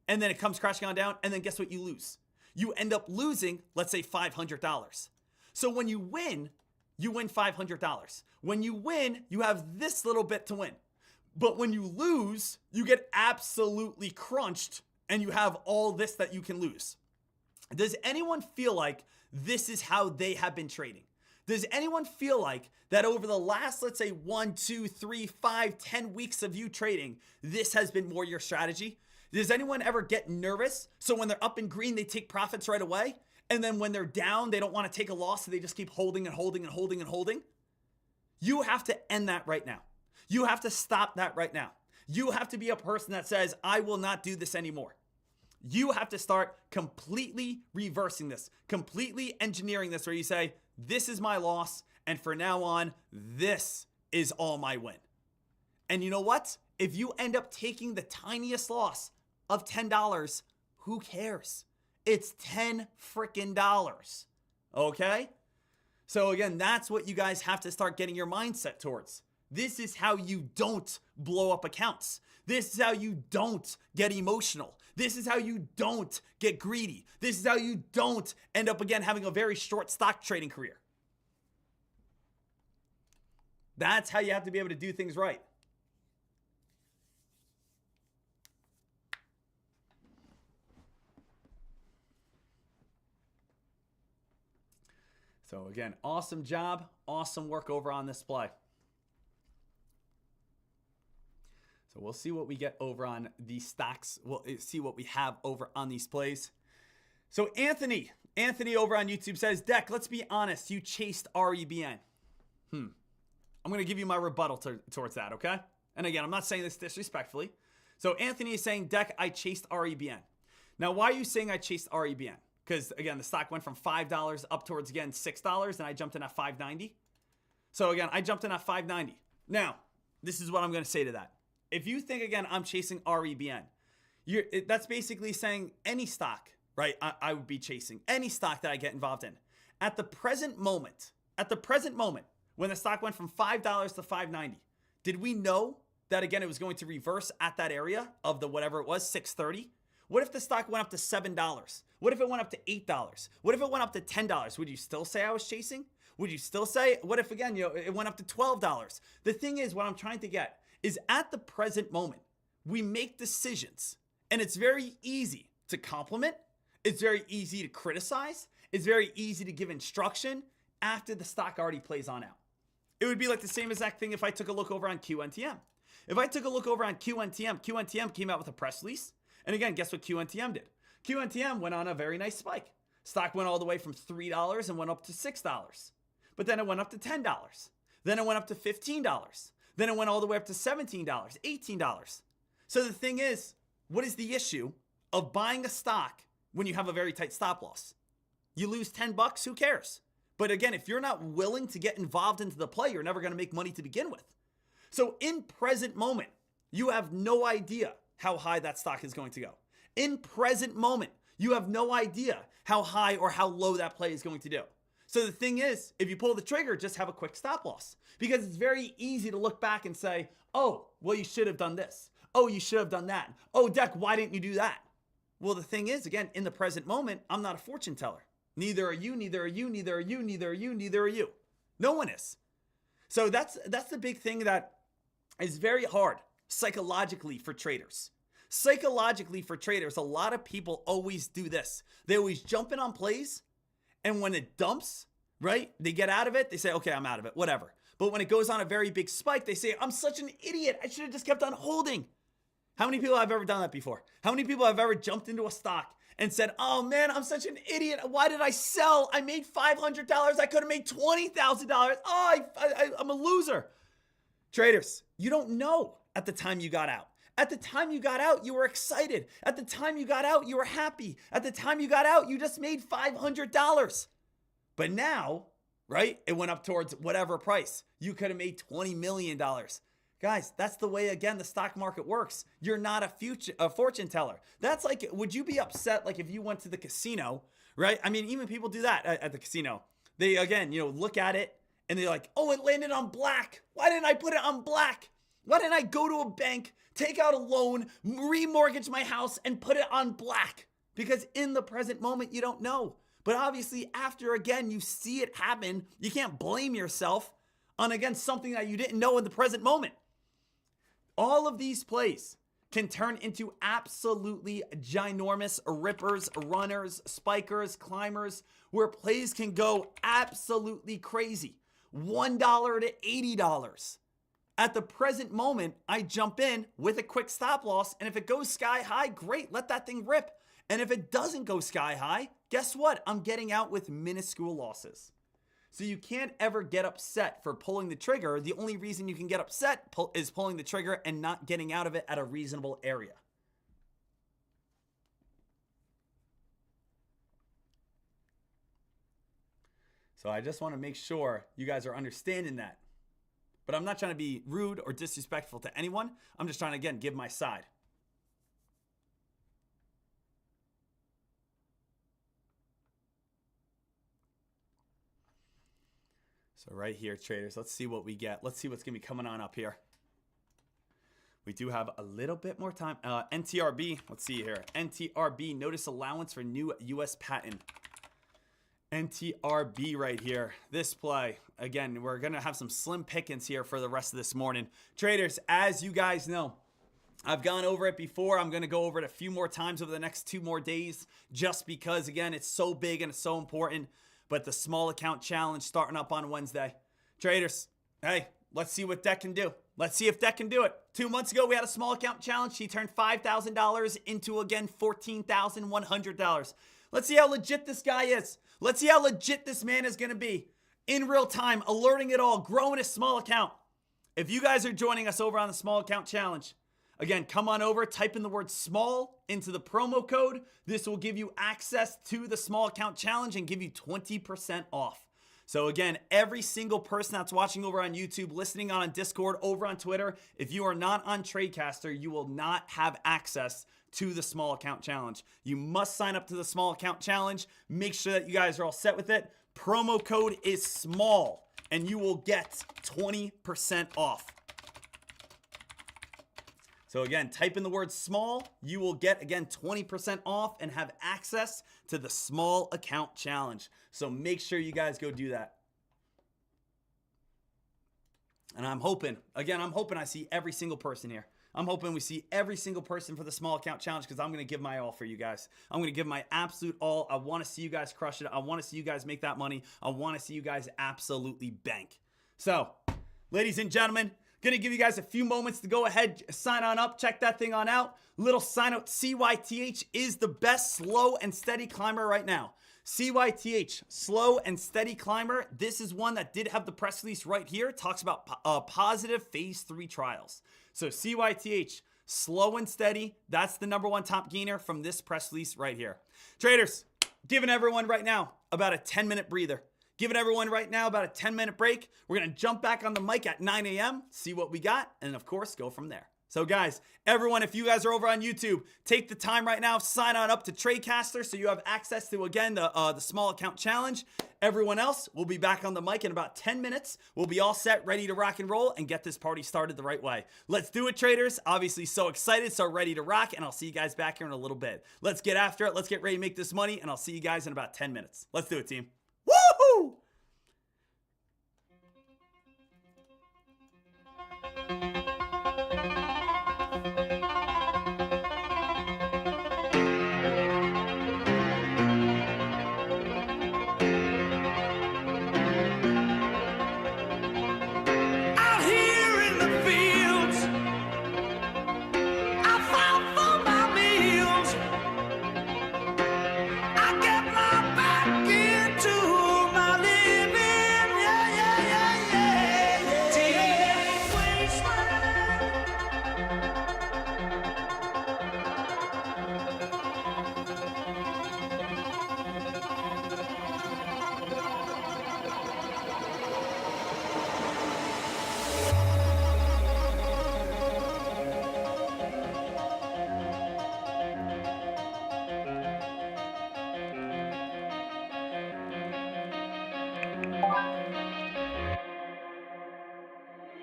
And then it comes crashing on down, and then guess what you lose? You end up losing, let's say, $500. So when you win $500. When you win, you have this little bit to win. But when you lose, you get absolutely crunched and you have all this that you can lose. Does anyone feel like this is how they have been trading? Does anyone feel like that over the last, let's say 1, 2, 3, 5, 10 weeks of you trading, this has been more your strategy? Does anyone ever get nervous? So when they're up in green, they take profits right away. And then when they're down, they don't want to take a loss. So they just keep holding and holding and holding and holding. You have to end that right now. You have to stop that right now. You have to be a person that says, I will not do this anymore. You have to start completely reversing this, completely engineering this, where you say, this is my loss, And for now on, this is all my win. And you know what? If you end up taking the tiniest loss of $10, who cares? It's $10 freaking dollars. Okay? So again, that's what you guys have to start getting your mindset towards. This is how you don't blow up accounts. This is how you don't get emotional. This is how you don't get greedy. This is how you don't end up again having a very short stock trading career. That's how you have to be able to do things right. So again, awesome job, awesome work over on this play. So we'll see what we get over on these stocks. We'll see what we have over on these plays. So Anthony over on YouTube says, Dek, let's be honest, you chased REBN. I'm going to give you my rebuttal towards that, okay? And again, I'm not saying this disrespectfully. So Anthony is saying, Dek, I chased REBN. Now, why are you saying I chased REBN? Because again, the stock went from $5 up towards again $6, and I jumped in at $5.90. So again, I jumped in at $5.90. Now, this is what I'm going to say to that. If you think again I'm chasing REBN, that's basically saying any stock, right? I would be chasing any stock that I get involved in. At the present moment, when the stock went from $5 to $5.90, did we know that again it was going to reverse at that area of the whatever it was, $6.30? What if the stock went up to $7? What if it went up to $8? What if it went up to $10? Would you still say I was chasing? Would you still say, what if again, it went up to $12? The thing is, what I'm trying to get is at the present moment, we make decisions, and it's very easy to compliment. It's very easy to criticize. It's very easy to give instruction after the stock already plays on out. It would be like the same exact thing if I took a look over on QNTM. If I took a look over on QNTM came out with a press release. And again, guess what QNTM did? QNTM went on a very nice spike. Stock went all the way from $3 and went up to $6. But then it went up to $10. Then it went up to $15. Then it went all the way up to $17, $18. So the thing is, what is the issue of buying a stock when you have a very tight stop loss? You lose $10, who cares? But again, if you're not willing to get involved into the play, you're never going to make money to begin with. So in present moment, you have no idea how high that stock is going to go. In present moment, you have no idea how high or how low that play is going to do. So the thing is, if you pull the trigger, just have a quick stop loss, because it's very easy to look back and say, oh, well, you should have done this. Oh, you should have done that. Oh, Dek, why didn't you do that? Well, the thing is, again, in the present moment, I'm not a fortune teller. Neither are you, neither are you, neither are you, neither are you, neither are you. No one is. So that's the big thing that is very hard psychologically for traders. Psychologically for traders, a lot of people always do this. They always jump in on plays, and when it dumps, right, they get out of it. They say, okay, I'm out of it, whatever. But when it goes on a very big spike, they say, I'm such an idiot. I should have just kept on holding. How many people have ever done that before? How many people have ever jumped into a stock and said, oh man, I'm such an idiot. Why did I sell? I made $500. I could have made $20,000. Oh, I'm a loser. Traders, you don't know at the time you got out. At the time you got out, you were excited. At the time you got out, you were happy. At the time you got out, you just made $500. But now, right, it went up towards whatever price. You could have made $20 million. Guys, that's the way, again, the stock market works. You're not a fortune teller. That's like, would you be upset like if you went to the casino, right? I mean, even people do that at the casino. They, again, look at it and they're like, oh, it landed on black. Why didn't I put it on black? Why didn't I go to a bank, take out a loan, remortgage my house, and put it on black? Because in the present moment, you don't know. But obviously, after, again, you see it happen, you can't blame yourself on, again, something that you didn't know in the present moment. All of these plays can turn into absolutely ginormous rippers, runners, spikers, climbers, where plays can go absolutely crazy. $1 to $80. At the present moment, I jump in with a quick stop loss, and if it goes sky high, great, let that thing rip. And if it doesn't go sky high, guess what? I'm getting out with minuscule losses. So you can't ever get upset for pulling the trigger. The only reason you can get upset is pulling the trigger and not getting out of it at a reasonable area. So I just want to make sure you guys are understanding that. But I'm not trying to be rude or disrespectful to anyone. I'm just trying to, again, give my side. So right here, traders, let's see what we get. Let's see what's going to be coming on up here. We do have a little bit more time. NTRB, let's see here. NTRB, notice allowance for new U.S. patent. NTRB right here. This play, again, we're going to have some slim pickings here for the rest of this morning. Traders, as you guys know, I've gone over it before. I'm going to go over it a few more times over the next 2 more days just because, again, it's so big and it's so important. But the small account challenge starting up on Wednesday. Traders, hey, let's see what Dek can do. Let's see if Dek can do it. 2 months ago, we had a small account challenge. He turned $5,000 into, again, $14,100. Let's see how legit this guy is. Let's see how legit this man is going to be. In real time, alerting it all, growing a small account. If you guys are joining us over on the small account challenge, again, come on over, type in the word small into the promo code. This will give you access to the small account challenge and give you 20% off. So again, every single person that's watching over on YouTube, listening on Discord, over on Twitter, if you are not on Tradecaster, you will not have access to the small account challenge. You must sign up to the small account challenge. Make sure that you guys are all set with it. Promo code is SMALL and you will get 20% off. So again, type in the word small. You will get, again, 20% off and have access to the small account challenge. So make sure you guys go do that. And I'm hoping I see every single person here. I'm hoping we see every single person for the small account challenge because I'm going to give my all for you guys. I'm going to give my absolute all. I want to see you guys crush it. I want to see you guys make that money. I want to see you guys absolutely bank. So, ladies and gentlemen, going to give you guys a few moments to go ahead, sign on up, check that thing on out. Little sign out, CYTH is the best slow and steady climber right now. CYTH, slow and steady climber. This is one that did have the press release right here. It talks about positive phase 3 trials. So CYTH, slow and steady. That's the #1 top gainer from this press release right here. Traders, giving everyone right now about a 10-minute breather. Giving everyone right now about a 10-minute break. We're going to jump back on the mic at 9 a.m., see what we got, and of course, go from there. So guys, everyone, if you guys are over on YouTube, take the time right now, sign on up to Tradecaster so you have access to, again, the small account challenge. Everyone else, we'll be back on the mic in about 10 minutes. We'll be all set, ready to rock and roll and get this party started the right way. Let's do it, traders. Obviously, so excited, so ready to rock, and I'll see you guys back here in a little bit. Let's get after it. Let's get ready to make this money, and I'll see you guys in about 10 minutes. Let's do it, team. Woohoo!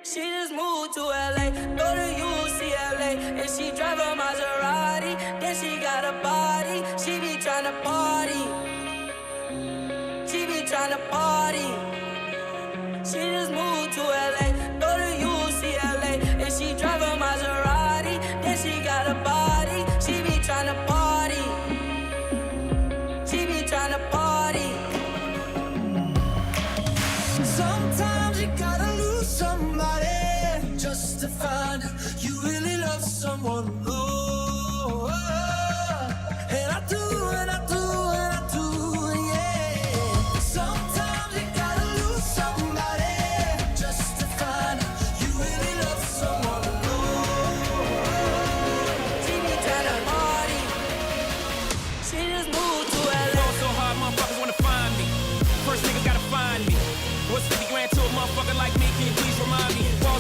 She just moved to LA, go to UCLA, and she drive a Maserati. Then she got a body, she be tryna party. She be tryna party. She just moved to LA, go to UCLA, and she drive a Maserati. Then she got a body, she be tryna party. She be tryna party. Sometimes you gotta lose somebody just to find you really love someone. Oh, and I do, and I do, and I do, yeah. Sometimes you gotta lose somebody just to find you really love someone. Oh, She be tryna party. She just moved to LA. Fall so hard, motherfuckers wanna find me. First nigga gotta find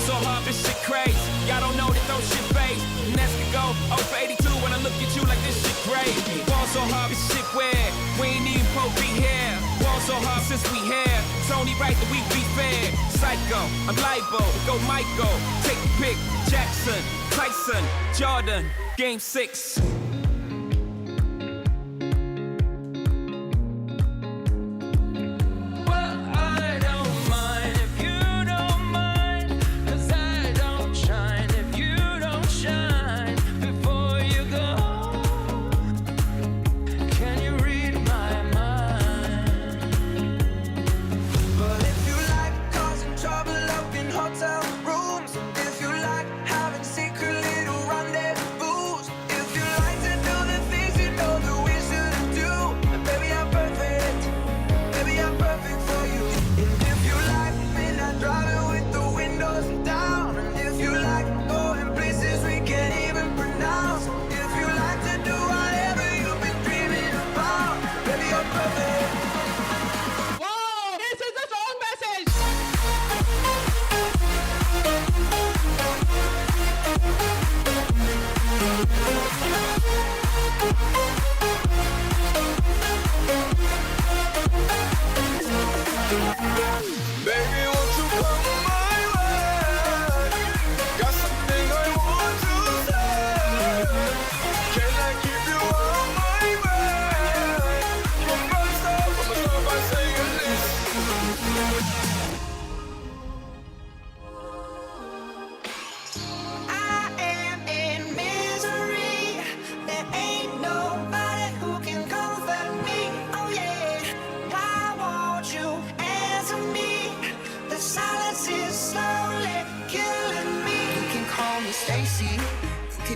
so hard, this shit crazy. Y'all don't know that those shit fade. Next to go, 0 for 82 when I look at you like this shit crazy. Ball so hard, this shit weird. We ain't even supposed to be here. Ball so hard since we here. It's only right that we be fair. Psycho, I'm libo, go Michael. Take the pick, Jackson, Tyson, Jordan, Game 6.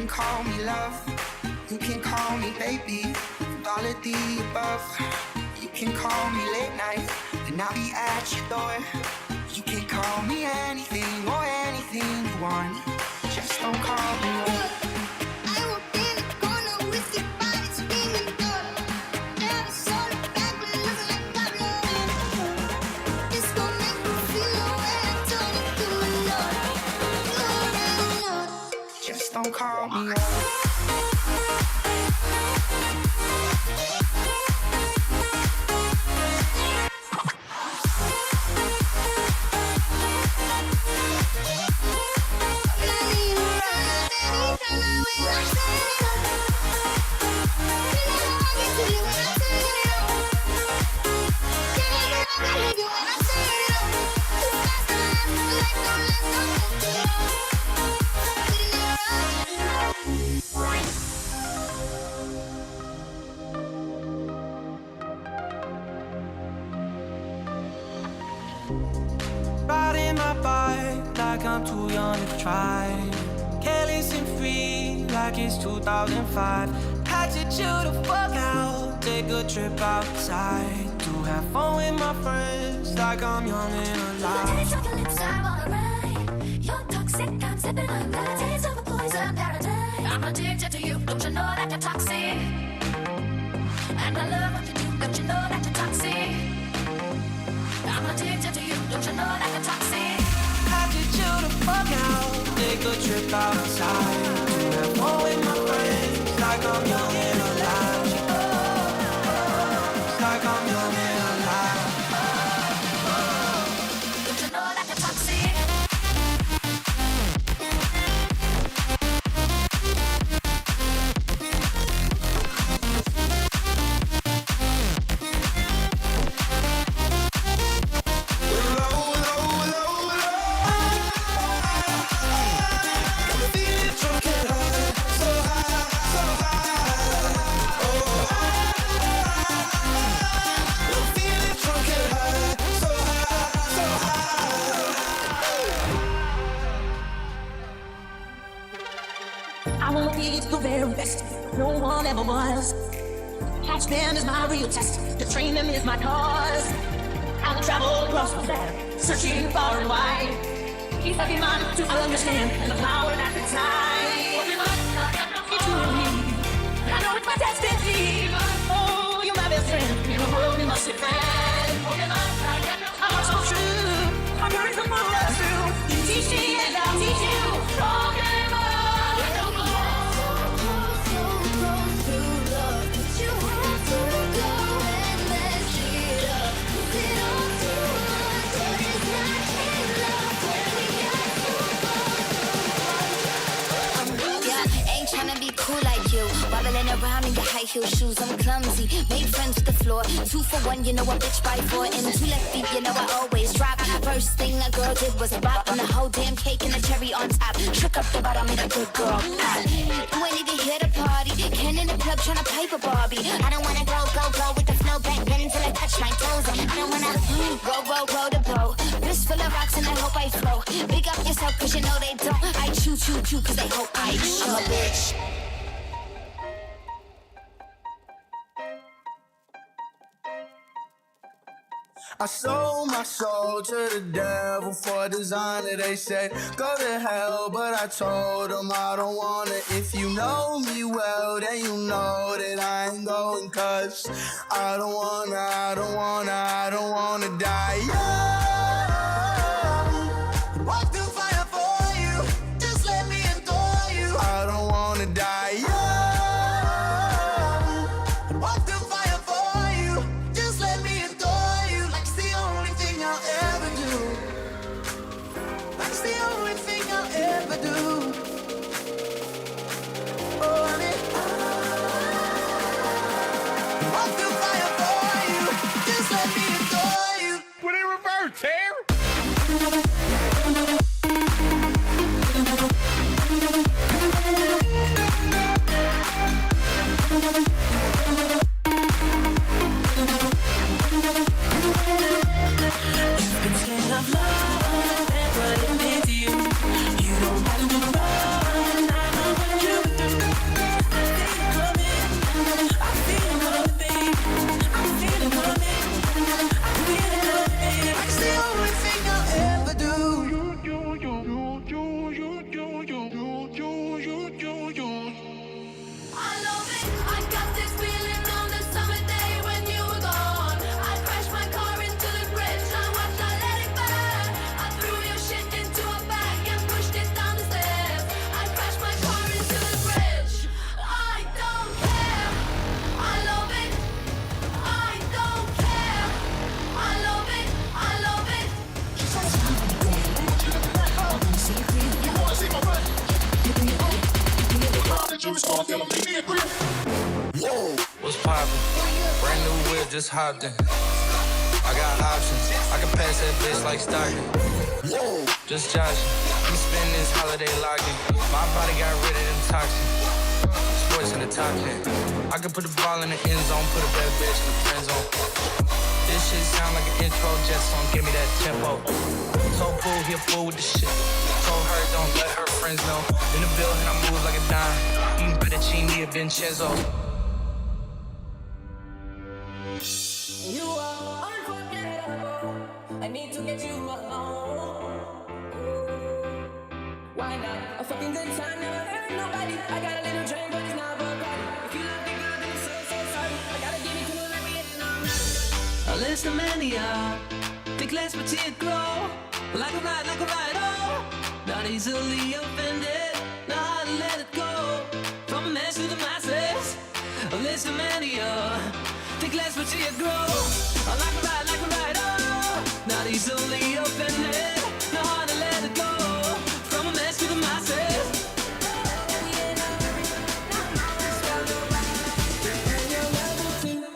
Call me love, you can call me baby, all of the above. You can call me late night, and I'll be at your door. You can call me anything or anything you want, just don't call me love. Don't call me up. Riding my bike like I'm too young to try. Careless and free like it's 2005. Had to chill the fuck out, take a trip outside to have fun with my friends like I'm young and alive. Your chocolates, I wanna ride. You're toxic, I'm sipping on that. Taste of a poison paradise. I'm addicted to you, don't you know that you're toxic? And I love what you do, don't you know that you're toxic? I'm addicted to you, don't you know that you're toxic? Had to chill the fuck out, take a trip outside to have fun with my friends like I'm young and alive. Like I'm young and alive. Don't you know that you're toxic? I won't be the very best, no one ever was. Hatchman is my real test, the training is my cause. I will travel across the land, searching far and wide. Keep that in mind to understand the power that's inside. I know it's my destiny. Oh, you're my best friend, in a world we must defend. I'm so true, I'm very for us too. You teach me and I heel shoes, I'm clumsy. Made friends with the floor. 2 for 1, you know a bitch by 4. And 2 left feet, you know I always drop. First thing a girl did was bop. And the whole damn cake and the cherry on top. Shook up the bottom, made a good girl pop. You ain't even here to party. Ken in the club tryna pipe a Barbie. I don't wanna go with the flow back then till I touch my toes. I don't wanna roll the boat. Wrist full of rocks and I hope I flow. Big up yourself cause you know they don't. I chew cause they hope I show. I'm a bitch. I sold my soul to the devil for designer. They said, go to hell, but I told them I don't want it. If you know me well, then you know that I ain't going, cause I don't wanna die young. Walk through fire for you, just let me adore you. I don't wanna die young. Walk through fire for you, just let me adore you. Like it's the only thing I'll ever do. Like it's the only thing I'll ever do. Oh, honey. Walk through fire for you, just let me adore you. Put it in reverse, Terry. You've been scared of love and what it means to you. You don't have to run. I know what you've been through. I feel it coming, babe. I feel it coming. I feel it coming. Like it's the only thing I'll ever do. I love it. I got this feeling on the summer day when you were gone. I crashed my car into the bridge. I watched, I let it burn. I threw your shit into a bag and pushed it down the stairs. I crashed my car into the bridge. I don't care. I love it. I don't care. I love it. I love it. What's poppin'? Brand new whip, just hopped in. I got options. I can pass that bitch like Stockton. Just joshin'. I'm spending this holiday locked in. My body got rid of them toxins. Sports in the top 10. I can put the ball in the end zone, put a bad bitch in the friend zone. This shit sound like an intro jet song, give me that tempo. Told Pooh, he a fool with the shit. Told her, don't let her friends know. In the building, I move like a dime. Eating fettuccine at Vincenzo. You are unforgettable. I need to get you alone. Why not? A fucking good time, never hurt nobody. I got a little drink, but it's not for party. If you love me, girl, then I'm so sorry. I gotta give it to you like we ain't no matter. Listen, mania, think less but it grow. Like a ride, oh. Not easily offended, know how to let it go. From a mess to the masses. Listen, mania, think less but it grow. Like a ride, oh. Not easily offended, know how to let it go. From a mess to the masses.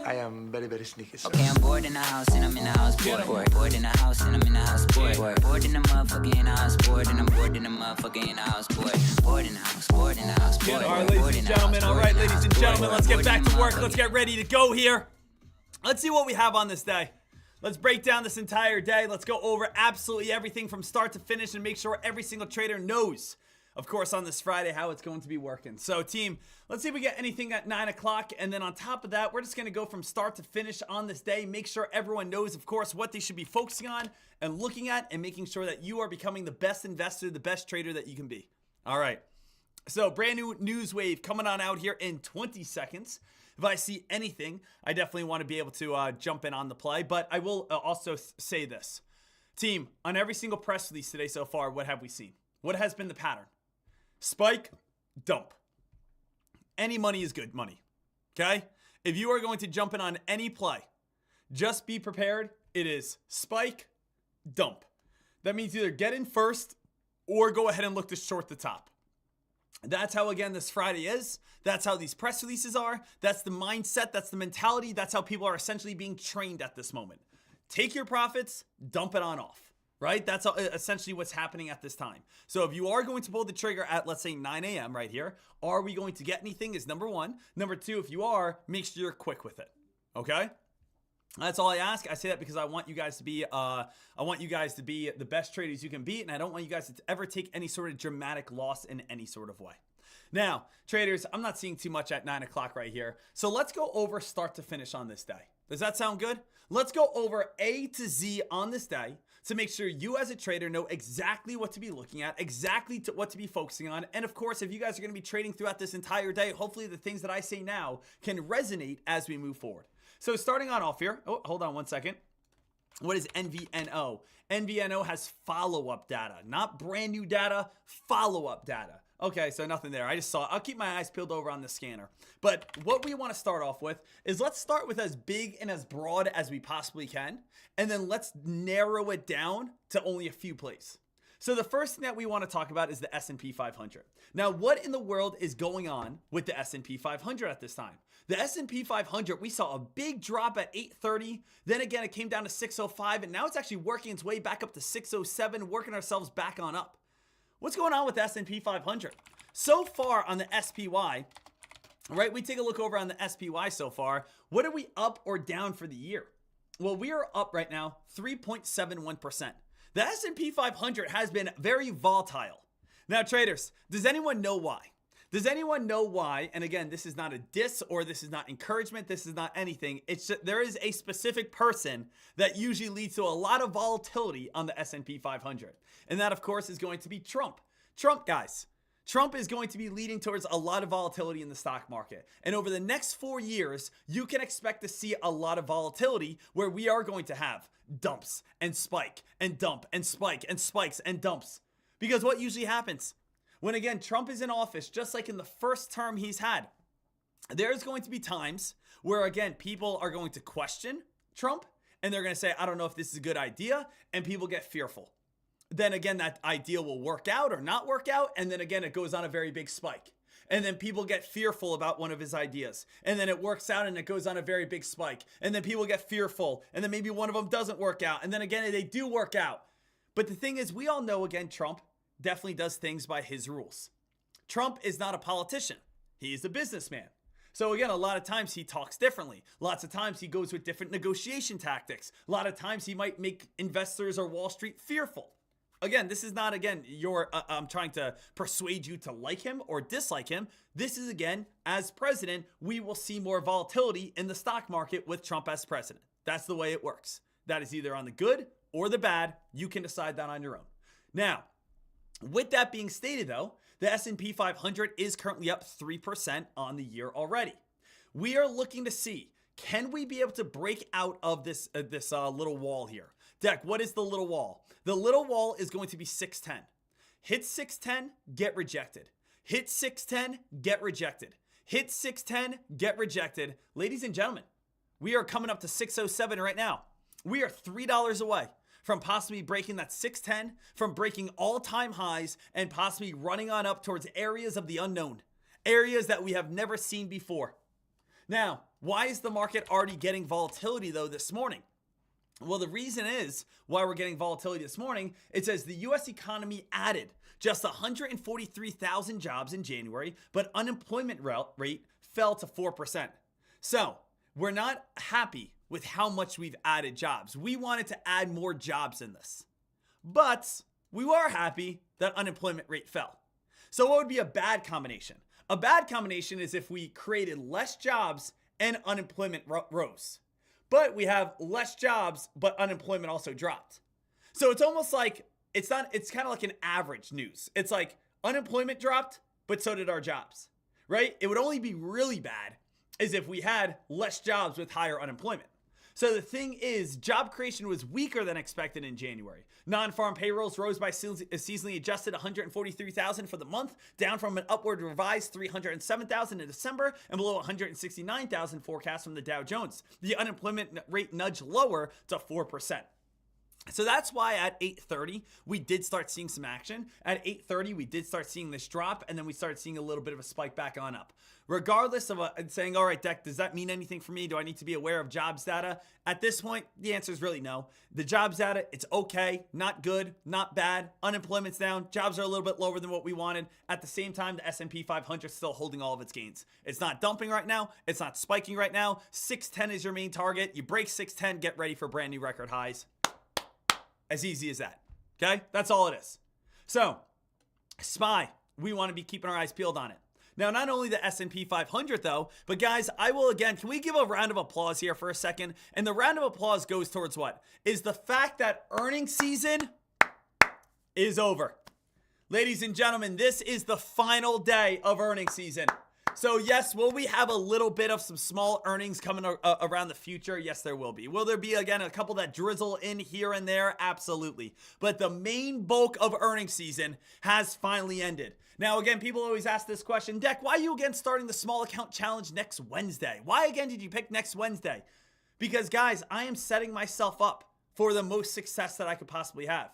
I am very, very sneaky. Okay, I'm bored in the house and I'm in the house bored. Bored in the house and I'm in the house bored. Bored in the motherfucker in the house bored. And I'm bored in the motherfucker in the house bored. Bored in the house, bored in the house bored. All right, ladies and gentlemen. All right, ladies and gentlemen. Let's get back to work. Let's get ready to go here. Let's see what we have on this day. Let's break down this entire day. Let's go over absolutely everything from start to finish and make sure every single trader knows, of course, on this Friday, how it's going to be working. So, team, let's see if we get anything at 9 o'clock. And then on top of that, we're just going to go from start to finish on this day. Make sure everyone knows, of course, what they should be focusing on and looking at and making sure that you are becoming the best investor, the best trader that you can be. All right. So, brand new news wave coming on out here in 20 seconds. If I see anything, I definitely want to be able to jump in on the play. But I will also say this. Team, on every single press release today so far, what have we seen? What has been the pattern? Spike, dump. Any money is good money. Okay? If you are going to jump in on any play, just be prepared. It is spike, dump. That means either get in first or go ahead and look to short the top. That's how, again, this Friday is. That's how these press releases are. That's the mindset. That's the mentality. That's how people are essentially being trained at this moment. Take your profits, dump it on off, right? That's essentially what's happening at this time. So if you are going to pull the trigger at, let's say, 9 a.m. right here, are we going to get anything is number one. Number two, if you are, make sure you're quick with it, okay? That's all I ask. I say that because I want you guys to be the best traders you can be, and I don't want you guys to ever take any sort of dramatic loss in any sort of way. Now, traders, I'm not seeing too much at 9 o'clock right here. So let's go over start to finish on this day. Does that sound good? Let's go over A to Z on this day to make sure you as a trader know exactly what to be looking at, exactly what to be focusing on. And of course, if you guys are going to be trading throughout this entire day, hopefully the things that I say now can resonate as we move forward. So starting on off here, oh, hold on one second. What is NVNO? NVNO has follow-up data, not brand new data, follow-up data. Okay, so nothing there. I just saw it. I'll keep my eyes peeled over on the scanner. But what we want to start off with is let's start with as big and as broad as we possibly can, and then let's narrow it down to only a few plays. So the first thing that we want to talk about is the S&P 500. Now, what in the world is going on with the S&P 500 at this time? The S&P 500, we saw a big drop at 830. Then again, it came down to 605, and now it's actually working its way back up to 607, working ourselves back on up. What's going on with the S&P 500? So far on the SPY, right, we take a look over on the SPY so far. What are we up or down for the year? Well, we are up right now 3.71%. The S&P 500 has been very volatile. Now, traders, does anyone know why? Does anyone know why? And again, this is not a diss or this is not encouragement. This is not anything. It's just, there is a specific person that usually leads to a lot of volatility on the S&P 500. And that, of course, is going to be Trump. Trump, guys. Trump is going to be leading towards a lot of volatility in the stock market. And over the next 4 years, you can expect to see a lot of volatility where we are going to have dumps and spike and dump and spike and spikes and dumps. Because what usually happens when, again, Trump is in office, just like in the first term he's had, there's going to be times where, again, people are going to question Trump and they're going to say, I don't know if this is a good idea, and people get fearful. Then again, that idea will work out or not work out, and then again, it goes on a very big spike. And then people get fearful about one of his ideas. And then it works out and it goes on a very big spike. And then people get fearful. And then maybe one of them doesn't work out. And then again, they do work out. But the thing is, we all know, again, Trump definitely does things by his rules. Trump is not a politician. He is a businessman. So again, a lot of times he talks differently. Lots of times he goes with different negotiation tactics. A lot of times he might make investors or Wall Street fearful. Again, this is not, again, I'm trying to persuade you to like him or dislike him. This is, again, as president, we will see more volatility in the stock market with Trump as president. That's the way it works. That is either on the good or the bad. You can decide that on your own. Now, with that being stated, though, the S&P 500 is currently up 3% on the year already. We are looking to see, can we be able to break out of this little wall here? Dek, what is the little wall? The little wall is going to be 610. Hit 610, get rejected. Hit 610, get rejected. Hit 610, get rejected. Ladies and gentlemen, we are coming up to 607 right now. We are $3 away from possibly breaking that 610, from breaking all-time highs, and possibly running on up towards areas of the unknown, areas that we have never seen before. Now, why is the market already getting volatility, though, this morning? Well, the reason is why we're getting volatility this morning. It says the U.S. economy added just 143,000 jobs in January, but unemployment rate fell to 4%. So we're not happy with how much we've added jobs. We wanted to add more jobs in this, but we were happy that unemployment rate fell. So what would be a bad combination? A bad combination is if we created less jobs and unemployment rose. But we have less jobs, but unemployment also dropped. So it's almost like, it's kind of like an average news. It's like unemployment dropped, but so did our jobs, right? It would only be really bad is if we had less jobs with higher unemployment. So the thing is, job creation was weaker than expected in January. Non-farm payrolls rose by seasonally adjusted 143,000 for the month, down from an upward revised 307,000 in December and below 169,000 forecast from the Dow Jones. The unemployment rate nudged lower to 4%. So that's why at 8:30 we did start seeing some action. At 8:30 we did start seeing this drop, and then we started seeing a little bit of a spike back on up. Regardless of saying, all right, Deck, does that mean anything for me? Do I need to be aware of jobs data? At this point, the answer is really no. The jobs data, it's okay, not good, not bad. Unemployment's down. Jobs are a little bit lower than what we wanted. At the same time, the S&P 500 is still holding all of its gains. It's not dumping right now. It's not spiking right now. 610 is your main target. You break 610, get ready for brand new record highs. As easy as that. Okay? That's all it is. So, SPY, we want to be keeping our eyes peeled on it. Now, not only the S&P 500 though, but guys, I will again, can we give a round of applause here for a second? And the round of applause goes towards what? Is the fact that earnings season is over. Ladies and gentlemen, this is the final day of earnings season. So yes, will we have a little bit of some small earnings coming around the future? Yes, there will be. Will there be, again, a couple that drizzle in here and there? Absolutely. But the main bulk of earnings season has finally ended. Now, again, people always ask this question, Deck, why are you again starting the small account challenge next Wednesday? Why again did you pick next Wednesday? Because guys, I am setting myself up for the most success that I could possibly have.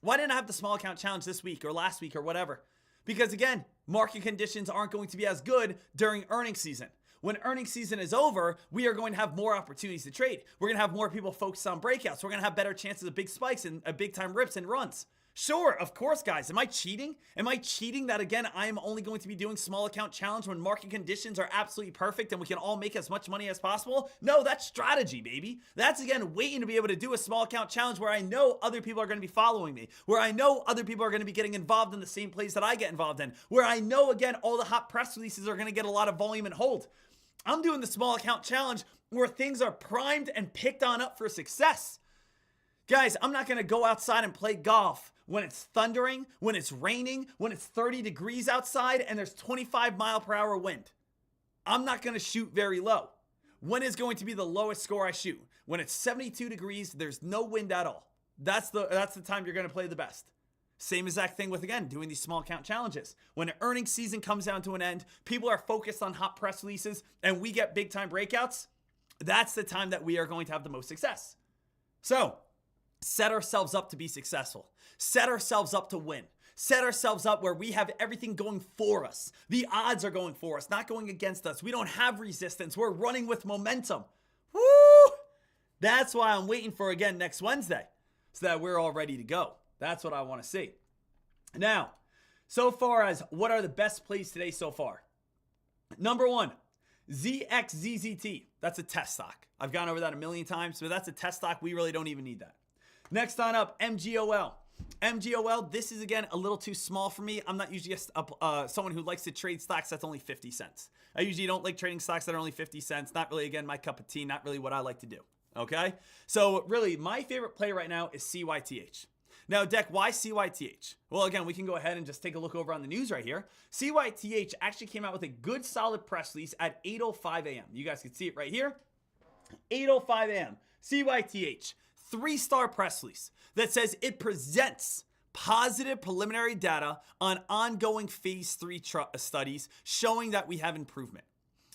Why didn't I have the small account challenge this week or last week or whatever? Because again, market conditions aren't going to be as good during earnings season. When earnings season is over, we are going to have more opportunities to trade. We're going to have more people focused on breakouts. We're going to have better chances of big spikes and big time rips and runs. Sure, of course, guys. Am I cheating? Am I cheating that, again, I am only going to be doing small account challenge when market conditions are absolutely perfect and we can all make as much money as possible? No, that's strategy, baby. That's, again, waiting to be able to do a small account challenge where I know other people are going to be following me, where I know other people are going to be getting involved in the same plays that I get involved in, where I know, again, all the hot press releases are going to get a lot of volume and hold. I'm doing the small account challenge where things are primed and picked on up for success. Guys, I'm not going to go outside and play golf when it's thundering, when it's raining, when it's 30 degrees outside and there's 25-mile-per-hour wind. I'm not going to shoot very low. When is going to be the lowest score I shoot? When it's 72 degrees, there's no wind at all. That's the time you're going to play the best. Same exact thing with, again, doing these small account challenges. When earnings season comes down to an end, people are focused on hot press releases, and we get big-time breakouts. That's the time that we are going to have the most success. So, set ourselves up to be successful. Set ourselves up to win. Set ourselves up where we have everything going for us. The odds are going for us, not going against us. We don't have resistance. We're running with momentum. Woo! That's why I'm waiting for, again, next Wednesday, so that we're all ready to go. That's what I want to see. Now, so far as what are the best plays today so far? Number one, ZXZZT. That's a test stock. I've gone over that a million times, but that's a test stock. We really don't even need that. Next on up, MGOL. MGOL, this is, again, a little too small for me. I'm not usually someone who likes to trade stocks that's only 50 cents. I usually don't like trading stocks that are only 50 cents. Not really, again, my cup of tea. Not really what I like to do. Okay? So, really, my favorite play right now is CYTH. Now, Deck, why CYTH? Well, again, we can go ahead and just take a look over on the news right here. CYTH actually came out with a good, solid press release at 8:05 a.m. You guys can see it right here. 8:05 a.m. CYTH. 3-star press release that says it presents positive preliminary data on ongoing phase 3 studies showing that we have improvement.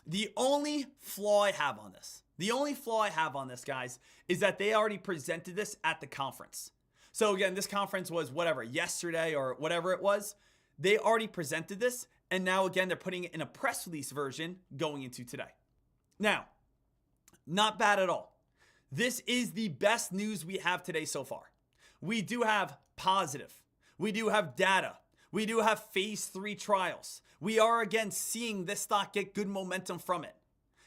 The only flaw I have on this, guys, is that they already presented this at the conference. So again, this conference was whatever, yesterday or whatever it was. They already presented this, and now again, they're putting it in a press release version going into today. Now, not bad at all. This is the best news we have today so far. We do have positive. We do have data. We do have phase 3 trials. We are again seeing this stock get good momentum from it.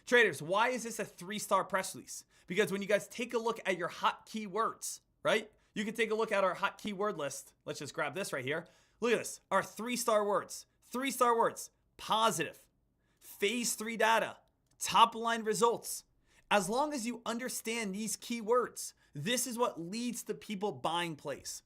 Traders, why is this a 3-star press release? Because when you guys take a look at your hot keywords, right? You can take a look at our hot keyword list. Let's just grab this right here. Look at this. Our 3-star words. 3-star words. Positive. Phase 3 data. Top line results. As long as you understand these keywords, this is what leads to people buying plays.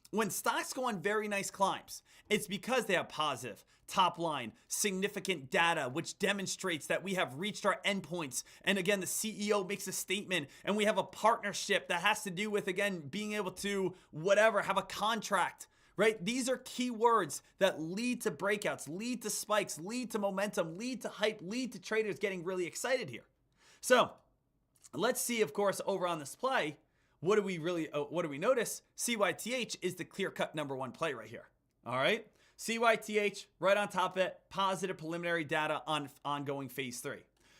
When stocks go on very nice climbs, it's because they have positive, top line, significant data, which demonstrates that we have reached our endpoints. And again, the CEO makes a statement and we have a partnership that has to do with, again, being able to whatever, have a contract, right? These are keywords that lead to breakouts, lead to spikes, lead to momentum, lead to hype, lead to traders getting really excited here. So let's see, of course, over on this play, what do we notice? CYTH is the clear-cut number one play right here. All right? CYTH right on top of it, positive preliminary data on ongoing phase 3.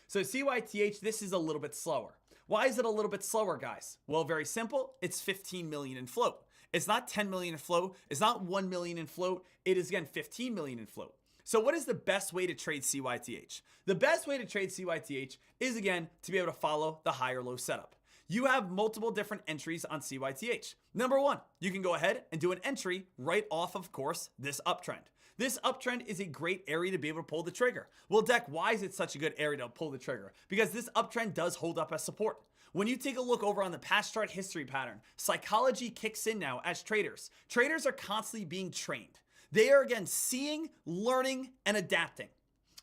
So CYTH, this is a little bit slower. Why is it a little bit slower, guys? Well, very simple. It's 15 million in float. It's not 10 million in float. It's not 1 million in float. It is, again, 15 million in float. So what is the best way to trade CYTH? The best way to trade CYTH is, again, to be able to follow the high or low setup. You have multiple different entries on CYTH. Number one, you can go ahead and do an entry right off, of course, this uptrend. This uptrend is a great area to be able to pull the trigger. Well, Dek, why is it such a good area to pull the trigger? Because this uptrend does hold up as support. When you take a look over on the past chart history pattern, psychology kicks in now as traders. Traders are constantly being trained. They are, again, seeing, learning, and adapting.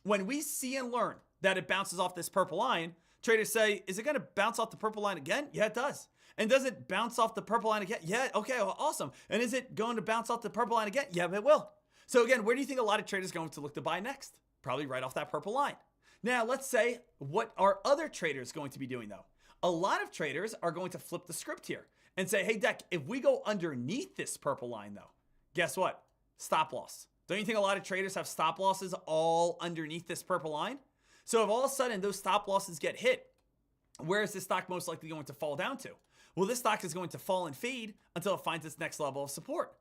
When we see and learn that it bounces off this purple line, traders say, is it going to bounce off the purple line again? Yeah, it does. And does it bounce off the purple line again? Yeah, okay, well, awesome. And is it going to bounce off the purple line again? Yeah, it will. So again, where do you think a lot of traders are going to look to buy next? Probably right off that purple line. Now, let's say, what are other traders going to be doing though? A lot of traders are going to flip the script here and say, hey, Dek, if we go underneath this purple line though, guess what? Stop loss. Don't you think a lot of traders have stop losses all underneath this purple line? So if all of a sudden those stop losses get hit, where is this stock most likely going to fall down to? Well, this stock is going to fall and fade until it finds its next level of support.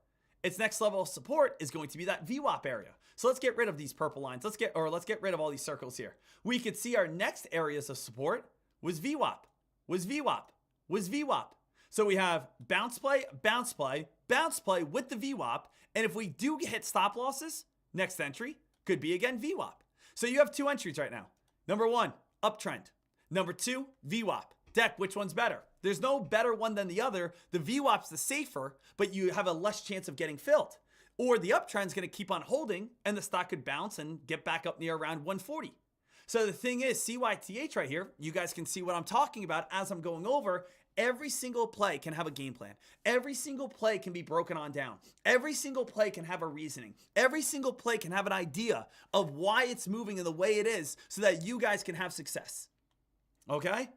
Its next level of support is going to be that VWAP area. So let's get rid of these purple lines. Let's get rid of all these circles here. We could see our next areas of support was VWAP, was VWAP, was VWAP. So we have bounce play, bounce play, bounce play with the VWAP. And if we do hit stop losses, next entry could be again VWAP. So you have two entries right now. Number one, uptrend. Number two, VWAP. Dek, which one's better? There's no better one than the other. The VWAP's the safer, but you have a less chance of getting filled. Or the uptrend's going to keep on holding and the stock could bounce and get back up near around 140. So the thing is, CYTH right here, you guys can see what I'm talking about as I'm going over. Every single play can have a game plan. Every single play can be broken on down. Every single play can have a reasoning. Every single play can have an idea of why it's moving in the way it is so that you guys can have success. Okay?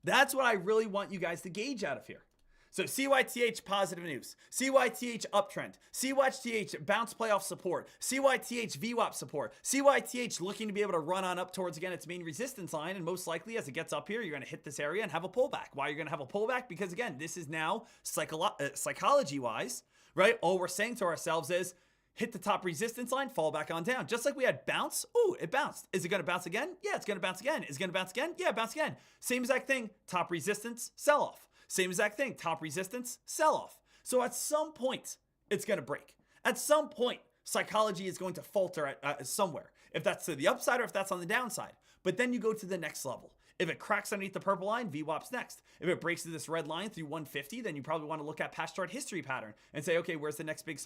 That's what I really want you guys to gauge out of here. So CYTH positive news, CYTH uptrend, CYTH bounce playoff support, CYTH VWAP support, CYTH looking to be able to run on up towards, again, its main resistance line. And most likely as it gets up here, you're going to hit this area and have a pullback. Why you're going to have a pullback? Because again, this is now psychology wise, right? All we're saying to ourselves is hit the top resistance line, fall back on down. Just like we had bounce. Ooh, it bounced. Is it going to bounce again? Yeah, it's going to bounce again. Is it going to bounce again? Yeah, bounce again. Same exact thing. Top resistance, sell off. Same exact thing. Top resistance, sell off. So at some point, it's going to break. At some point, psychology is going to falter at somewhere. If that's to the upside or if that's on the downside. But then you go to the next level. If it cracks underneath the purple line, VWAP's next. If it breaks through this red line through 150, then you probably want to look at past chart history pattern and say, okay, where's the next big,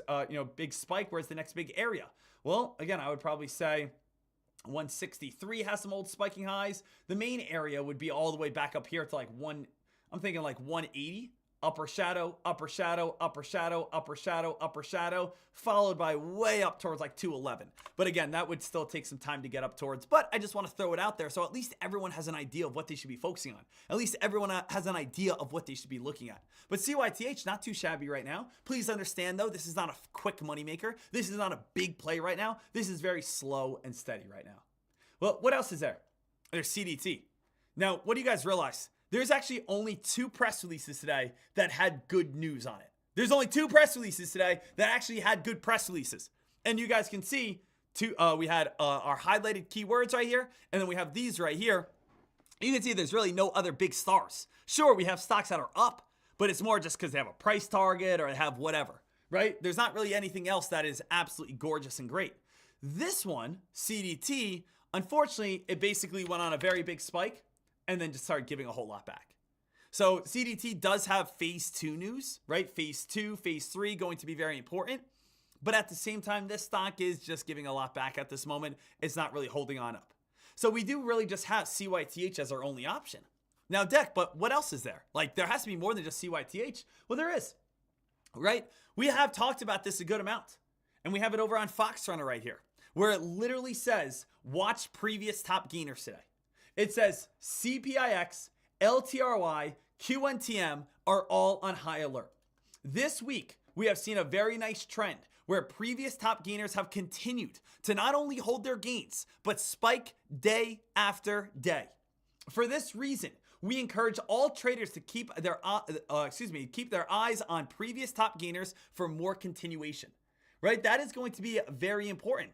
big spike? Where's the next big area? Well, again, I would probably say 163 has some old spiking highs. The main area would be all the way back up here to like I'm thinking like 180, upper shadow, upper shadow, upper shadow, upper shadow, upper shadow, followed by way up towards like 211. But again, that would still take some time to get up towards, but I just want to throw it out there so at least everyone has an idea of what they should be focusing on. At least everyone has an idea of what they should be looking at. But CYTH, not too shabby right now. Please understand though, this is not a quick moneymaker. This is not a big play right now. This is very slow and steady right now. Well, what else is there? There's CDT. Now, what do you guys realize? There's actually only 2 press releases today that had good news on it. There's only 2 press releases today that actually had good press releases. And you guys can see, we had our highlighted keywords right here, and then we have these right here. You can see there's really no other big stars. Sure, we have stocks that are up, but it's more just because they have a price target or they have whatever, right? There's not really anything else that is absolutely gorgeous and great. This one, CDT, unfortunately, it basically went on a very big spike and then just started giving a whole lot back. So CDT does have phase 2 news, right? Phase 2, phase 3 going to be very important. But at the same time, this stock is just giving a lot back at this moment. It's not really holding on up. So we do really just have CYTH as our only option. Now, Dek, but what else is there? Like, there has to be more than just CYTH. Well, there is, right? We have talked about this a good amount. And we have it over on Fox Runner right here, where it literally says, watch previous top gainers today. It says CPIX, LTRY, QNTM are all on high alert. This week, we have seen a very nice trend where previous top gainers have continued to not only hold their gains, but spike day after day. For this reason, we encourage all traders to keep their eyes on previous top gainers for more continuation. Right? That is going to be very important.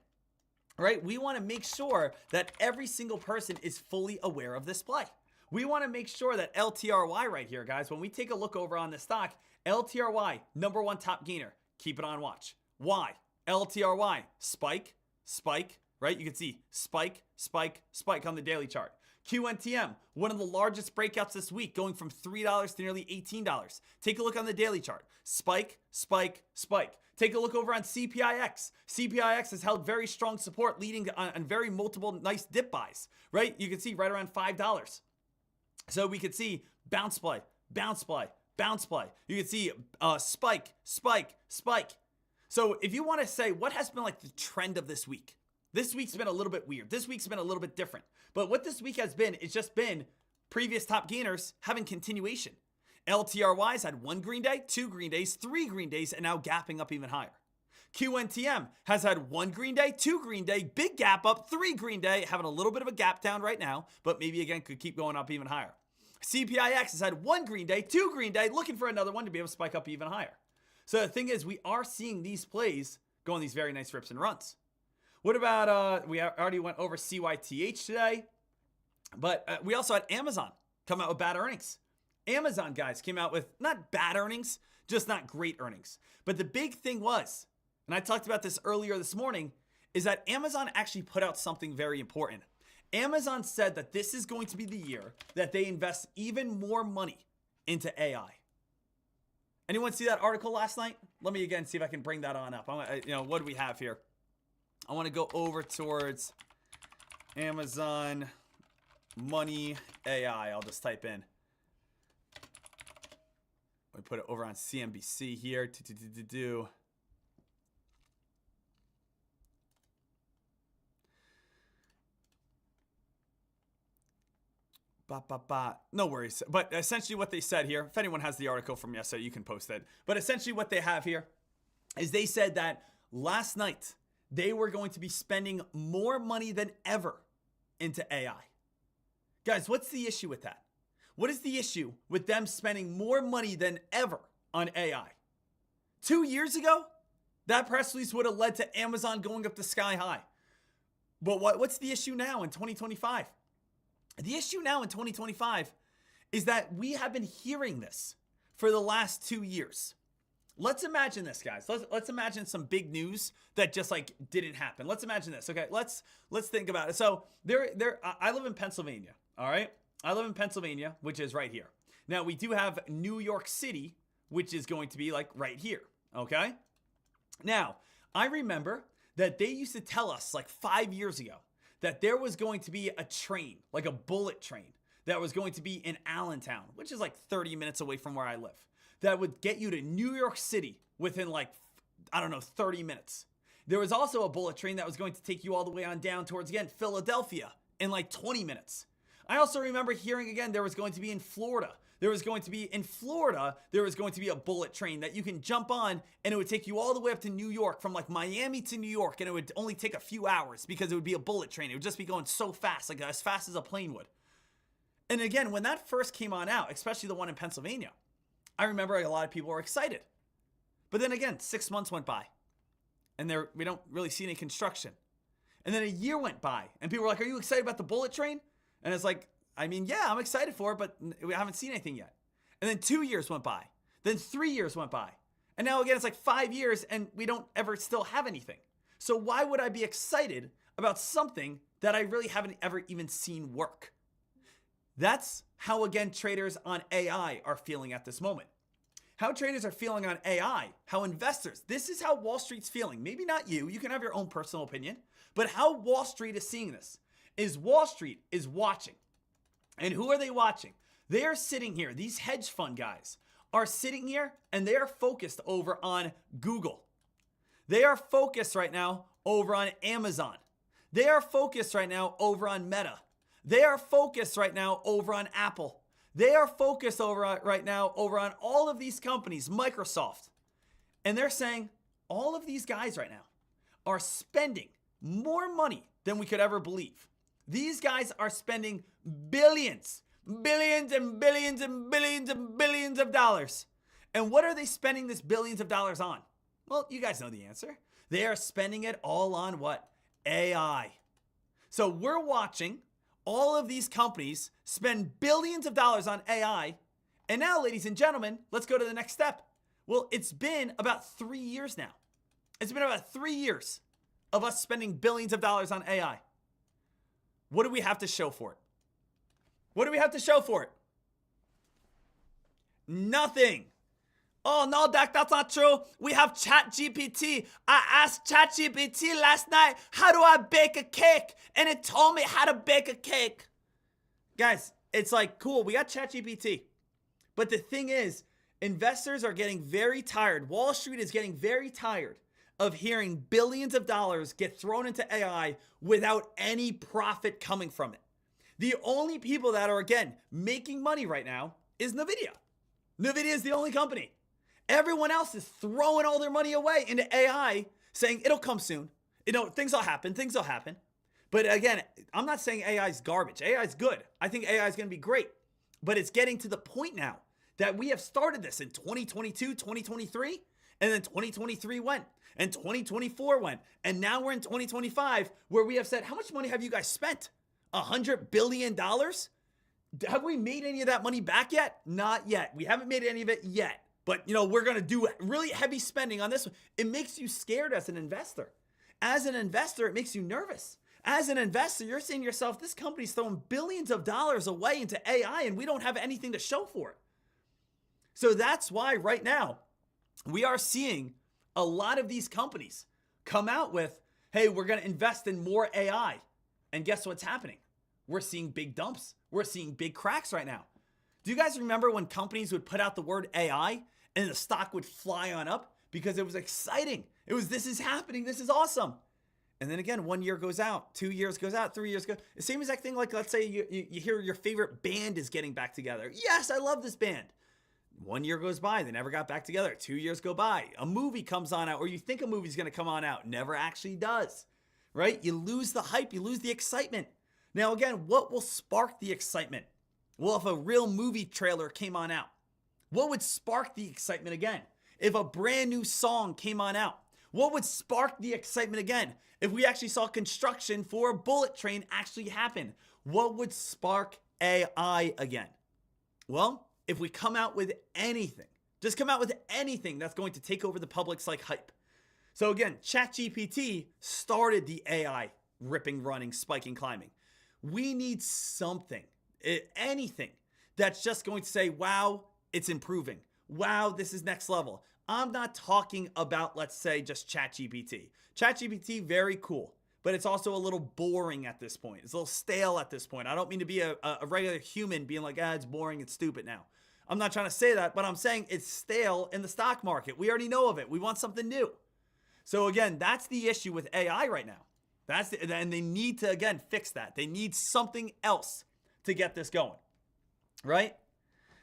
Right? We want to make sure that every single person is fully aware of this play. We want to make sure that LTRY right here, guys, when we take a look over on the stock, LTRY, number one top gainer, keep it on watch. Why? LTRY, spike, spike, right? You can see spike, spike, spike on the daily chart. QNTM, one of the largest breakouts this week, going from $3 to nearly $18. Take a look on the daily chart. Spike, spike, spike. Take a look over on CPIX. CPIX has held very strong support, leading on very multiple nice dip buys, right? You can see right around $5. So we could see bounce play, bounce play, bounce play. You can see spike, spike, spike. So if you want to say what has been like the trend of this week, this week's been a little bit weird. This week's been a little bit different. But what this week has been, it's just been previous top gainers having continuation. LTRY's had 1 green day, 2 green days, 3 green days, and now gapping up even higher. QNTM has had 1 green day, 2 green day, big gap up, 3 green day, having a little bit of a gap down right now, but maybe again could keep going up even higher. CPIX has had 1 green day, 2 green day, looking for another one to be able to spike up even higher. So the thing is, we are seeing these plays go on these very nice rips and runs. What about, we already went over CYTH today, but we also had Amazon come out with bad earnings. Amazon, guys, came out with not bad earnings, just not great earnings. But the big thing was, and I talked about this earlier this morning, is that Amazon actually put out something very important. Amazon said that this is going to be the year that they invest even more money into AI. Anyone see that article last night? Let me again see if I can bring that on up. What do we have here? I want to go over towards Amazon money AI. I'll just type in. We put it over on CNBC here. No worries. But essentially what they said here, if anyone has the article from yesterday, you can post it. But essentially what they have here is they said that last night they were going to be spending more money than ever into AI. Guys, what's the issue with that? What is the issue with them spending more money than ever on AI? 2 years ago, that press release would have led to Amazon going up to sky high. But what's the issue now in 2025? The issue now in 2025 is that we have been hearing this for the last 2 years. Let's imagine this, guys. Let's imagine some big news that just like didn't happen. Let's imagine this. Okay, let's think about it. So I live in Pennsylvania. All right. I live in Pennsylvania, which is right here. Now, we do have New York City, which is going to be like right here, okay? Now, I remember that they used to tell us like 5 years ago that there was going to be a train, like a bullet train, that was going to be in Allentown, which is like 30 minutes away from where I live, that would get you to New York City within like, 30 minutes. There was also a bullet train that was going to take you all the way on down towards, again, Philadelphia in like 20 minutes. I also remember hearing again, there was going to be in Florida. There was going to be a bullet train that you can jump on and it would take you all the way up to New York, from like Miami to New York, and it would only take a few hours because it would be a bullet train. It would just be going so fast, like as fast as a plane would. And again, when that first came on out, especially the one in Pennsylvania, I remember a lot of people were excited. But then again, 6 months went by and we don't really see any construction. And then a year went by and people were like, are you excited about the bullet train? And it's like, yeah, I'm excited for it, but we haven't seen anything yet. And then 2 years went by. Then 3 years went by. And now again, it's like 5 years and we don't ever still have anything. So why would I be excited about something that I really haven't ever even seen work? That's how, again, traders on AI are feeling at this moment. How traders are feeling on AI, how investors, this is how Wall Street's feeling. Maybe not you, you can have your own personal opinion, but how Wall Street is seeing this is Wall Street is watching. And who are they watching? They are sitting here. These hedge fund guys are sitting here and they are focused over on Google. They are focused right now over on Amazon. They are focused right now over on Meta. They are focused right now over on Apple. They are focused right now over on all of these companies, Microsoft. And they're saying all of these guys right now are spending more money than we could ever believe. These guys are spending billions and billions and billions and billions of dollars. And what are they spending this billions of dollars on? Well, you guys know the answer. They are spending it all on what? AI. So we're watching all of these companies spend billions of dollars on AI. And now, ladies and gentlemen, let's go to the next step. Well, it's been about 3 years now. It's been about 3 years of us spending billions of dollars on AI. What do we have to show for it? What do we have to show for it? Nothing. Oh, no, Dak, that's not true. We have ChatGPT. I asked ChatGPT last night, how do I bake a cake? And it told me how to bake a cake. Guys, it's like, cool, we got ChatGPT. But the thing is, investors are getting very tired. Wall Street is getting very tired of hearing billions of dollars get thrown into AI without any profit coming from it. The only people that are, again, making money right now is NVIDIA. NVIDIA is the only company. Everyone else is throwing all their money away into AI, saying it'll come soon. You know, things will happen. But again, I'm not saying AI is garbage. AI is good. I think AI is going to be great. But it's getting to the point now that we have started this in 2022, 2023, and then 2023 went, and 2024 went, and now we're in 2025 where we have said, how much money have you guys spent? $100 billion? Have we made any of that money back yet? Not yet. We haven't made any of it yet. But, you know, we're going to do really heavy spending on this one. It makes you scared as an investor. As an investor, it makes you nervous. As an investor, you're saying to yourself, this company's throwing billions of dollars away into AI and we don't have anything to show for it. So that's why right now we are seeing a lot of these companies come out with, hey, we're going to invest in more AI. And guess what's happening? We're seeing big dumps. We're seeing big cracks right now. Do you guys remember when companies would put out the word AI and the stock would fly on up because it was exciting? It was, this is happening. This is awesome. And then again, 1 year goes out, 2 years goes out, 3 years go. The same exact thing, like let's say you hear your favorite band is getting back together. Yes, I love this band. 1 year goes by, they never got back together. 2 years go by, a movie comes on out, or you think a movie's going to come on out, never actually does, right? You lose the hype, you lose the excitement. Now again, what will spark the excitement? Well, if a real movie trailer came on out, what would spark the excitement again? If a brand new song came on out, what would spark the excitement again? If we actually saw construction for a bullet train actually happen, what would spark AI again? Well, if we come out with anything, just come out with anything that's going to take over the public's like hype. So again, ChatGPT started the AI ripping, running, spiking, climbing. We need something, anything that's just going to say, wow, it's improving. Wow, this is next level. I'm not talking about, let's say, just ChatGPT. ChatGPT, very cool, but it's also a little boring at this point. It's a little stale at this point. I don't mean to be a regular human being like, it's boring, it's stupid now. I'm not trying to say that, but I'm saying it's stale in the stock market. We already know of it. We want something new. So again, that's the issue with AI right now. And they need to, again, fix that. They need something else to get this going, right?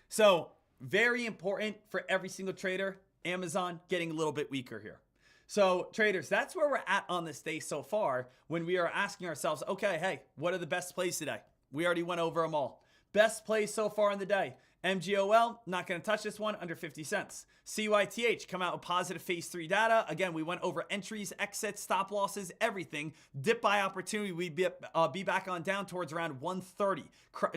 So very important for every single trader. Amazon getting a little bit weaker here. So traders, that's where we're at on this day so far when we are asking ourselves, okay, hey, what are the best plays today? We already went over them all. Best plays so far in the day. MGOL, not going to touch this one, under 50 cents. CYTH, come out with positive phase 3 data. Again, we went over entries, exits, stop losses, everything. Dip buy opportunity, we'd be back on down towards around 130.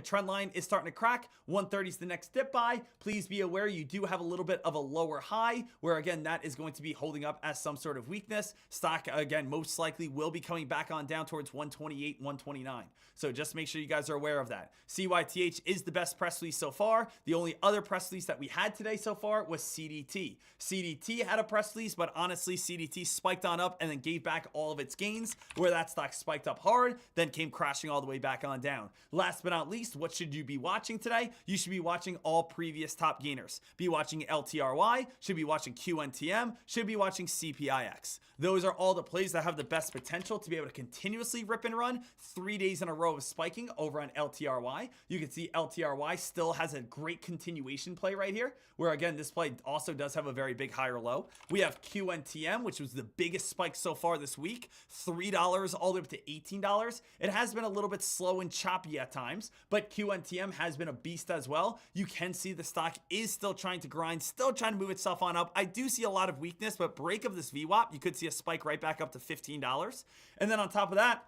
Trend line is starting to crack. 130 is the next dip buy. Please be aware you do have a little bit of a lower high, where again, that is going to be holding up as some sort of weakness. Stock, again, most likely will be coming back on down towards 128, 129. So just make sure you guys are aware of that. CYTH is the best press release so far. The only other press release that we had today so far was CDT. CDT had a press release, but honestly, CDT spiked on up and then gave back all of its gains, where that stock spiked up hard, then came crashing all the way back on down. Last but not least, what should you be watching today? You should be watching all previous top gainers. Be watching LTRY, should be watching QNTM, should be watching CPIX. Those are all the plays that have the best potential to be able to continuously rip and run 3 days in a row of spiking over on LTRY. You can see LTRY still has a great continuation play right here, where again, this play also does have a very big higher low. We have QNTM, which was the biggest spike so far this week, $3 all the way up to $18. It has been a little bit slow and choppy at times, but QNTM has been a beast as well. You can see the stock is still trying to grind, still trying to move itself on up. I do see a lot of weakness, but break of this VWAP, you could see a spike right back up to $15. And then on top of that,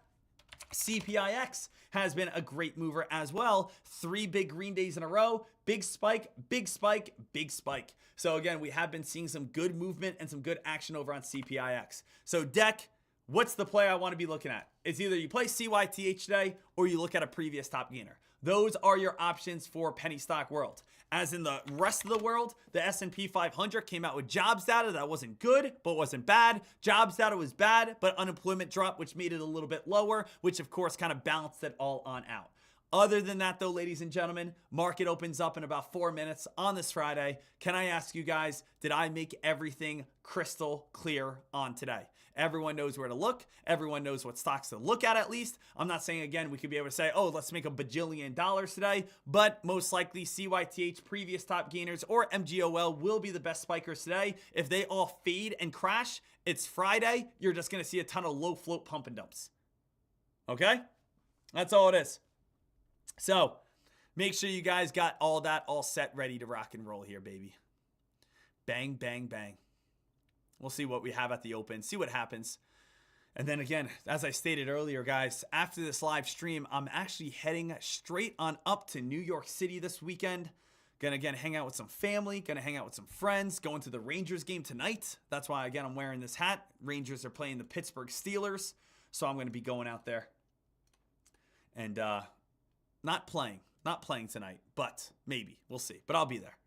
CPIX has been a great mover as well. 3 big green days in a row. Big spike, big spike, big spike. So again, we have been seeing some good movement and some good action over on CPIX. So Dek, what's the play I want to be looking at? It's either you play CYTH today or you look at a previous top gainer. Those are your options for penny stock world. As in the rest of the world, the S&P 500 came out with jobs data that wasn't good, but wasn't bad. Jobs data was bad, but unemployment dropped, which made it a little bit lower, which of course kind of balanced it all on out. Other than that though, ladies and gentlemen, market opens up in about 4 minutes on this Friday. Can I ask you guys, did I make everything crystal clear on today? Everyone knows where to look. Everyone knows what stocks to look at least. I'm not saying, again, we could be able to say, oh, let's make $1 bajillion today, but most likely CYTH, previous top gainers, or MGOL will be the best spikers today. If they all fade and crash, it's Friday. You're just going to see a ton of low float pump and dumps. Okay? That's all it is. So make sure you guys got all that all set, ready to rock and roll here, baby. Bang, bang, bang. We'll see what we have at the open, see what happens. And then again, as I stated earlier, guys, after this live stream, I'm actually heading straight on up to New York City this weekend. Gonna, again, hang out with some family, gonna hang out with some friends, going to the Rangers game tonight. That's why, again, I'm wearing this hat. Rangers are playing the Pittsburgh Steelers, so I'm gonna be going out there. And not playing tonight, but maybe, we'll see. But I'll be there.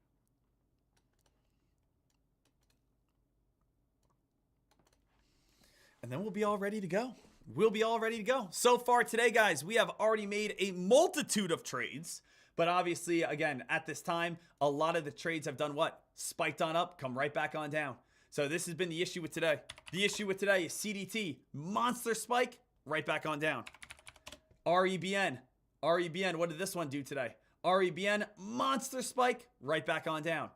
And then we'll be all ready to go. We'll be all ready to go. So far today, guys, we have already made a multitude of trades. But obviously, again, at this time, a lot of the trades have done what? Spiked on up, come right back on down. So this has been the issue with today. The issue with today is CDT. Monster spike, right back on down. REBN. REBN, what did this one do today? REBN, monster spike, right back on down.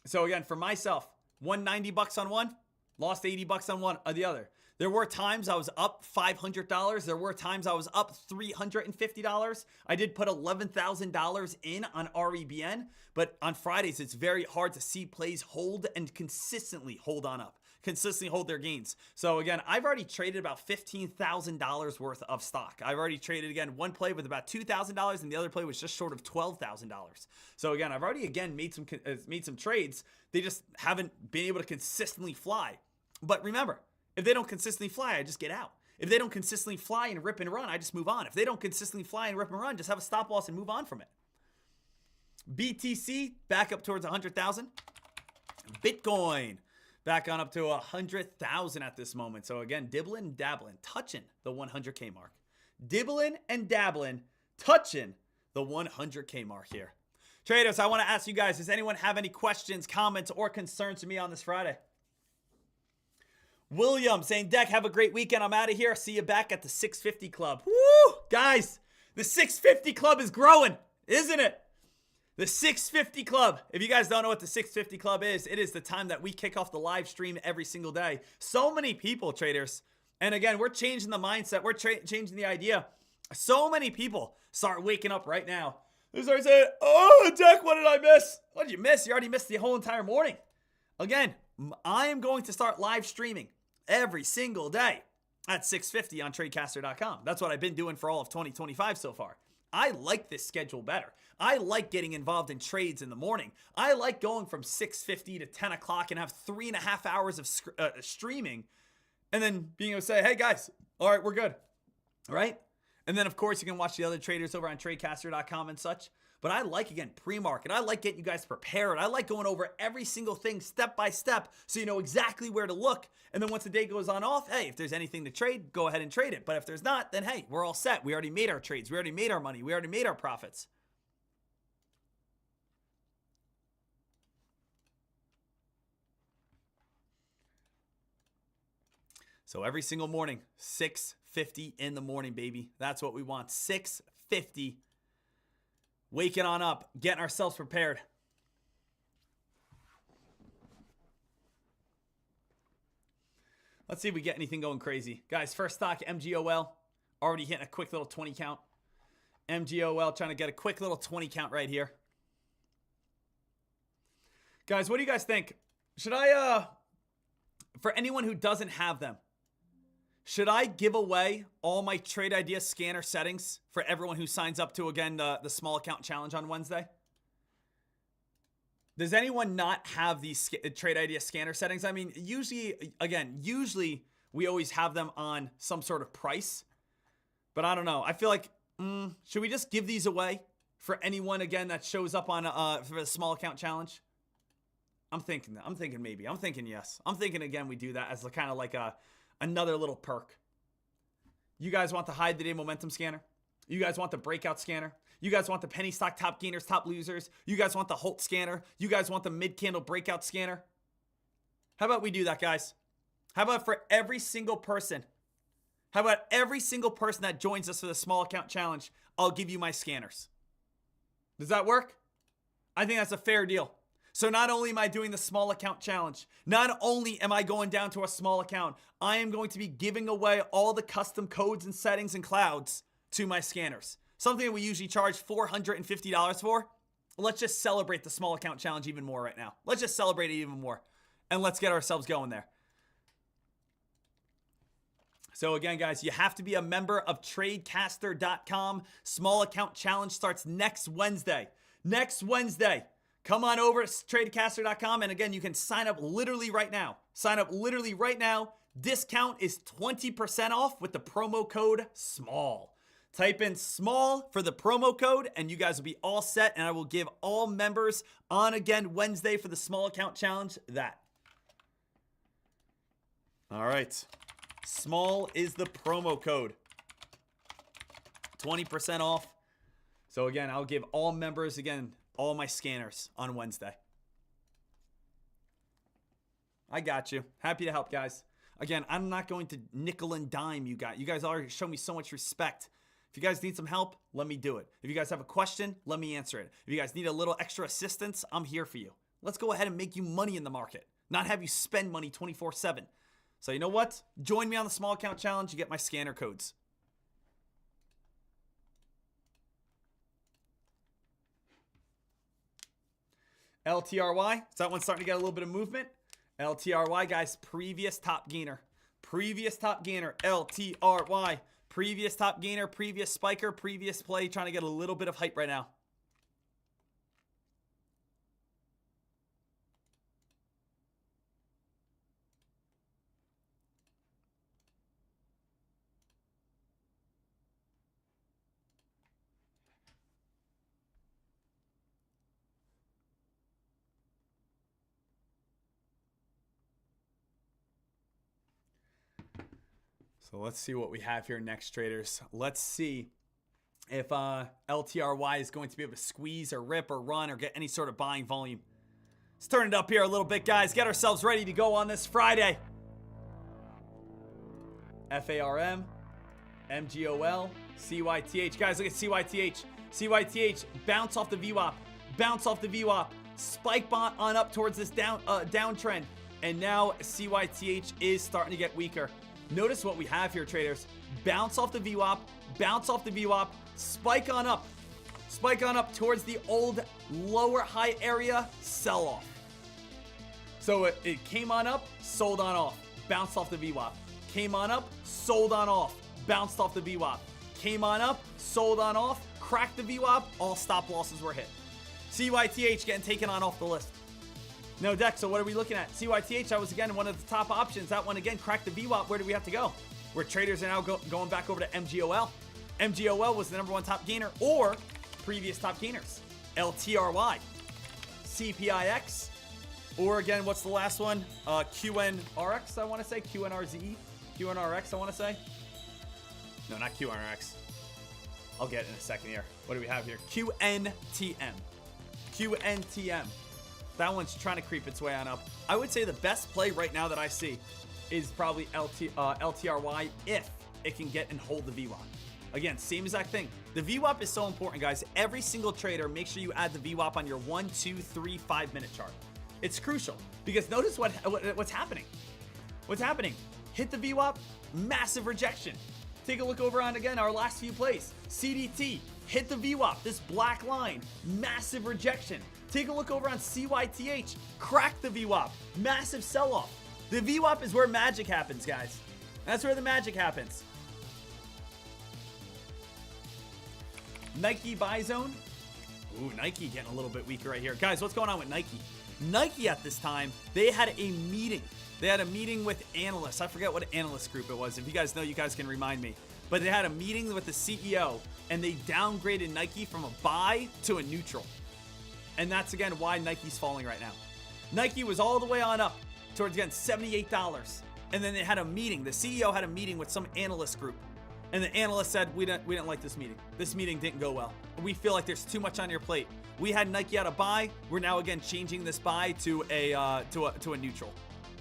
So again, for myself, $190 on one, lost $80 on one or the other. There were times I was up $500. There were times I was up $350. I did put $11,000 in on REBN, but on Fridays, it's very hard to see plays hold and consistently hold on up, consistently hold their gains. So again, I've already traded about $15,000 worth of stock. I've already traded, again, one play with about $2,000 and the other play was just short of $12,000. So again, I've already, again, made some trades. They just haven't been able to consistently fly. But remember, if they don't consistently fly, I just get out. If they don't consistently fly and rip and run, I just move on. If they don't consistently fly and rip and run, just have a stop loss and move on from it. BTC back up towards 100,000. Bitcoin back on up to 100,000 at this moment. So again, dibbling and dabbling, touching the 100K mark. Dibbling and dabbling, touching the 100K mark here. Traders, I want to ask you guys, does anyone have any questions, comments, or concerns to me on this Friday? William saying, Dek, have a great weekend. I'm out of here. See you back at the 650 Club. Woo! Guys, the 650 Club is growing, isn't it? The 650 Club. If you guys don't know what the 650 Club is, it is the time that we kick off the live stream every single day. So many people, traders. And again, we're changing the mindset. We're changing the idea. So many people start waking up right now. They start saying, oh, Dek, what did I miss? What did you miss? You already missed the whole entire morning. Again, I am going to start live streaming every single day at 6:50 on tradecaster.com. That's what I've been doing for all of 2025 so far. I like this schedule better. I like getting involved in trades in the morning. I like going from 6:50 to 10 o'clock and have 3.5 hours of streaming and then being able to say, hey guys, all right, we're good, right? And then of course you can watch the other traders over on tradecaster.com and such. But I like, again, pre-market. I like getting you guys prepared. I like going over every single thing step by step so you know exactly where to look. And then once the day goes on off, hey, if there's anything to trade, go ahead and trade it. But if there's not, then hey, we're all set. We already made our trades. We already made our money. We already made our profits. So every single morning, 6:50 in the morning, baby. That's what we want. 6:50. Waking on up, getting ourselves prepared. Let's see if we get anything going crazy. Guys, first stock, MGOL. Already hitting a quick little 20 count. MGOL trying to get a quick little 20 count right here. Guys, what do you guys think? Should I, for anyone who doesn't have them, should I give away all my trade idea scanner settings for everyone who signs up to, again, the small account challenge on Wednesday? Does anyone not have these trade idea scanner settings? I mean, usually we always have them on some sort of price. But I don't know. I feel like, should we just give these away for anyone, again, that shows up on for the small account challenge? I'm thinking maybe. I'm thinking yes. I'm thinking, again, we do that as kind of like another little perk. You guys want the hide the day momentum scanner? You guys want the breakout scanner? You guys want the penny stock top gainers, top losers? You guys want the Holt scanner? You guys want the mid candle breakout scanner? How about we do that, guys? How about for every single person? How about every single person that joins us for the small account challenge, I'll give you my scanners. Does that work? I think that's a fair deal. So not only am I doing the small account challenge, not only am I going down to a small account, I am going to be giving away all the custom codes and settings and clouds to my scanners. Something that we usually charge $450 for. Let's just celebrate the small account challenge even more right now. Let's just celebrate it even more. And let's get ourselves going there. So again, guys, you have to be a member of Tradecaster.com. Small account challenge starts next Wednesday. Next Wednesday. Come on over to Tradecaster.com, and again, you can sign up literally right now. Sign up literally right now. Discount is 20% off with the promo code SMALL. Type in SMALL for the promo code, and you guys will be all set, and I will give all members on, again, Wednesday for the small account challenge that. All right. SMALL is the promo code. 20% off. So again, I'll give all members, again, all my scanners on Wednesday. I got you. Happy to help, guys. Again, I'm not going to nickel and dime you guys. You guys already show me so much respect. If you guys need some help, let me do it. If you guys have a question, let me answer it. If you guys need a little extra assistance, I'm here for you. Let's go ahead and make you money in the market, not have you spend money 24/7. So you know what? Join me on the small account challenge. You get my scanner codes. LTRY, is that one starting to get a little bit of movement? LTRY, guys, previous top gainer. Previous top gainer, LTRY. Previous top gainer, previous spiker, previous play, trying to get a little bit of hype right now. So let's see what we have here next, traders. Let's see if LTRY is going to be able to squeeze or rip or run or get any sort of buying volume. Let's turn it up here a little bit, guys. Get ourselves ready to go on this Friday. FARM, MGOL, CYTH. Guys, look at CYTH. CYTH, bounce off the VWAP. Bounce off the VWAP. Spike bot on up towards this downtrend. And now CYTH is starting to get weaker. Notice what we have here, traders. Bounce off the VWAP, bounce off the VWAP, spike on up towards the old lower high area, sell off. So it came on up, sold on off, bounced off the VWAP. Came on up, sold on off, bounced off the VWAP. Came on up, sold on off, cracked the VWAP, all stop losses were hit. CYTH getting taken on off the list. No, Deck, so what are we looking at? CYTH, that was, again, one of the top options. That one, again, cracked the VWAP. Where do we have to go? Where traders are now going back over to MGOL. MGOL was the #1 top gainer or previous top gainers. LTRY, CPIX, or again, what's the last one? QNRX, I want to say. QNRZE, QNRX, I want to say. No, not QNRX. I'll get it in a second here. What do we have here? QNTM. QNTM. That one's trying to creep its way on up. I would say the best play right now that I see is probably LTRY if it can get and hold the VWAP. Again, same exact thing. The VWAP is so important, guys. Every single trader, make sure you add the VWAP on your 1, 2, 3, 5 minute chart. It's crucial because notice what's happening. What's happening? Hit the VWAP, massive rejection. Take a look over on, again, our last few plays. CDT, hit the VWAP, this black line, massive rejection. Take a look over on CYTH, crack the VWAP, massive sell-off. The VWAP is where magic happens, guys. That's where the magic happens. Nike buy zone. Ooh, Nike getting a little bit weaker right here. Guys, what's going on with Nike? Nike at this time, they had a meeting. They had a meeting with analysts. I forget what analyst group it was. If you guys know, you guys can remind me. But they had a meeting with the CEO, and they downgraded Nike from a buy to a neutral. And that's, again, why Nike's falling right now. Nike was all the way on up towards, again, $78. And then they had a meeting. The CEO had a meeting with some analyst group. And the analyst said, we didn't like this meeting. This meeting didn't go well. We feel like there's too much on your plate. We had Nike at a buy. We're now, again, changing this buy to a neutral.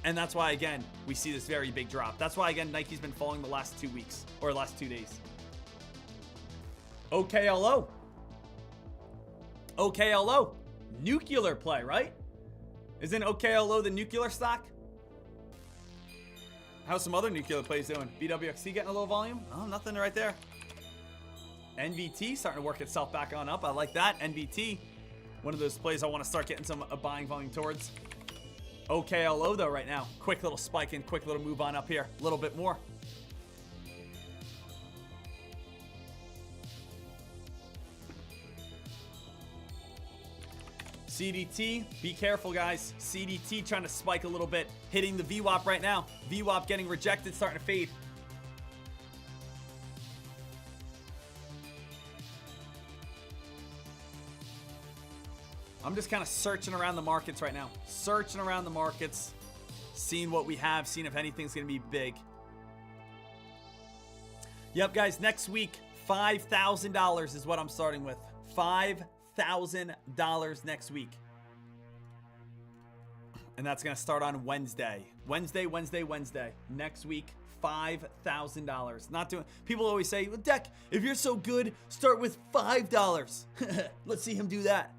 And that's why, again, we see this very big drop. That's why, again, Nike's been falling the last 2 weeks or last 2 days. OKLO. OKLO. Nuclear play, right? Isn't OKLO the nuclear stock? How's some other nuclear plays doing? BWXT getting a little volume? Oh, nothing right there. NVT starting to work itself back on up. I like that. NVT, one of those plays I want to start getting some buying volume towards. OKLO though right now. Quick little spike in, quick little move on up here. A little bit more. CDT, be careful guys. CDT trying to spike a little bit. Hitting the VWAP right now. VWAP getting rejected, starting to fade. I'm just kind of searching around the markets right now. Searching around the markets. Seeing what we have. Seeing if anything's going to be big. Yep, guys. Next week, $5,000 is what I'm starting with. $5,000 next week. And that's going to start on Wednesday. Wednesday. Next week, $5,000. Not doing. People always say, well, Dek, if you're so good, start with $5. Let's see him do that.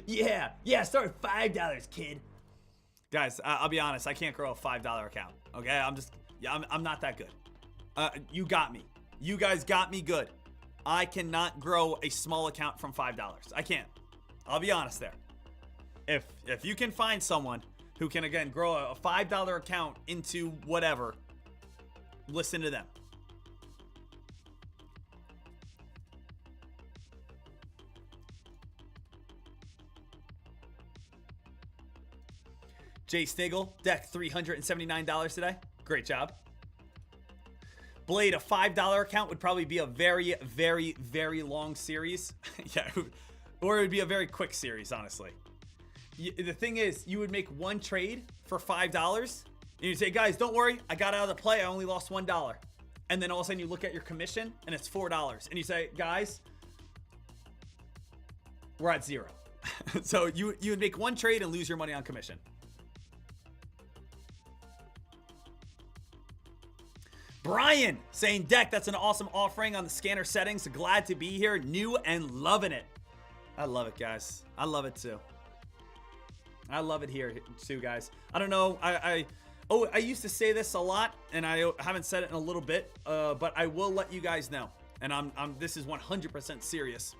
Yeah, start with $5, kid. Guys, I'll be honest, I can't grow a $5 account. Okay, I'm not that good. You got me. You guys got me good. I cannot grow a small account from $5. I can't. I'll be honest there. If you can find someone who can, again, grow a $5 account into whatever, listen to them. Jay Sniggle, Dek, $379 today. Great job. Blade, a $5 account would probably be a very, very, very long series. Yeah, or it would be a very quick series, honestly. The thing is, you would make one trade for $5, and you'd say, guys, don't worry, I got out of the play, I only lost $1. And then all of a sudden you look at your commission, and it's $4. And you say, guys, we're at zero. So you would make one trade and lose your money on commission. Brian saying, Dek, that's an awesome offering on the scanner settings. Glad to be here. New and loving it. I love it, guys. I love it too. I love it here too, guys. I don't know. I used to say this a lot, and I haven't said it in a little bit, but I will let you guys know, and this is 100% serious,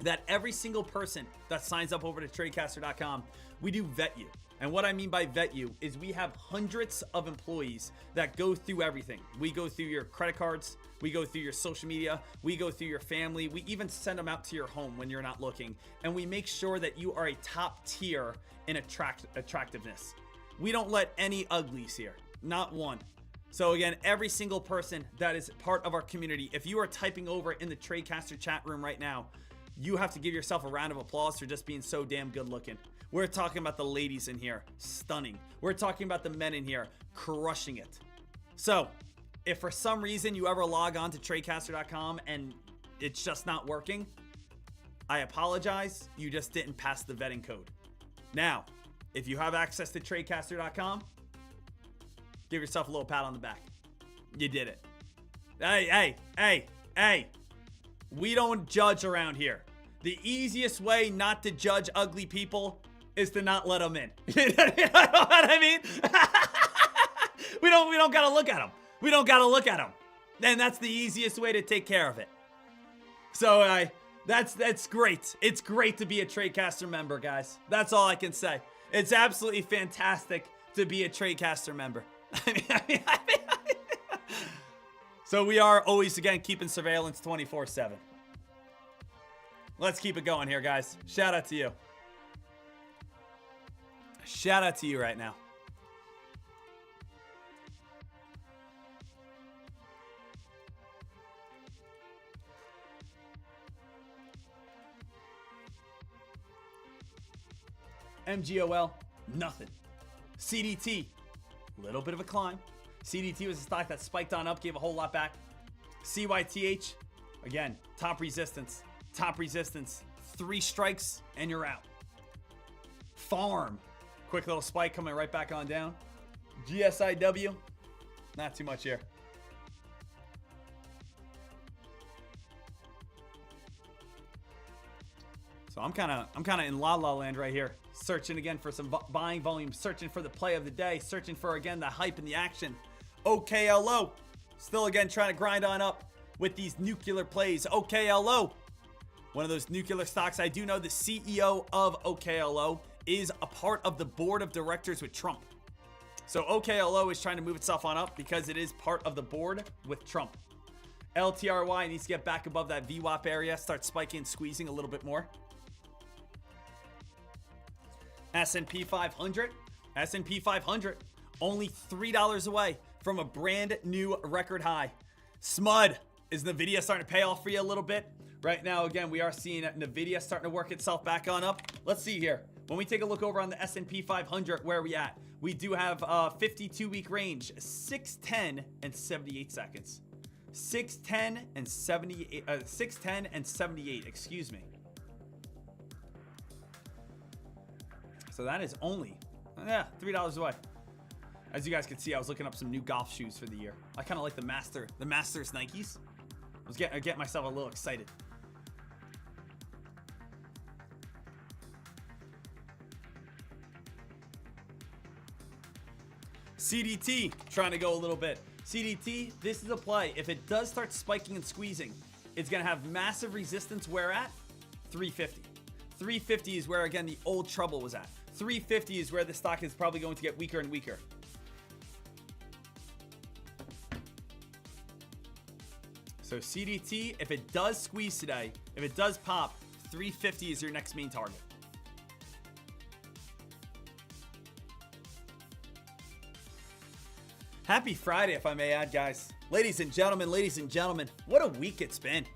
that every single person that signs up over to tradecaster.com, we do vet you. And what I mean by vet you is we have hundreds of employees that go through everything. We go through your credit cards. We go through your social media. We go through your family. We even send them out to your home when you're not looking. And we make sure that you are a top tier in attractiveness. We don't let any uglies here. Not one. So again, every single person that is part of our community, if you are typing over in the Tradecaster chat room right now, you have to give yourself a round of applause for just being so damn good looking. We're talking about the ladies in here, stunning. We're talking about the men in here, crushing it. So, if for some reason you ever log on to Tradecaster.com and it's just not working, I apologize. You just didn't pass the vetting code. Now, if you have access to Tradecaster.com, give yourself a little pat on the back. You did it. Hey. We don't judge around here. The easiest way not to judge ugly people is to not let them in. You know what I mean? We don't gotta look at them. We don't gotta look at them. And that's the easiest way to take care of it. So that's great. It's great to be a Tradecaster member, guys. That's all I can say. It's absolutely fantastic to be a Tradecaster member. So we are always, again, keeping surveillance 24/7. Let's keep it going here, guys. Shout out to you. Shout out to you right now. MGOL, nothing. CDT, little bit of a climb. CDT was a stock that spiked on up, gave a whole lot back. CYTH, again, top resistance. 3 strikes and you're out. Farm, quick little spike coming right back on down. GSIW, not too much here. So I'm kind of in la la land right here, searching again for some buying volume, searching for the play of the day, searching for again the hype and the action. OKLO, still again trying to grind on up with these nuclear plays. OKLO, one of those nuclear stocks. I do know the CEO of OKLO is a part of the board of directors with Trump. So OKLO is trying to move itself on up because it is part of the board with Trump. LTRY needs to get back above that VWAP area, start spiking and squeezing a little bit more. S&P 500. S&P 500 only $3 away from a brand new record high. SMUD, is Nvidia starting to pay off for you a little bit? Right now, again, we are seeing Nvidia starting to work itself back on up. Let's see here. When we take a look over on the S&P 500, where are we at? We do have a 52-week range, 610 and 78 seconds. 610 and 78, 610 and 78, excuse me. So that is only, $3 away. As you guys can see, I was looking up some new golf shoes for the year. I kind of like the Masters Nikes. I was getting myself a little excited. CDT, trying to go a little bit. CDT, this is a play. If it does start spiking and squeezing, it's going to have massive resistance. Where at? 350. 350 is where, again, the old trouble was at. 350 is where the stock is probably going to get weaker and weaker. So CDT, if it does squeeze today, if it does pop, 350 is your next main target. Happy Friday, if I may add, guys. Ladies and gentlemen, what a week it's been.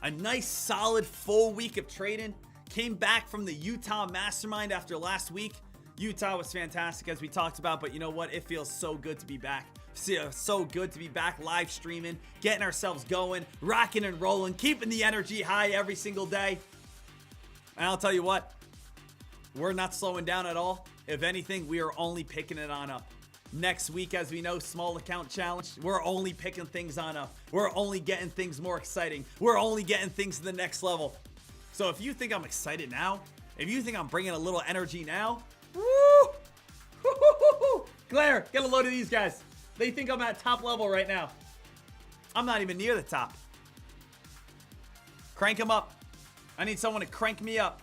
A nice, solid, full week of trading. Came back from the Utah Mastermind after last week. Utah was fantastic, as we talked about, but you know what? It feels so good to be back. So good to be back live streaming, getting ourselves going, rocking and rolling, keeping the energy high every single day. And I'll tell you what, we're not slowing down at all. If anything, we are only picking it on up. Next week, as we know, small account challenge, we're only picking things on up. We're only getting things more exciting. We're only getting things to the next level. So if you think I'm excited now, if you think I'm bringing a little energy now, woo! Claire, get a load of these guys. They think I'm at top level right now. I'm not even near the top. Crank them up. I need someone to crank me up.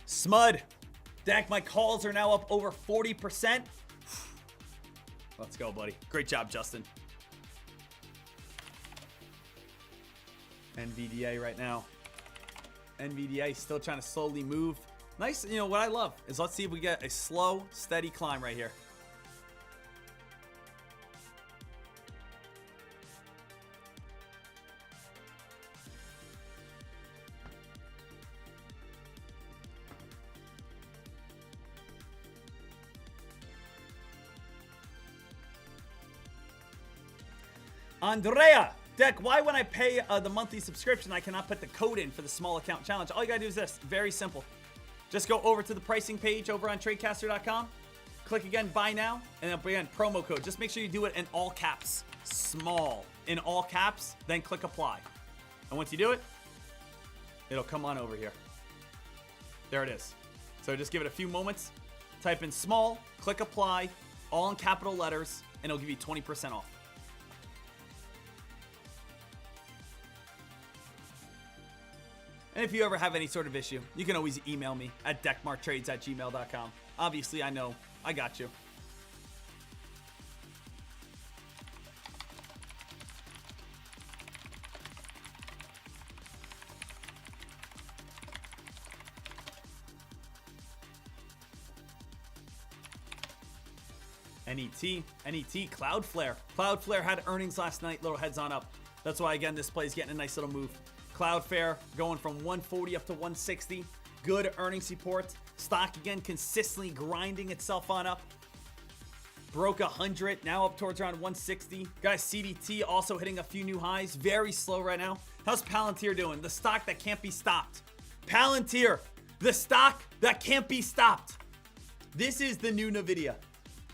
Smud. Dak, my calls are now up over 40%. Let's go, buddy. Great job, Justin. NVDA right now. NVDA still trying to slowly move. Nice, you know, what I love is let's see if we get a slow, steady climb right here. Andrea, Deck, why when I pay the monthly subscription, I cannot put the code in for the small account challenge? All you gotta do is this, very simple. Just go over to the pricing page over on tradecaster.com, click again, buy now, and then again, promo code. Just make sure you do it in all caps, small, in all caps, then click apply. And once you do it, it'll come on over here. There it is. So just give it a few moments, type in small, click apply, all in capital letters, and it'll give you 20% off. And if you ever have any sort of issue, you can always email me at dekmartrades@gmail.com. Obviously, I know. I got you. NET, Cloudflare. Cloudflare had earnings last night, little heads on up. That's why, again, this play is getting a nice little move. Cloudflare going from 140 up to 160. Good earnings support. Stock again consistently grinding itself on up. Broke 100, now up towards around 160. Guys, CDT also hitting a few new highs. Very slow right now. How's Palantir doing? The stock that can't be stopped. Palantir, the stock that can't be stopped. This is the new NVIDIA.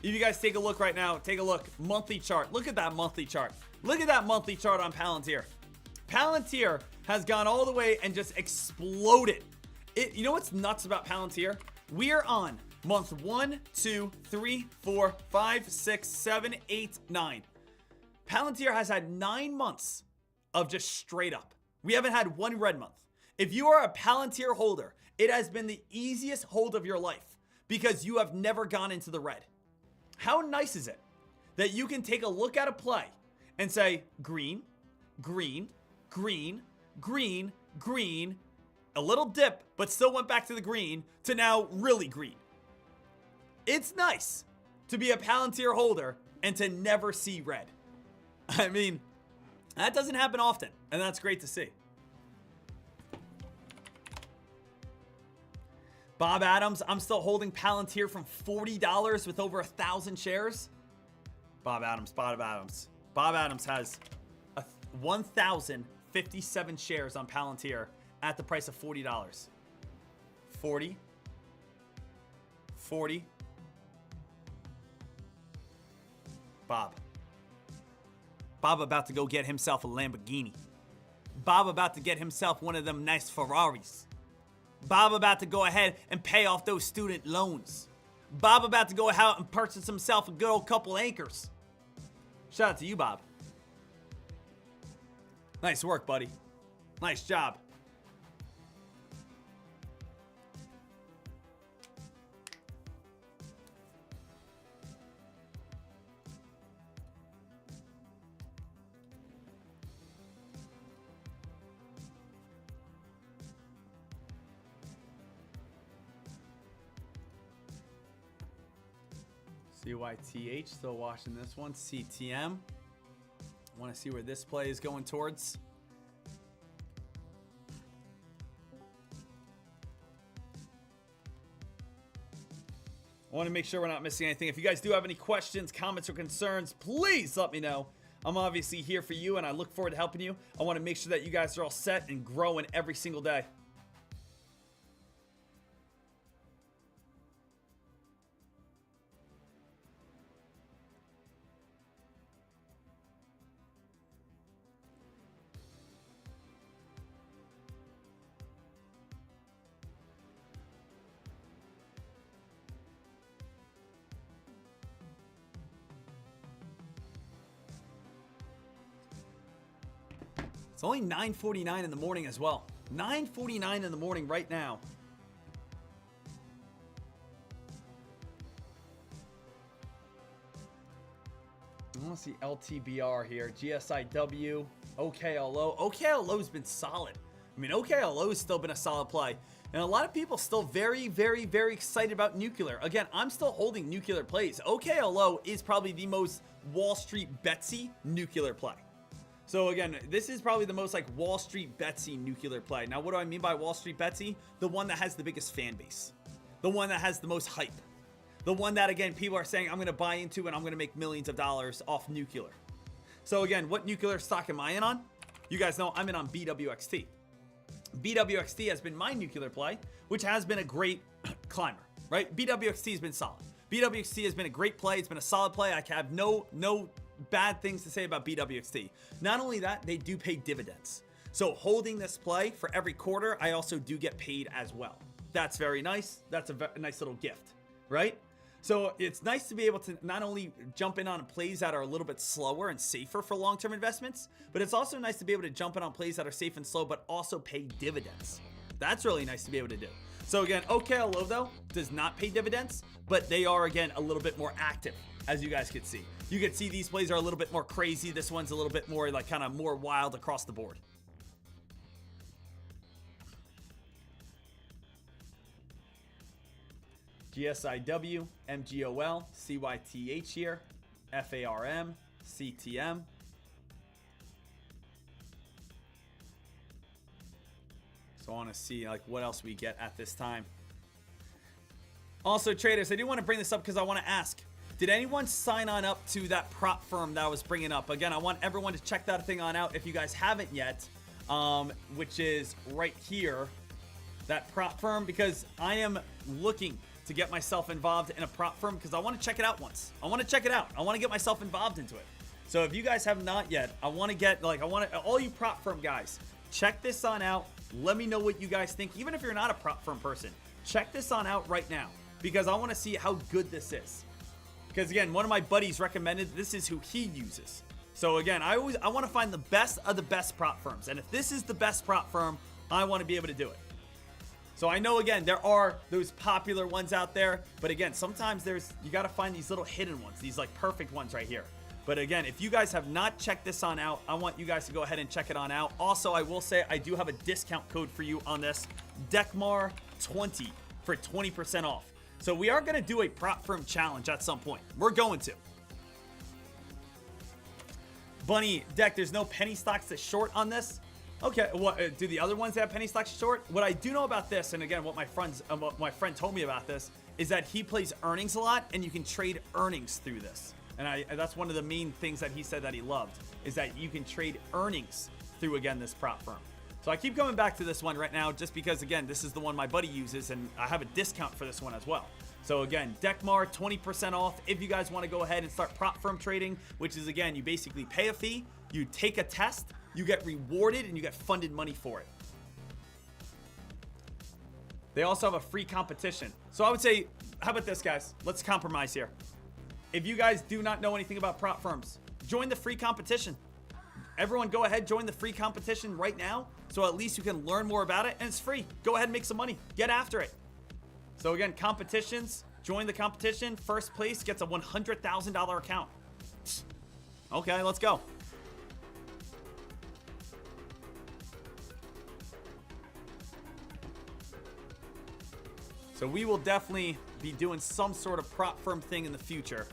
If you guys take a look right now, take a look. Monthly chart. Look at that monthly chart. Look at that monthly chart on Palantir. Palantir has gone all the way and just exploded. You know what's nuts about Palantir? We're on month 1, 2, 3, 4, 5, 6, 7, 8, 9. Palantir has had 9 months of just straight up. We haven't had one red month. If you are a Palantir holder, it has been the easiest hold of your life because you have never gone into the red. How nice is it that you can take a look at a play and say green, green, green, green, green, a little dip, but still went back to the green, to now really green. It's nice to be a Palantir holder and to never see red. I mean, that doesn't happen often, and that's great to see. Bob Adams, I'm still holding Palantir from $40 with over 1,000 shares. Bob Adams has 1,057 shares on Palantir at the price of $40. 40. Bob about to go get himself a Lamborghini. Bob about to get himself one of them nice Ferraris. Bob about to go ahead and pay off those student loans. Bob about to go out and purchase himself a good old couple acres. Shout out to you, Bob. Nice work, buddy. Nice job. CYTH, still watching this one. CTM. Want to see where this play is going towards. I want to make sure we're not missing anything. If you guys do have any questions, comments, or concerns, please let me know. I'm obviously here for you, and I look forward to helping you. I want to make sure that you guys are all set and growing every single day. It's only 9:49 in the morning as well. 9:49 in the morning right now. I want to see LTBR here. GSIW, OKLO. OKLO's been solid. I mean, OKLO has still been a solid play. And a lot of people still very, very, very excited about nuclear. Again, I'm still holding nuclear plays. OKLO is probably the most Wall Street Betsy nuclear play. So again, this is probably the most like Wall Street Betsy nuclear play. Now, what do I mean by Wall Street Betsy? The one that has the biggest fan base. The one that has the most hype. The one that, again, people are saying, I'm going to buy into and I'm going to make millions of dollars off nuclear. So again, what nuclear stock am I in on? You guys know I'm in on BWXT. BWXT has been my nuclear play, which has been a great climber, right? BWXT has been solid. BWXT has been a great play. It's been a solid play. I have no bad things to say about BWXT. Not only that, they do pay dividends. So holding this play for every quarter, I also do get paid as well. That's very nice. That's a nice little gift, right? So it's nice to be able to not only jump in on plays that are a little bit slower and safer for long-term investments, but it's also nice to be able to jump in on plays that are safe and slow, but also pay dividends. That's really nice to be able to do. So again, OKLO though does not pay dividends, but they are again a little bit more active, as you guys can see. You can see these plays are a little bit more crazy. This one's a little bit more like kind of more wild across the board. GSIW, MGOL, CYTH here, FARM, CTM. So I want to see like what else we get at this time. Also, traders, I do want to bring this up because I want to ask, did anyone sign on up to that prop firm that I was bringing up? Again, I want everyone to check that thing on out if you guys haven't yet, which is right here, that prop firm, because I am looking to get myself involved in a prop firm because I want to check it out once. I want to check it out. I want to get myself involved into it. So if you guys have not yet, I want to get all you prop firm guys, check this on out. Let me know what you guys think. Even if you're not a prop firm person, check this on out right now because I want to see how good this is. Because again, one of my buddies recommended this is who he uses. So again, I want to find the best of the best prop firms. And if this is the best prop firm, I want to be able to do it. So I know, again, there are those popular ones out there, but again, sometimes you got to find these little hidden ones, these like perfect ones right here. But again, if you guys have not checked this on out, I want you guys to go ahead and check it on out. Also, I will say I do have a discount code for you on this, Dekmar 20 for 20% off. So we are going to do a prop firm challenge at some point. We're going to. Bunny, Deck, there's no penny stocks to short on this. Okay, what do the other ones have penny stocks short? What I do know about this, and again, what my friend told me about this, is that he plays earnings a lot, and you can trade earnings through this. And that's one of the main things that he said that he loved, is that you can trade earnings through, again, this prop firm. So I keep coming back to this one right now, just because, again, this is the one my buddy uses, and I have a discount for this one as well. So again, Dekmar, 20% off if you guys want to go ahead and start prop firm trading, which is, again, you basically pay a fee, you take a test, you get rewarded, and you get funded money for it. They also have a free competition. So I would say, how about this, guys? Let's compromise here. If you guys do not know anything about prop firms, join the free competition. Everyone go ahead, join the free competition right now, so at least you can learn more about it, and it's free. Go ahead and make some money. Get after it. So again, competitions, join the competition. First place gets a $100,000 account. Okay, let's go. So we will definitely be doing some sort of prop firm thing in the future,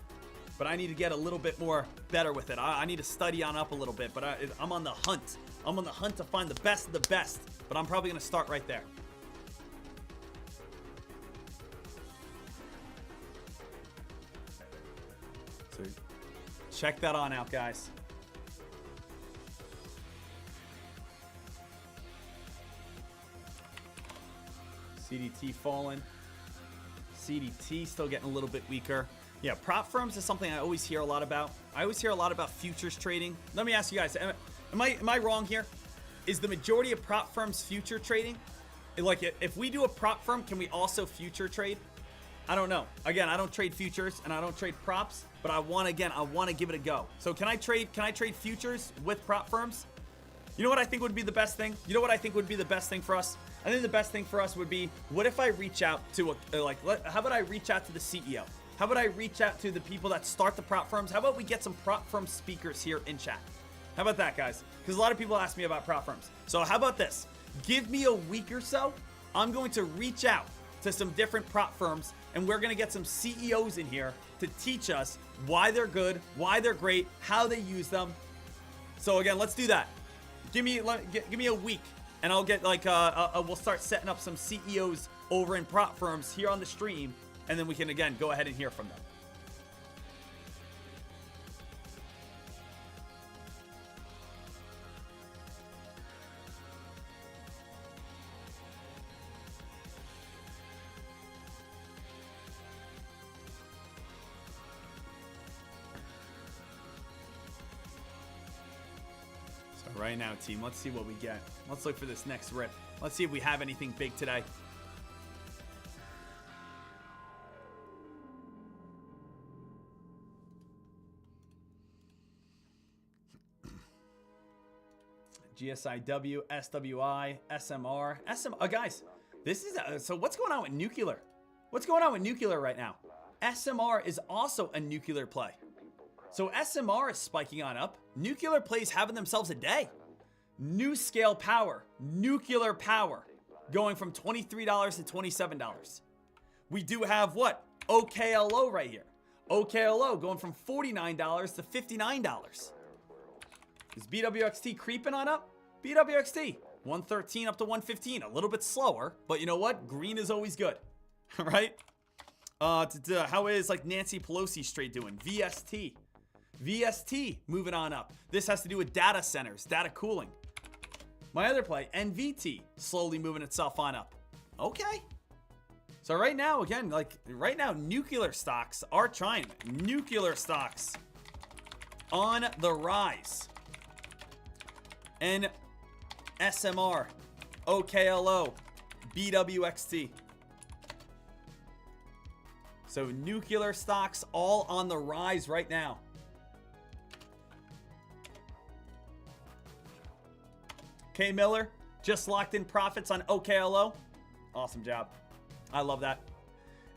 but I need to get a little bit more better with it. I need to study on up a little bit, but I'm on the hunt. I'm on the hunt to find the best of the best, but I'm probably going to start right there. So check that on out, guys. CDT falling. CDT still getting a little bit weaker. Yeah, prop firms is something I always hear a lot about. I always hear a lot about futures trading. Let me ask you guys, am I wrong here? Is the majority of prop firms future trading? Like, if we do a prop firm, can we also future trade? I don't know. Again, I don't trade futures and I don't trade props, but I want to give it a go. So can I trade futures with prop firms? You know what I think would be the best thing? You know what I think would be the best thing for us? I think the best thing for us would be, what if I reach out to how about I reach out to the CEO? How about I reach out to the people that start the prop firms? How about we get some prop firm speakers here in chat? How about that, guys? Because a lot of people ask me about prop firms. So how about this? Give me a week or so, I'm going to reach out to some different prop firms, and we're going to get some CEOs in here to teach us why they're good, why they're great, how they use them. So again, let's do that. Give me a week, and I'll get like we'll start setting up some CEOs over in prop firms here on the stream, and then we can again go ahead and hear from them. Right now, team, let's see what we get. Let's look for this next rip. Let's see if we have anything big today. GSIW, SWI, SMR, guys, this is so what's going on with nuclear? What's going on with nuclear right now? SMR is also a nuclear play. So SMR is spiking on up. Nuclear plays having themselves a day. New scale power, nuclear power, going from $23 to $27. We do have what? OKLO right here. OKLO going from $49 to $59. Is BWXT creeping on up? BWXT, 113 up to 115. A little bit slower, but you know what? Green is always good. All right? How is like Nancy Pelosi straight doing? VST moving on up. This has to do with data centers, data cooling. My other play, NVT, slowly moving itself on up. Okay. So right now, again, nuclear stocks are trying. Nuclear stocks on the rise. And SMR, OKLO, BWXT. So nuclear stocks all on the rise right now. K Miller just locked in profits on OKLO. Awesome job. I love that.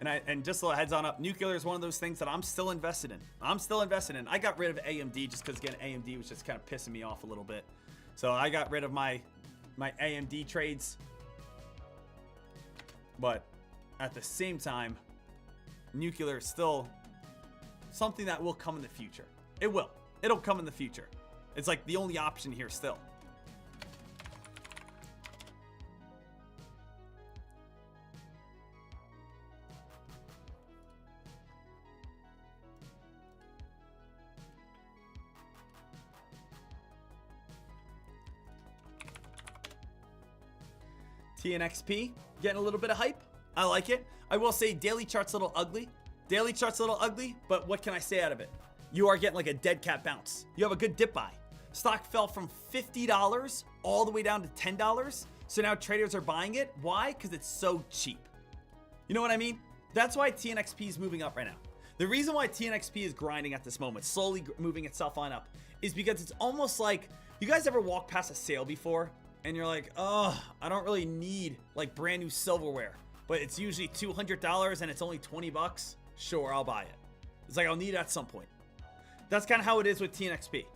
And just a heads on up, nuclear is one of those things that I'm still invested in. I got rid of AMD just because, again, AMD was just kind of pissing me off a little bit. So I got rid of my AMD trades. But at the same time, nuclear is still something that will come in the future. It will. It'll come in the future. It's like the only option here still. TNXP getting a little bit of hype. I like it. I will say daily chart's a little ugly. But what can I say out of it? You are getting like a dead cat bounce. You have a good dip buy. Stock fell from $50 all the way down to $10. So now traders are buying it. Why? Because it's so cheap. You know what I mean? That's why TNXP is moving up right now. The reason why TNXP is grinding at this moment, slowly moving itself on up, is because it's almost like, you guys ever walk past a sale before and you're like, oh, I don't really need like brand new silverware, but it's usually $200 and it's only 20 bucks. Sure, I'll buy it. It's like, I'll need it at some point. That's kind of how it is with TNXP.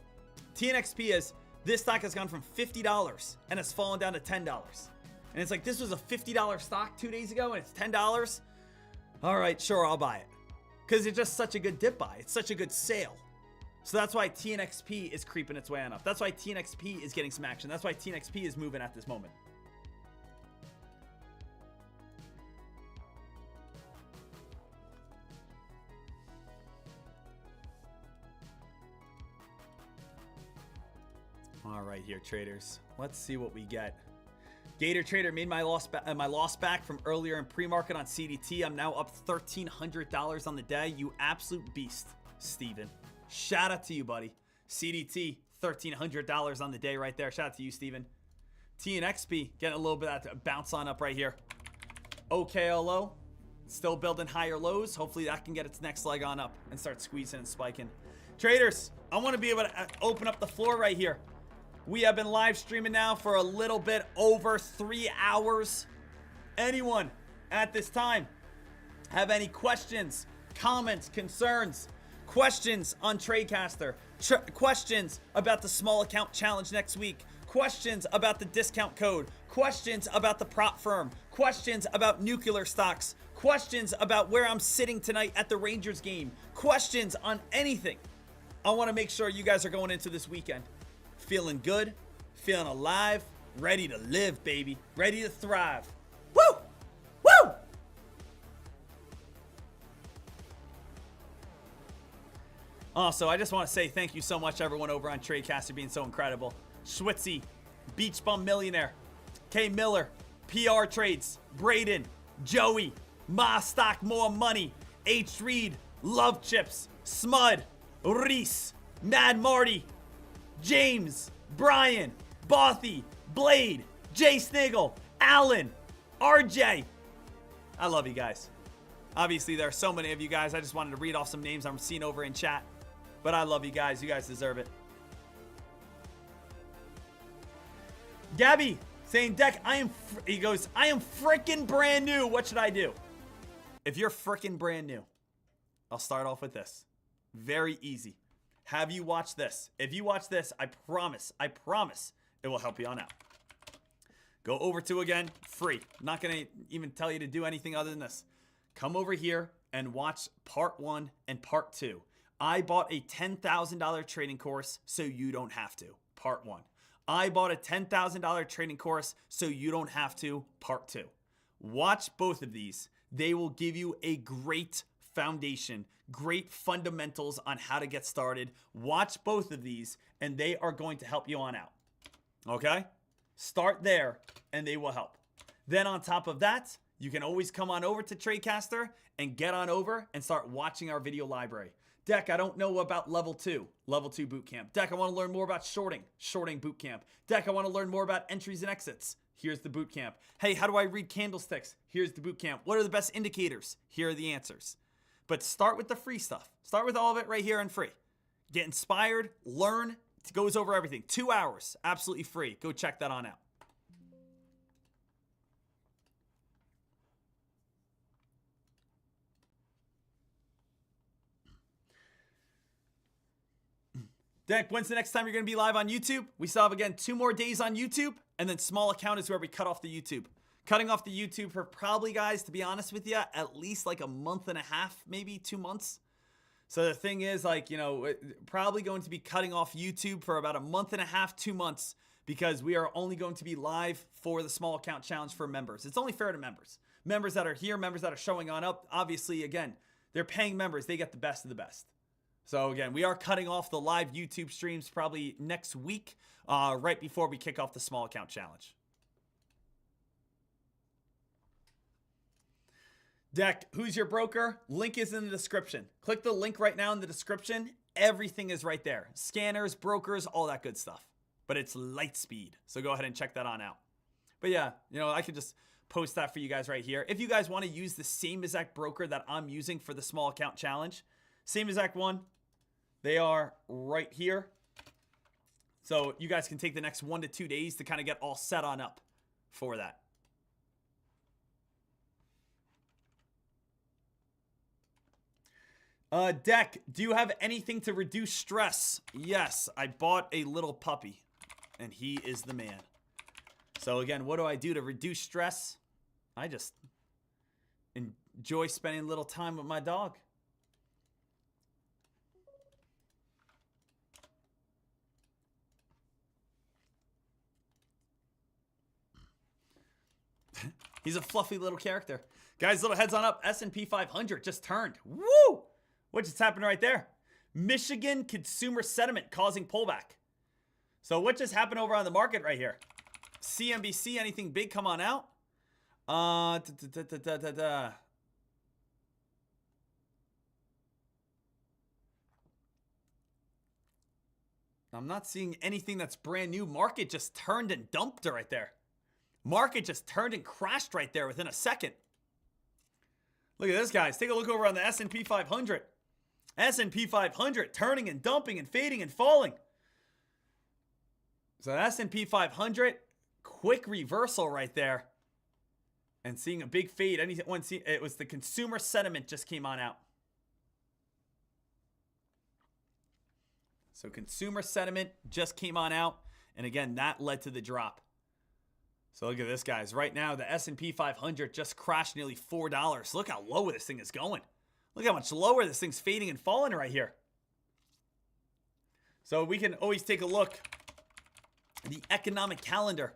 TNXP is, this stock has gone from $50 and it's fallen down to $10. And it's like, this was a $50 stock 2 days ago and it's $10. All right, sure, I'll buy it. Because it's just such a good dip buy. It's such a good sale. So that's why TNXP is creeping its way on up. That's why TNXP is getting some action. That's why TNXP is moving at this moment. All right, here, traders. Let's see what we get. Gator Trader made my loss back from earlier in pre-market on CDT. I'm now up $1,300 on the day. You absolute beast, Steven. Shout out to you, buddy. CDT, $1,300 on the day right there. Shout out to you, Steven. TNXP getting a little bit of that bounce on up right here. OKLO, still building higher lows. Hopefully that can get its next leg on up and start squeezing and spiking. Traders, I want to be able to open up the floor right here. We have been live streaming now for a little bit over 3 hours. Anyone at this time have any questions, comments, concerns, questions on Tradecaster, questions about the small account challenge next week, questions about the discount code, questions about the prop firm, questions about nuclear stocks, questions about where I'm sitting tonight at the Rangers game, questions on anything, I want to make sure you guys are going into this weekend feeling good, feeling alive, ready to live, baby, ready to thrive. Woo! Woo! Also, I just want to say thank you so much, everyone over on Tradecaster, being so incredible. Schwitzy, Beach Bum Millionaire, K Miller, PR Trades, Braden, Joey, Ma Stock More Money, H Reed, Love Chips, Smud, Reese, Mad Marty, James, Brian, Bothy, Blade, Jay Sniggle, Alan, RJ. I love you guys. Obviously, there are so many of you guys. I just wanted to read off some names I'm seeing over in chat. But I love you guys. You guys deserve it. Gabby saying, Deck, he goes, I am freaking brand new. What should I do? If you're freaking brand new, I'll start off with this. Very easy. Have you watched this? If you watch this, I promise it will help you on out. Go over to, again, free. I'm not going to even tell you to do anything other than this. Come over here and watch part 1 and part 2. I bought a $10,000 trading course so you don't have to. Part 1. I bought a $10,000 trading course so you don't have to. Part 2. Watch both of these. They will give you a great foundation, great fundamentals on how to get started. Watch both of these and they are going to help you on out. Okay? Start there and they will help. Then on top of that, you can always come on over to Tradecaster and get on over and start watching our video library. Deck, I don't know about level 2 bootcamp. Deck, I want to learn more about shorting bootcamp. Deck, I want to learn more about entries and exits. Here's the bootcamp. Hey, how do I read candlesticks? Here's the bootcamp. What are the best indicators? Here are the answers. But start with the free stuff. Start with all of it right here and free. Get inspired, learn. It goes over everything. 2 hours, absolutely free. Go check that on out. Deck, when's the next time you're going to be live on YouTube? We still have, again, 2 more days on YouTube, and then small account is where we cut off the YouTube. Cutting off the YouTube for probably, guys, to be honest with you, at least like a month and a half, maybe 2 months. So the thing is, like, you know, probably going to be cutting off YouTube for about a month and a half, 2 months, because we are only going to be live for the small account challenge for members. It's only fair to members. Members that are here, members that are showing on up, obviously, again, they're paying members. They get the best of the best. So again, we are cutting off the live YouTube streams probably next week, right before we kick off the small account challenge. Deck, who's your broker? Link is in the description. Click the link right now in the description. Everything is right there. Scanners, brokers, all that good stuff. But it's light speed. So go ahead and check that on out. But yeah, you know, I could just post that for you guys right here. If you guys want to use the same exact broker that I'm using for the small account challenge, same exact one, they are right here. So you guys can take the next 1 to 2 days to kind of get all set on up for that. Deck, do you have anything to reduce stress? Yes, I bought a little puppy, and he is the man. So again, what do I do to reduce stress? I just enjoy spending a little time with my dog. He's a fluffy little character. Guys, little heads on up. S&P 500 just turned. Woo! What just happened right there? Michigan consumer sentiment causing pullback. So what just happened over on the market right here? CNBC, anything big come on out? I'm not seeing anything that's brand new. Market just turned and dumped it right there. Market just turned and crashed right there within a second. Look at this, guys. Take a look over on the S&P 500. S&P 500 turning and dumping and fading and falling. So S&P 500, quick reversal right there. And seeing a big fade. It was the consumer sentiment just came on out. So consumer sentiment just came on out. And again, that led to the drop. So look at this, guys. Right now, the S&P 500 just crashed nearly $4. Look how low this thing is going. Look how much lower this thing's fading and falling right here. So we can always take a look at the economic calendar.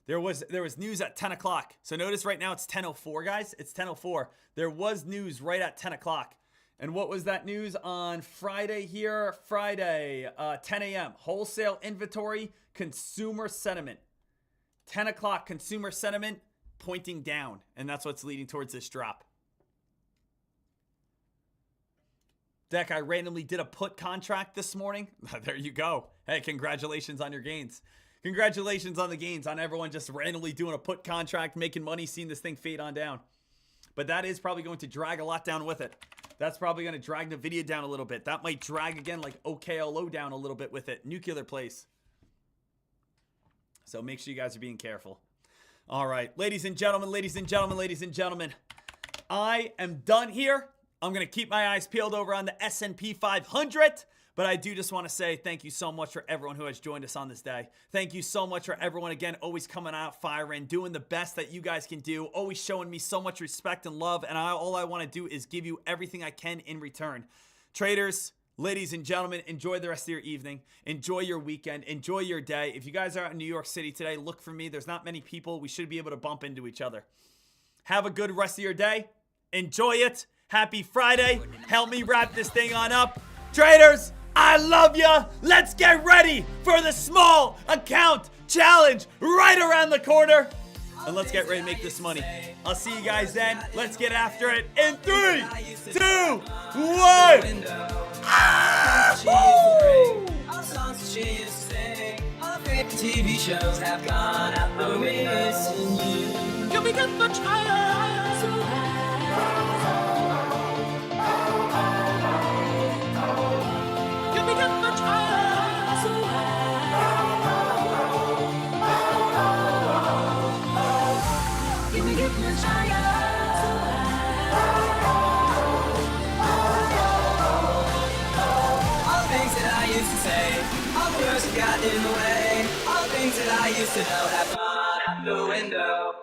There was news at 10 o'clock. So notice right now it's 10:04, guys. It's 10:04. There was news right at 10 o'clock. And what was that news on Friday here? Friday, 10 a.m. Wholesale inventory, consumer sentiment. 10 o'clock consumer sentiment pointing down. And that's what's leading towards this drop. Dek, I randomly did a put contract this morning. There you go. Hey, congratulations on your gains. Congratulations on the gains, on everyone just randomly doing a put contract, making money, seeing this thing fade on down. But that is probably going to drag a lot down with it. That's probably going to drag NVIDIA down a little bit. That might drag again like OKLO down a little bit with it. Nuclear place. So make sure you guys are being careful. All right, ladies and gentlemen, ladies and gentlemen, ladies and gentlemen. I am done here. I'm going to keep my eyes peeled over on the S&P 500. But I do just want to say thank you so much for everyone who has joined us on this day. Thank you so much for everyone, again, always coming out firing, doing the best that you guys can do, always showing me so much respect and love. And all I want to do is give you everything I can in return. Traders, ladies and gentlemen, enjoy the rest of your evening. Enjoy your weekend. Enjoy your day. If you guys are out in New York City today, look for me. There's not many people. We should be able to bump into each other. Have a good rest of your day. Enjoy it. Happy Friday. Help me wrap this thing on up. Traders, I love ya. Let's get ready for the small account challenge right around the corner. And let's get ready to make this money. I'll see you guys then. Let's get after it in 3, 2, 1. TV shows have gone out the missing you. We get much higher, so got in the way. All things that I used to know have gone out the window.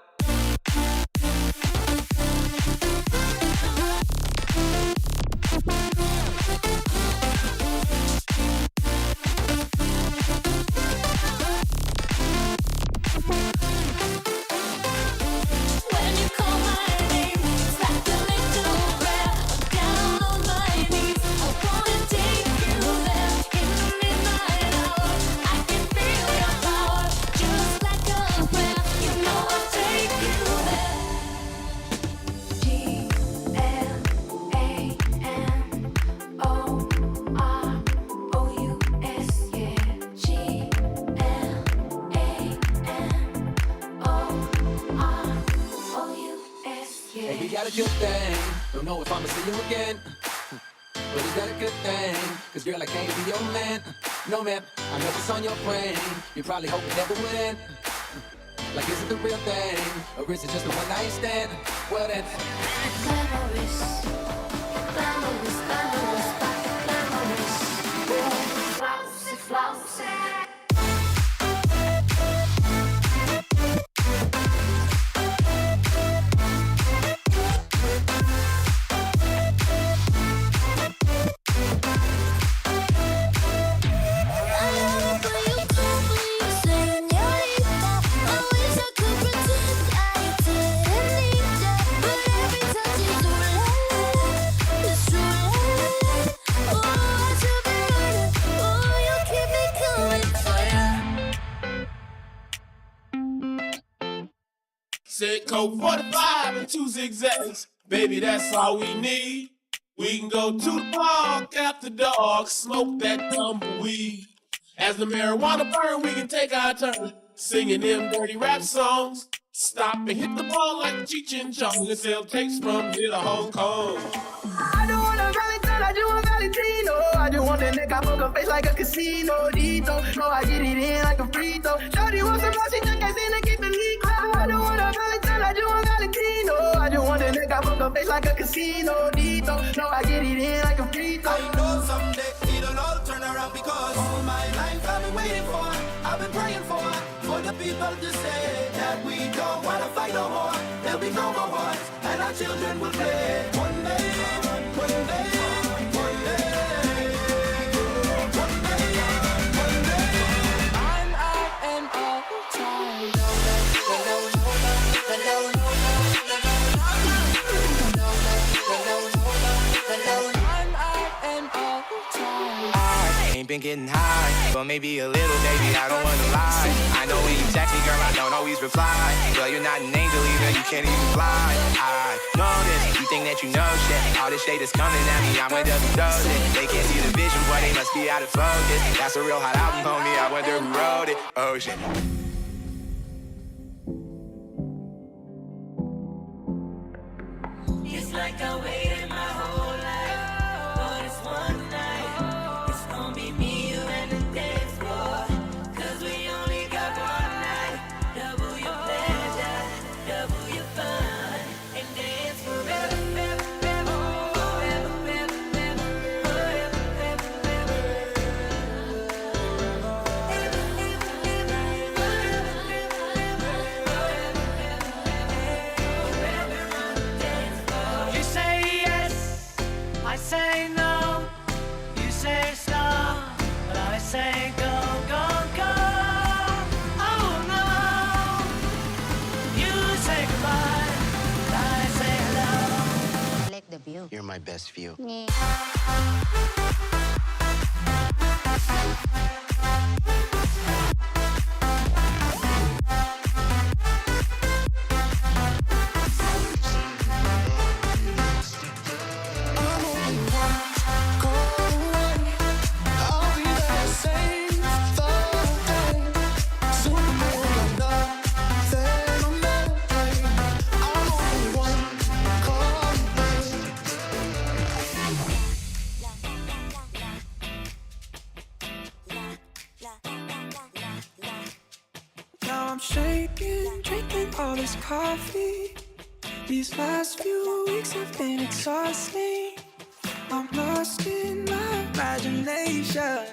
When you call my name, it's like a little prayer. Down on my knees, I wanna take you there. In the midnight hour, I can feel your power, just like a prayer. You know I'll take you there. G-L-A-M-O-R-O-U-S, yeah. G-L-A-M-O-R-O-U-S, yeah. Hey, you got a good thing. Don't know if I'ma see you again. But is that a good thing? Cause girl, I can't be your man. No man, I know what's on your brain. You probably hope it never would end. Like, is it the real thing? Or is it just a one night stand? Well then, Glamorous, glamorous, glamorous, glamorous. Flousy, flousy. Said code 45 and 2 zigzags. Baby, that's all we need. We can go to the park after dark, smoke that tumbleweed. As the marijuana burn, we can take our turn singing them dirty rap songs. Stop and hit the ball like Cheech and Chong and sell tapes from here to Hong Kong. I don't want a Valentine, I just want Valentino. I just want that nigga poker face like a casino. Dito, no, I get it in like a free throw. Shorty wants some more, she just gets in and keep the leak. I don't want a Valentine, I just want Valentino. I just want that nigga poker face like a casino. Dito, no, I get it in like a free throw. I know someday it'll all turn around because all my life I've been waiting for, I've been praying for the people to say that we don't wanna fight no more. There'll be no more wars, and our children will play. One day, one day, one day, one day, one day. I'm out and all the time. I'm out and all the time. I ain't been getting high, but maybe a little, baby, I don't wanna lie. I know when you text me, girl, I don't always reply. Girl, you're not an angel either, you can't even fly. I know this, you think that you know shit. All this shade is coming at me, I'm with double dosing. They can't see the vision, boy, they must be out of focus. That's a real hot album, homie, I wonder who wrote it. Oh shit. It's like I waited my whole life for this one night. It's gonna be me, you, and the dance floor. 'Cause we only got one night. Double your pleasure, double your fun, and dance forever, forever, forever, forever, forever, You say yes, I say no. You say stop, but I say go, go, go. Oh no. You say goodbye, but I say hello. I like the view. You're my best view. Now I'm shaking, drinking all this coffee. These last few weeks have been exhausting. I'm lost in my imagination,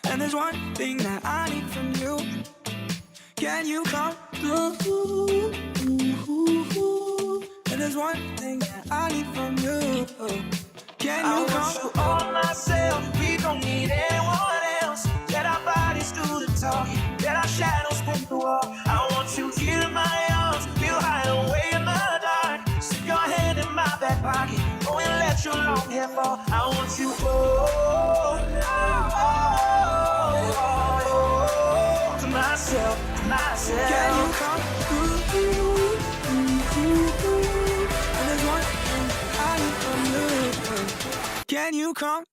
and there's one thing that I need from you. Can you come through? And there's one thing that I need from you. Can you come through? All myself, we don't need anyone else. Let our bodies do the talking, let our shadows paint the wall. I want you here in my arms, we'll hide away in the dark. Stick your hand in my back pocket, oh, and let your long hair fall. I want you, to myself, to myself. Can you come through? And there's one thing I need from you. Can you come?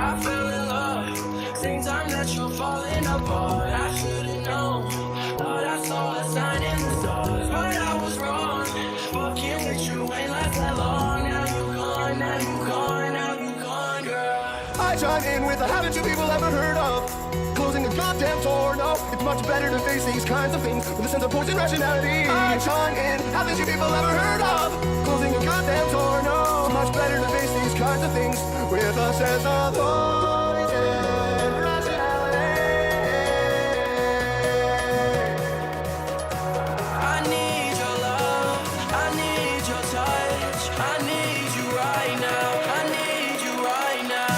I fell in love, same time that you're falling apart. I should've known, thought I saw a sign in the stars, but I was wrong. Fucking with you ain't last that long. Now you gone, now you gone, now you gone, girl. I chime in with a haven't you people ever heard of closing the goddamn door? No, it's much better to face these kinds of things with a sense of poison rationality. I chime in, haven't you people ever heard of closing a goddamn door? No, it's much better to face these kinds of things with a sense of poison rationality. I need your love, I need your touch, I need you right now, I need you right now.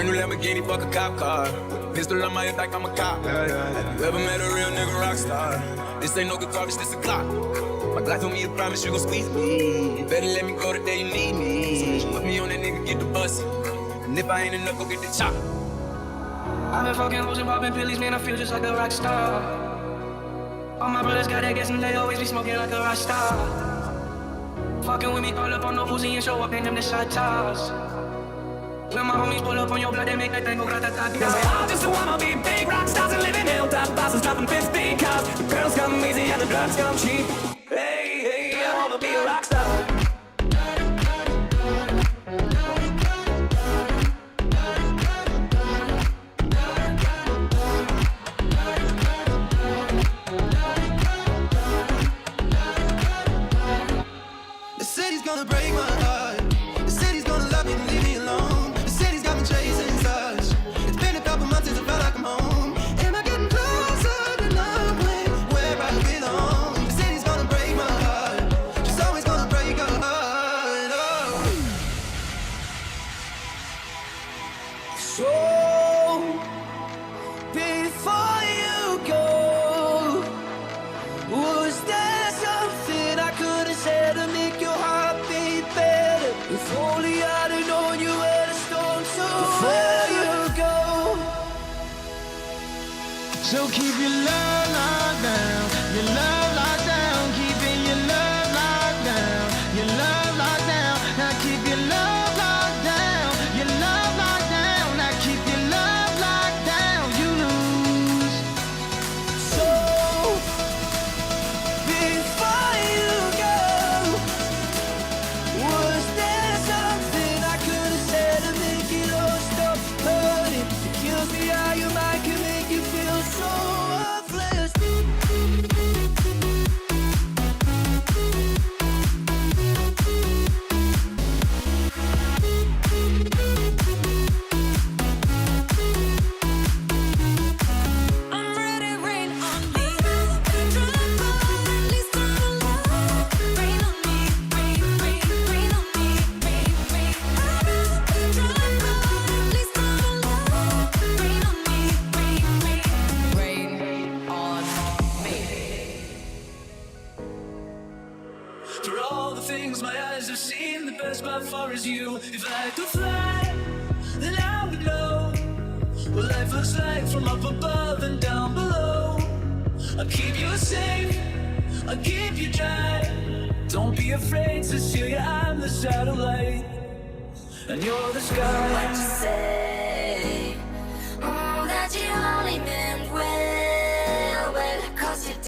Brand new Lamborghini, fuck a cop car. Pistol on my head like I'm a cop. Have you ever met a real nigga rock star? This ain't no guitar, bitch, this a clock. My Glock told me to promise you gon' squeeze me. You better let me go the day you need me. So put me on that nigga, get the bus. And if I ain't enough, go get the chop. I've been fucking hoes and popping pillies, man, I feel just like a rock star. All my brothers got that gas and they always be smoking like a rock star. Fucking with me, call up on no Uzi and show up in them the shot toss. When my homies pull up on your blood, they make that thing go grata-ta-ta. They say, I just wanna be big rock stars and living hilltop bosses, dropping 50 cars. The girls come easy and the drugs come cheap. Hey, hey, I wanna be a rock star. The city's gonna break my heart. The city's gonna love me and leave me alone. The city's got me chasing stars. It's been a couple months since I felt like I'm home. Am I getting closer to knowing where I belong? The city's gonna break my heart. She's always gonna break her heart. Oh. So, before you go, was there something I could have said to make your heart beat better? If only I'd have known you were the storm, so before you go. So keep your love locked down, your love locked down, keeping your love locked down, your love locked down. Now keep your love locked down, your love locked down. Now keep your love locked down, you lose. So before you go, was there something I could have said to make it all stop hurting? It kills me how your mind can make you feel so worthless. I'm ready, rain on me. Please come along. Rain on me, rain, rain, rain on me, rain, rain. Please come along. Rain on me, rain, rain, rain on me. For all the things my eyes have seen, the best by far is you. If I could fly, then I would know what life looks like from up above and down below. I'll keep you safe, I'll keep you dry. Don't be afraid, Cecilia, I'm the satellite, and you're the sky. What you say?